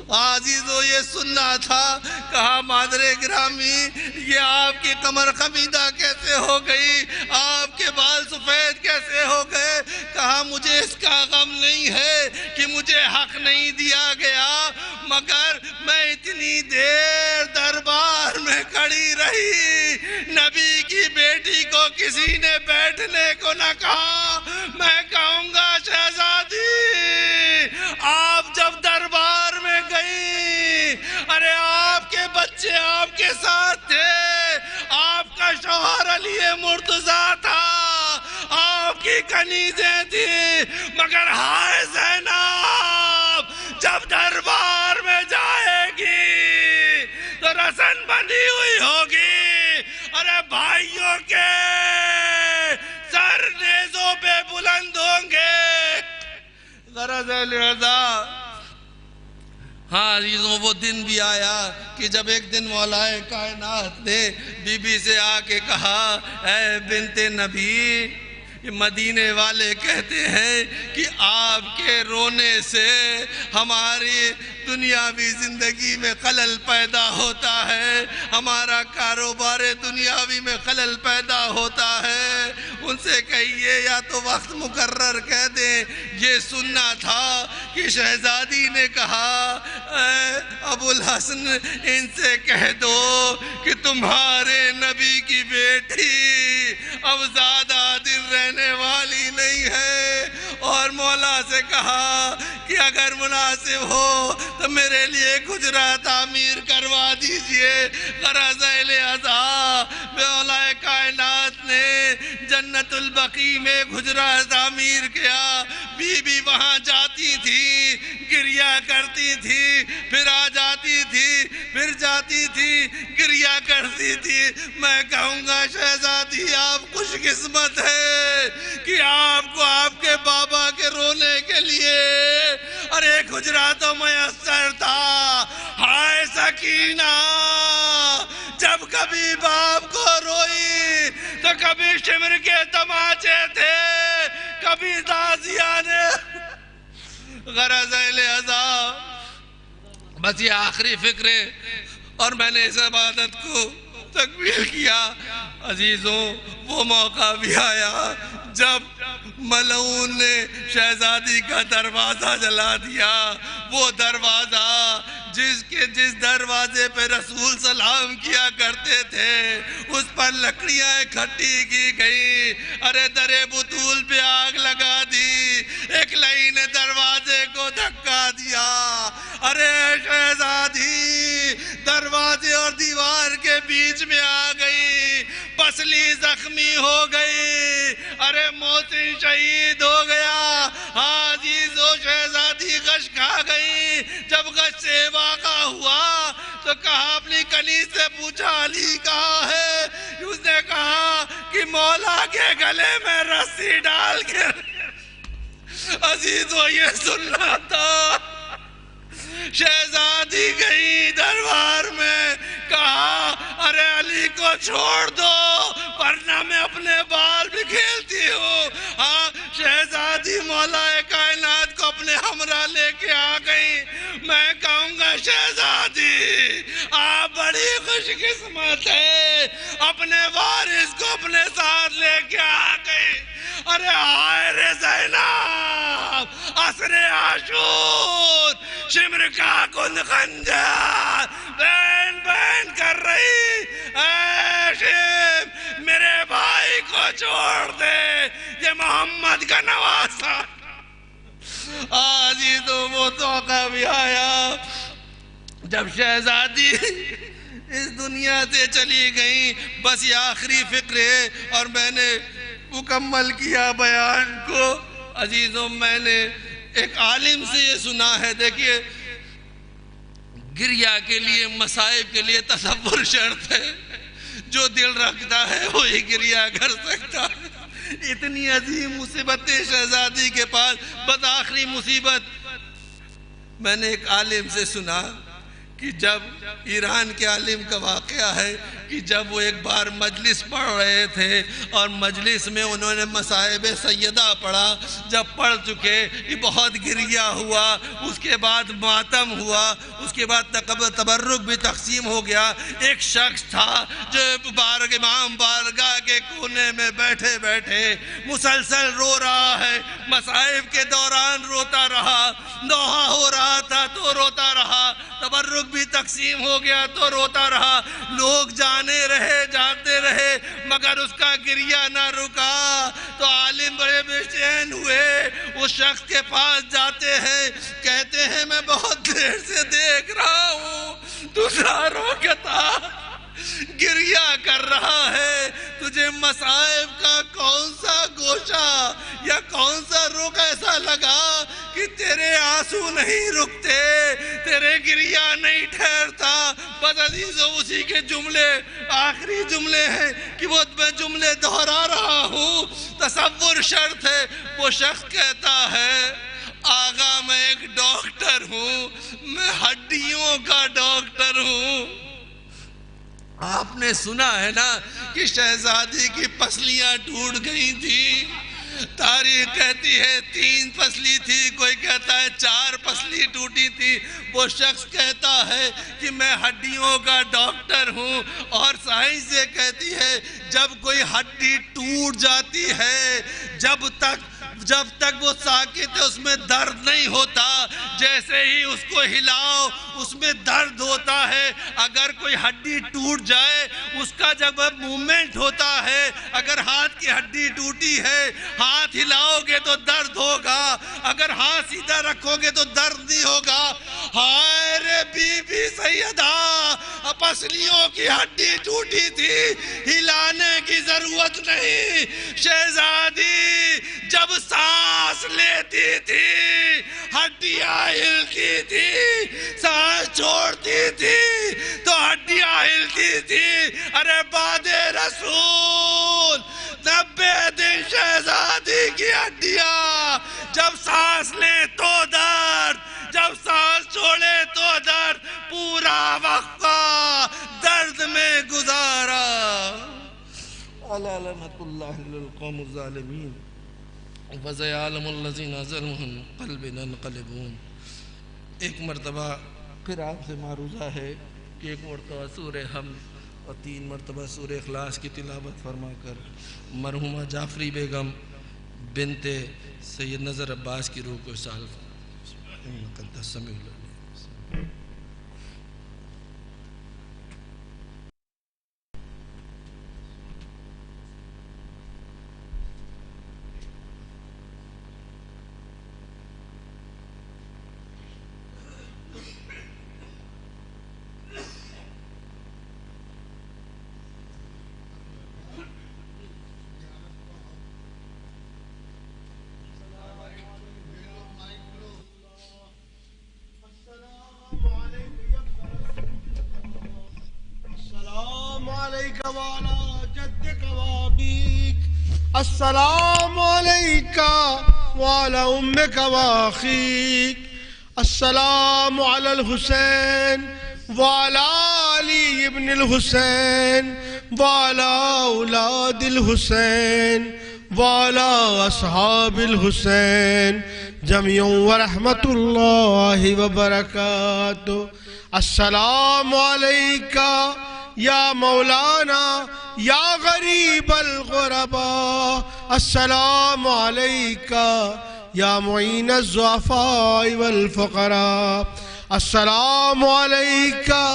عزیزو یہ سننا تھا۔ کہا مادر گرامی یہ آپ کی کمر خمیدہ کیسے ہو گئی، آپ کے بال سفید کیسے ہو گئے؟ کہا مجھے اس کا غم نہیں ہے کہ مجھے حق نہیں دیا گیا، مگر میں اتنی دیر دربار میں کھڑی رہی، نبی کی بیٹی کو کسی نے بیٹھنے کو نہ کہا۔ میں کہوں گا شہزادی آپ جب دربار میں گئی، ارے آپ کے بچے آپ کے ساتھ تھے، آپ کا شوہر علی مرتضیٰ تھا، آپ کی کنیزیں تھیں، مگر ہائے زینب جب دربار میں جائے گی تو رسن بندھی ہوئی ہوگی، ارے بھائیوں کے سر نیزوں پہ بلند ہوں گے۔ غرض لہذا ہاں عزیزوں وہ دن بھی آیا کہ جب ایک دن مولا کائنات نے بی بی سے آ کے کہا اے بنت نبی، مدینے والے کہتے ہیں کہ آپ کے رونے سے ہماری دنیاوی زندگی میں خلل پیدا ہوتا ہے، ہمارا کاروبار دنیاوی میں خلل پیدا ہوتا ہے، ان سے کہیے یا تو وقت مقرر کہہ دیں۔ یہ سننا تھا کہ شہزادی نے کہا اے ابو الحسن ان سے کہہ دو کہ تمہارے نبی کی بیٹی اب زیادہ دن رہنے والی نہیں ہے، اور مولا سے کہا کہ اگر مناسب ہو تو میرے لیے حجرہ تعمیر کروا دیجئے۔ غرض لہذا مولا کائنات نے جنت البقیع میں حجرہ تعمیر کیا۔ بی بی وہاں جاتی تھی، گریا کرتی تھی، پھر آ جاتی تھی، پھر جاتی تھی، گریا کرتی تھی۔ میں کہوں گا شہزادی آپ خوش قسمت ہے کہ آپ کو آپ کے بابا کے رونے کے لیے اور ایک حجرہ تو میسر تھا۔ ہائے سکینہ، جب کبھی باپ کو روئی تو کبھی شمر کے تماچے تھے، کبھی تازیہ نے۔ غرض لہذا بس یہ آخری فکر ہے، اور میں نے اس عبادت کو تکمیل کیا۔ عزیزوں، وہ موقع بھی آیا جب ملعون نے شہزادی کا دروازہ جلا دیا۔ وہ دروازہ جس دروازے پہ رسول سلام کیا کرتے تھے، اس پر لکڑیاں اکٹھی کی گئی۔ ارے در بطول پہ آگ لگا دی، ایک لئی نے دروازے کو دھکا دیا۔ ارے شہزادی دروازے اور دیوار کے بیچ میں آ گئی، پسلی زخمی ہو گئی۔ ارے موتی شہید ہو گیا۔ عزیزو شہزادی غش کھا گئی۔ جب غش سے واقع ہوا تو کہا اپنی کنیز سے پوچھا علی کہاں ہے؟ اس نے کہا کہ مولا کے گلے میں رسی ڈال کے۔ عزیزو یہ سننا تھا۔ شہزادی گئی دربار میں، کہا ارے علی کو چھوڑ دو ورنہ میں اپنے بال بھی کھیلتی ہوں۔ ہاں، شہزادی مولا کائنات کو اپنے ہمراہ لے کے آ گئی۔ میں کہوں گا شہزادی آپ بڑی خوش قسمت ہے، اپنے وارث کو اپنے ساتھ لے کے آ گئی۔ ارے ہائے رے زینب، عصر عاشور، شمر کا کن خنجر بین بین کر رہی۔ اے شم، میرے بھائی کو چھوڑ دے، یہ محمد کا نواسا۔ آج ہی تو وہ موقع بھی آیا جب شہزادی اس دنیا سے چلی گئی۔ بس یہ آخری فکر ہے اور میں نے مکمل کیا بیان کو۔ عزیزوں، میں نے ایک عالم سے یہ سنا ہے، دیکھیے گریہ کے لیے، مصائب کے لیے تصور شرط ہے۔ جو دل رکھتا ہے وہی گریہ کر سکتا ہے۔ اتنی عظیم مصیبتیں شہزادی کے پاس، بس آخری مصیبت میں نے ایک عالم سے سنا کہ جب ایران کے عالم کا واقعہ ہے کہ جب وہ ایک بار مجلس پڑھ رہے تھے اور مجلس میں انہوں نے مصائب سیدہ پڑھا۔ جب پڑھ چکے یہ بہت گریہ ہوا، اس کے بعد ماتم ہوا، اس کے بعد تبرک بھی تقسیم ہو گیا۔ ایک شخص تھا جو امام بارگاہ کے کونے میں بیٹھے بیٹھے مسلسل رو رہا ہے، مصائب کے دوران روتا رہا، نوحہ ہو رہا تھا تو روتا رہا، تبرک بھی تقسیم ہو گیا تو روتا رہا۔ لوگ جانے رہے جاتے رہے مگر اس کا گریہ نہ رکا۔ تو عالم بڑے بے چین ہوئے، اس شخص کے پاس جاتے ہیں، کہتے ہیں میں بہت دیر سے دیکھ رہا ہوں دوسرا روکتا گریہ کر رہا ہے، تجھے مصائب کا کون سا گوشہ یا کون سا رخ ایسا لگا کہ تیرے آنسو نہیں رکتے، تیرے گریہ نہیں ٹھہرتا۔ بس عزیزو، اسی کے جملے آخری جملے ہیں کہ وہ میں جملے دہرا رہا ہوں، تصور شرط ہے۔ وہ شخص کہتا ہے آغا میں ایک ڈاکٹر ہوں، میں ہڈیوں کا ڈاکٹر ہوں۔ آپ نے سنا ہے نا کہ شہزادی کی پسلیاں ٹوٹ گئی تھی، تاریخ کہتی ہے 3 پسلی تھی، کوئی کہتا ہے 4 پسلی ٹوٹی تھی۔ وہ شخص کہتا ہے کہ میں ہڈیوں کا ڈاکٹر ہوں، اور سائنس یہ کہتی ہے جب کوئی ہڈی ٹوٹ جاتی ہے، جب تک جب تک وہ ساکت ہے اس میں درد نہیں ہوتا، جیسے ہی اس کو ہلاؤ اس میں درد ہوتا ہے۔ اگر کوئی ہڈی ٹوٹ جائے اس کا جب موومنٹ ہوتا ہے، اگر ہاتھ کی ہڈی ٹوٹی ہے ہاتھ ہلاؤ گے تو درد ہوگا، اگر ہاتھ سیدھا رکھو گے تو درد نہیں ہوگا۔ ہائے رے بی بی سیدہ، پسلیوں کی ہڈی ٹوٹی تھی، ہلانے کی ضرورت نہیں۔ شہزادی جب سانس لیتی تھی ہڈیاں ہلتی تھی، سانس چھوڑتی تھی تو ہڈیاں ہلتی تھی۔ ارے بعد رسول 90 دن شہزادی کی ہڈیاں، جب سانس لے تو درد، جب سانس چھوڑے تو درد، پورا وقفہ درد میں گزارا۔ الا لعنت اللہ للقوم الظالمین وسيعلم الذين ظلموا من قلب ينقلبون۔ ایک مرتبہ پھر آپ سے معروضہ ہے کہ ایک مرتبہ سورہ حمد اور 3 مرتبہ سورہ اخلاص کی تلاوت فرما کر مرحومہ جعفری بیگم بنت سید نظر عباس کی روح کو اصال سمیع اللہ۔ السلام عليك وعلى أمك وأخيك، السلام على الحسين وعلى علي بن الحسين وعلى أولاد الحسين وعلى أصحاب الحسين جميعا ورحمة الله وبركاته۔ السلام عليك یا مولانا یا غریب الغرباء، السلام علیکہ یا معین الضعفاء والفقراء، السلام علیکہ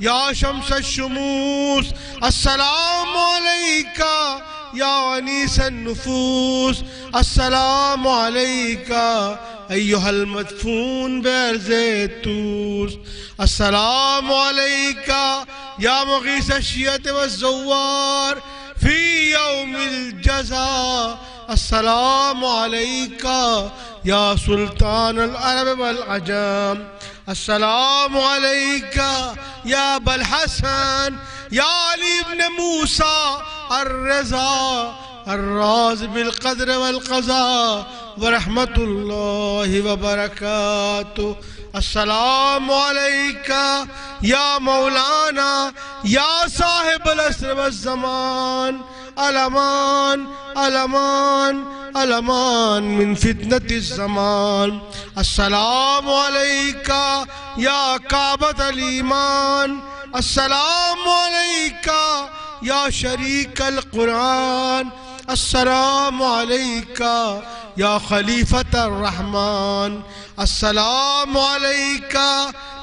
یا شمس الشموس، السلام علیکہ یا انیس النفوس، السلام علیکہ ایہا المدفون بأرض توس، السلام علیکہ یا مغیث الشیعة والزوار فی یوم الجزا، السلام علیکہ یا سلطان العرب والعجم، السلام علیکہ یا ابا الحسن یا علی بن موسیٰ الرضا الراض بالقدر والقضاء ورحمة اللہ وبرکاتہ۔ السلام علیکہ یا مولانا یا صاحب العصر والزمان، الامان الامان الامان من فتنة الزمان، السلام علیکہ یا کعبۃ الایمان، السلام علیکہ یا شریک القرآن، السلام علیکہ یا خلیفۃ الرحمن، السلام علیکہ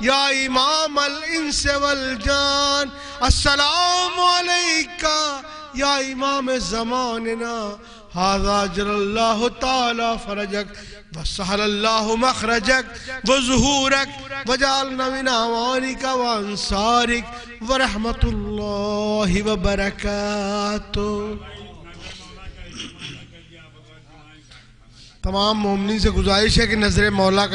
یا امام الانس والجان، السلام علیکہ یا امام زماننا، هذا جل اللہ تعالی فرجک وسہل اللہ مخرجک وظہورک وجعلنا من اعوانک وانصارک ورحمۃ اللہ وبرکاتہ۔ تمام مومنین سے گزارش ہے کہ نظر مولا کا